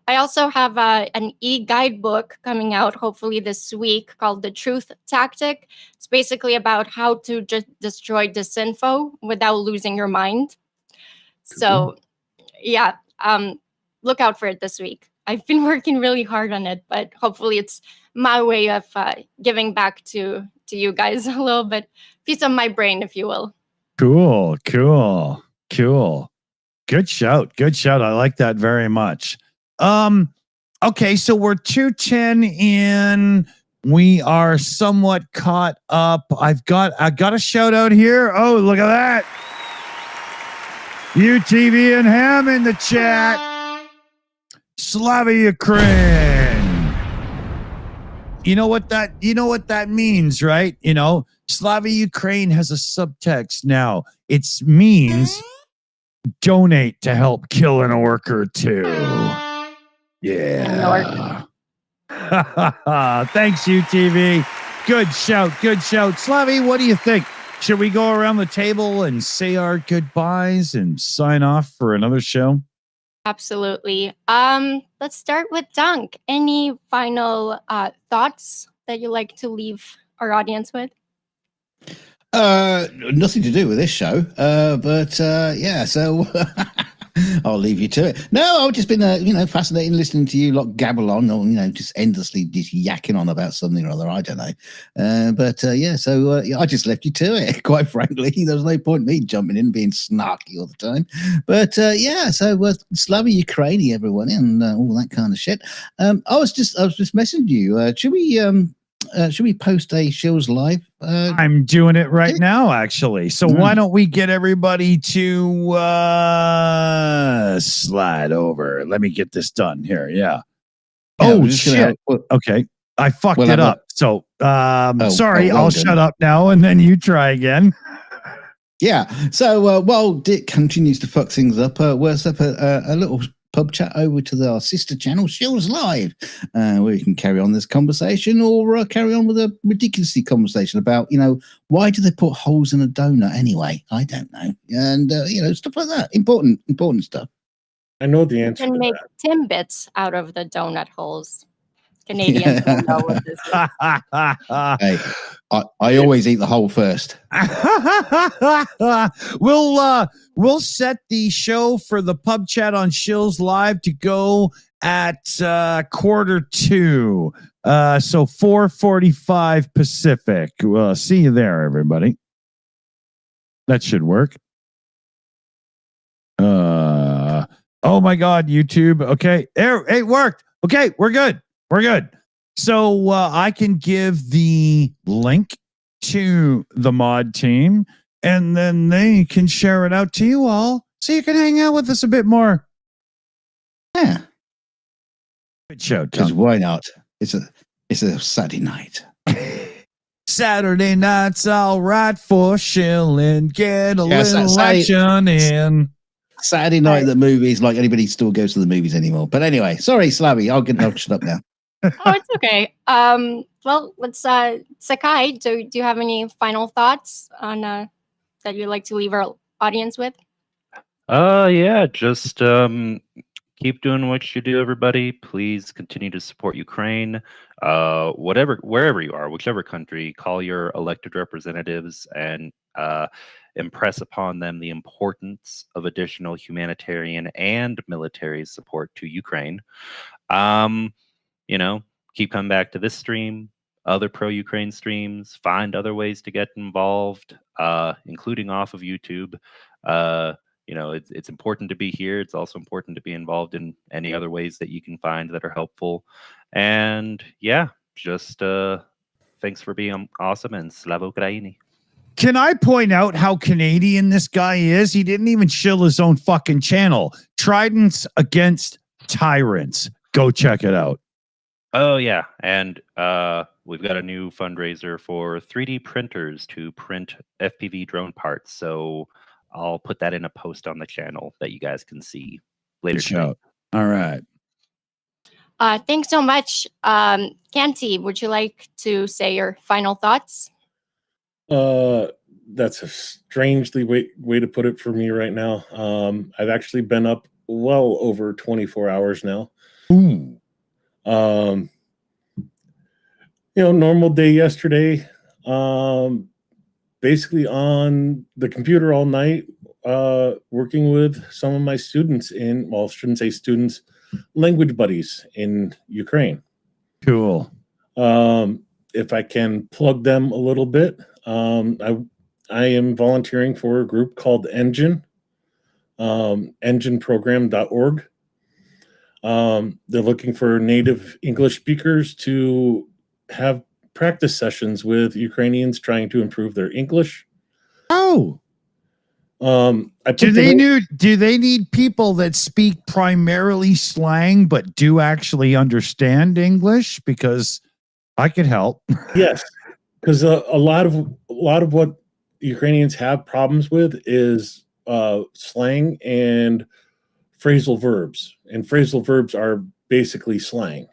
I also have an e-guidebook coming out hopefully this week called The Truth Tactic. It's basically about how to just destroy disinfo without losing your mind. So yeah, look out for it this week. I've been working really hard on it, but hopefully it's my way of giving back to you guys a little bit, piece of my brain, if you will. Cool. Good shout. I like that very much. Okay, so we're 2:10 in. We are somewhat caught up. I got a shout out here. Oh, look at that. UTV and Ham in the chat. Slava Ukraine. You know what that means, right? You know, Slava Ukraine has a subtext now. It means donate to help kill an orc or two. Yeah. Thanks, UTV. Good shout. Slavi, what do you think? Should we go around the table and say our goodbyes and sign off for another show? Absolutely. Let's start with Dunk. Any final thoughts that you like to leave our audience with? Nothing to do with this show, but yeah, so I'll leave you to it. No, I've just been fascinating listening to you lot gabble on, or just endlessly just yakking on about something or other. I don't know, but yeah, so I just left you to it. Quite frankly, there's no point in me jumping in and being snarky all the time. But yeah, so Slava Ukraini, everyone, and all that kind of shit. I was just messaging you. Should we post a Shills live? I'm doing it right now, actually. So why don't we get everybody to slide over? Let me get this done here. Yeah. Oh, shit. Okay. I fucked it up. So sorry. I'll shut up now and then you try again. Yeah. So while Dick continues to fuck things up, we'll set up a little pub chat over to our sister channel, Shills Live, where you can carry on this conversation or carry on with a ridiculously conversation about, why do they put holes in a donut anyway? I don't know. And, stuff like that. Important stuff. I know the answer. You can make Timbits out of the donut holes. Canadians don't know what this is. Hey, I always eat the hole first. We'll set the show for the pub chat on Shills Live to go at 1:45. So 4:45 Pacific. See you there, everybody. That should work. Oh my God, YouTube. Okay, it worked. Okay, we're good. So I can give the link to the mod team, and then they can share it out to you all, so you can hang out with us a bit more. Yeah, good show. Because why not? It's a Saturday night. Saturday night's all right for shilling. Get a little action in. Saturday night at the movies, like anybody still goes to the movies anymore. But anyway, sorry, Slavi, I'll shut up now. Oh, it's okay. Well, let's Sakai, do you have any final thoughts on that you'd like to leave our audience with? Yeah, just keep doing what you do, everybody. Please continue to support Ukraine. Wherever you are, whichever country, call your elected representatives and impress upon them the importance of additional humanitarian and military support to Ukraine. Keep coming back to this stream, other pro-Ukraine streams, find other ways to get involved, including off of YouTube. It's important to be here. It's also important to be involved in any other ways that you can find that are helpful. And yeah, just thanks for being awesome and Slava Ukraini. Can I point out how Canadian this guy is? He didn't even shill his own fucking channel. Tridents Against Tyrants. Go check it out. Oh yeah, and we've got a new fundraiser for 3D printers to print FPV drone parts. So I'll put that in a post on the channel that you guys can see later Good tonight. shout. All right. Thanks so much. Canty, would you like to say your final thoughts? That's a strangely way to put it for me right now. I've actually been up well over 24 hours now. Ooh. Normal day yesterday. Basically on the computer all night, working with some of my students I shouldn't say students, language buddies in Ukraine. Cool. If I can plug them a little bit, I am volunteering for a group called Engine, engineprogram.org. They're looking for native English speakers to have practice sessions with Ukrainians trying to improve their English. Oh. Do they need people that speak primarily slang but do actually understand English? Because I could help. Yes, because a lot of what Ukrainians have problems with is slang and phrasal verbs, and phrasal verbs are basically slang.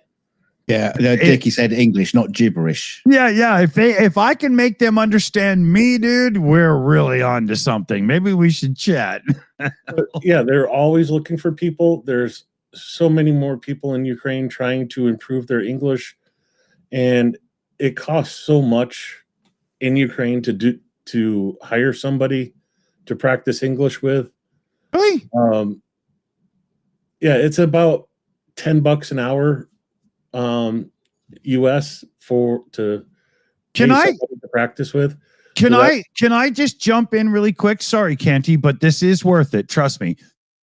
Yeah, Dickie said English, not gibberish. Yeah. If I can make them understand me, dude, we're really on to something. Maybe we should chat. Yeah, they're always looking for people. There's so many more people in Ukraine trying to improve their English, and it costs so much in Ukraine to hire somebody to practice English with. Really? Yeah, it's about $10 an hour. US to practice with. Can I just jump in really quick? Sorry, Canty, but this is worth it. Trust me.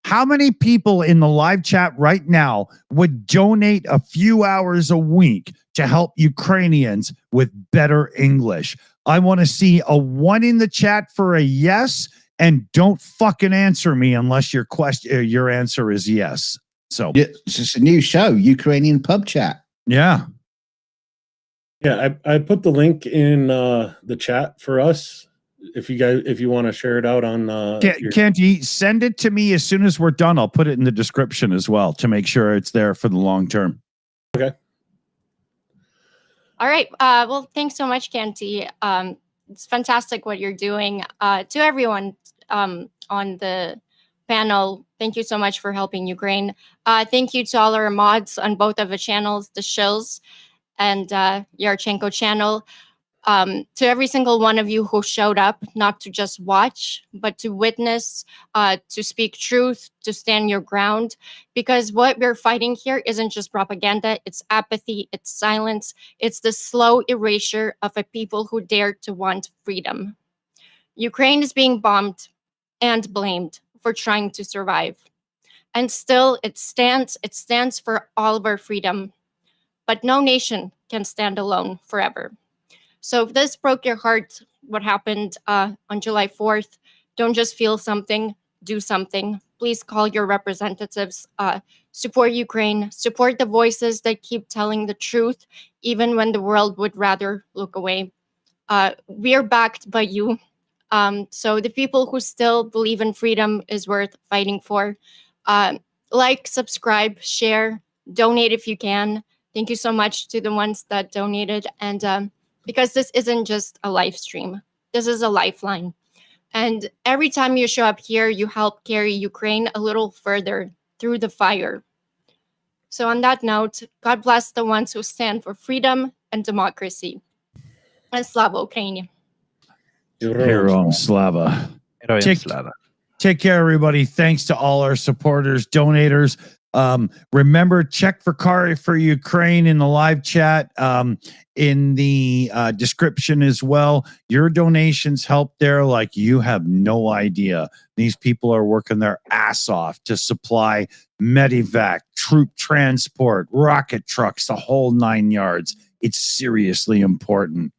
How many people in the live chat right now would donate a few hours a week to help Ukrainians with better English? I want to see a 1 in the chat for a yes, and don't fucking answer me unless your answer is yes. So it's just a new show, Ukrainian PubChat. Yeah. Yeah, I put the link in the chat for us. If you want to share it out on Canty, send it to me as soon as we're done. I'll put it in the description as well to make sure it's there for the long term. Okay. All right. Well, thanks so much, Canty. It's fantastic what you're doing. To everyone on the panel, thank you so much for helping Ukraine. Thank you to all our mods on both of the channels, the Shills and Yarchenko channel. To every single one of you who showed up, not to just watch, but to witness, to speak truth, to stand your ground. Because what we're fighting here isn't just propaganda, it's apathy, it's silence, it's the slow erasure of a people who dare to want freedom. Ukraine is being bombed and blamed for trying to survive. And still it stands for all of our freedom. But no nation can stand alone forever. So if this broke your heart, what happened on July 4th, don't just feel something, do something. Please call your representatives, support Ukraine, support the voices that keep telling the truth, even when the world would rather look away. We are backed by you. So the people who still believe in freedom is worth fighting for. Like, subscribe, share, donate if you can. Thank you so much to the ones that donated. And because this isn't just a live stream, this is a lifeline. And every time you show up here, you help carry Ukraine a little further through the fire. So on that note, God bless the ones who stand for freedom and democracy. And Slava Ukraini. Heroam Slava. Heroam Slava. Take care, everybody. Thanks to all our supporters, donators. Remember, check for Kari for Ukraine in the live chat, in the description as well. Your donations help there like you have no idea. These people are working their ass off to supply medivac, troop transport, rocket trucks, the whole 9 yards. It's seriously important.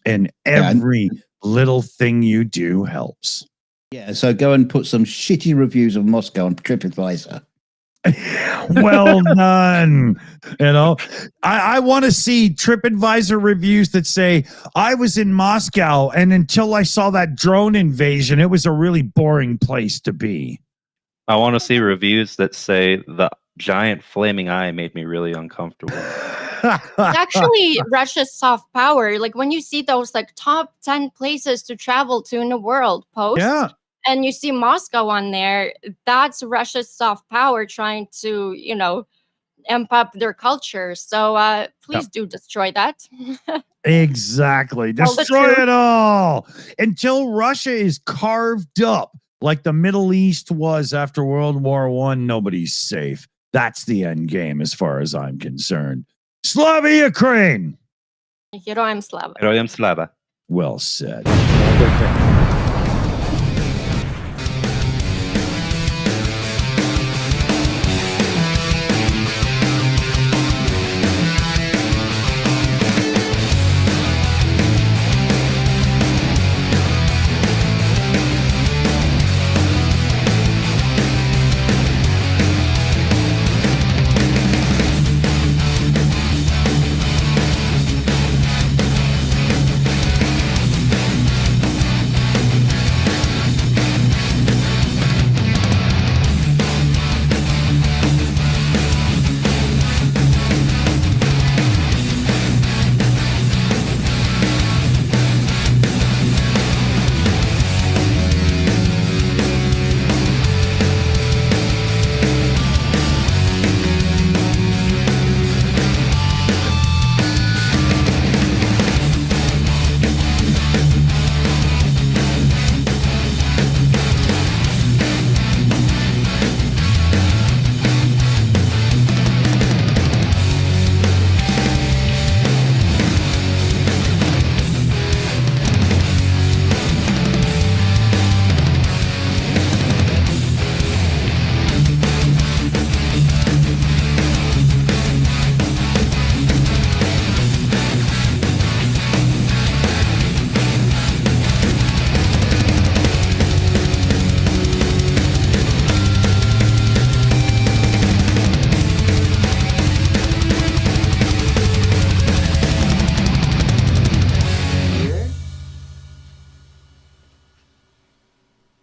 And Yeah, and- every little thing you do helps. Yeah, so go and put some shitty reviews of Moscow on TripAdvisor. Well done. You know, I want to see TripAdvisor reviews that say, I was in Moscow, and until I saw that drone invasion, it was a really boring place to be. I want to see reviews that say the giant flaming eye made me really uncomfortable. It's actually Russia's soft power. Like when you see those like top 10 places to travel to in the world post, Yeah. and you see Moscow on there, that's Russia's soft power trying to, you know, amp up their culture. So please do destroy that. Exactly. Tell the Destroy truth. it all until Russia is carved up like the Middle East was after World War One. Nobody's safe. That's the end game as far as I'm concerned. Slava Ukraine. Heroям slava. Heroям slava. Well said.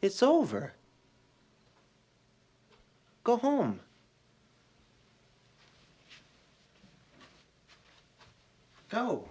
It's over. Go home. Go.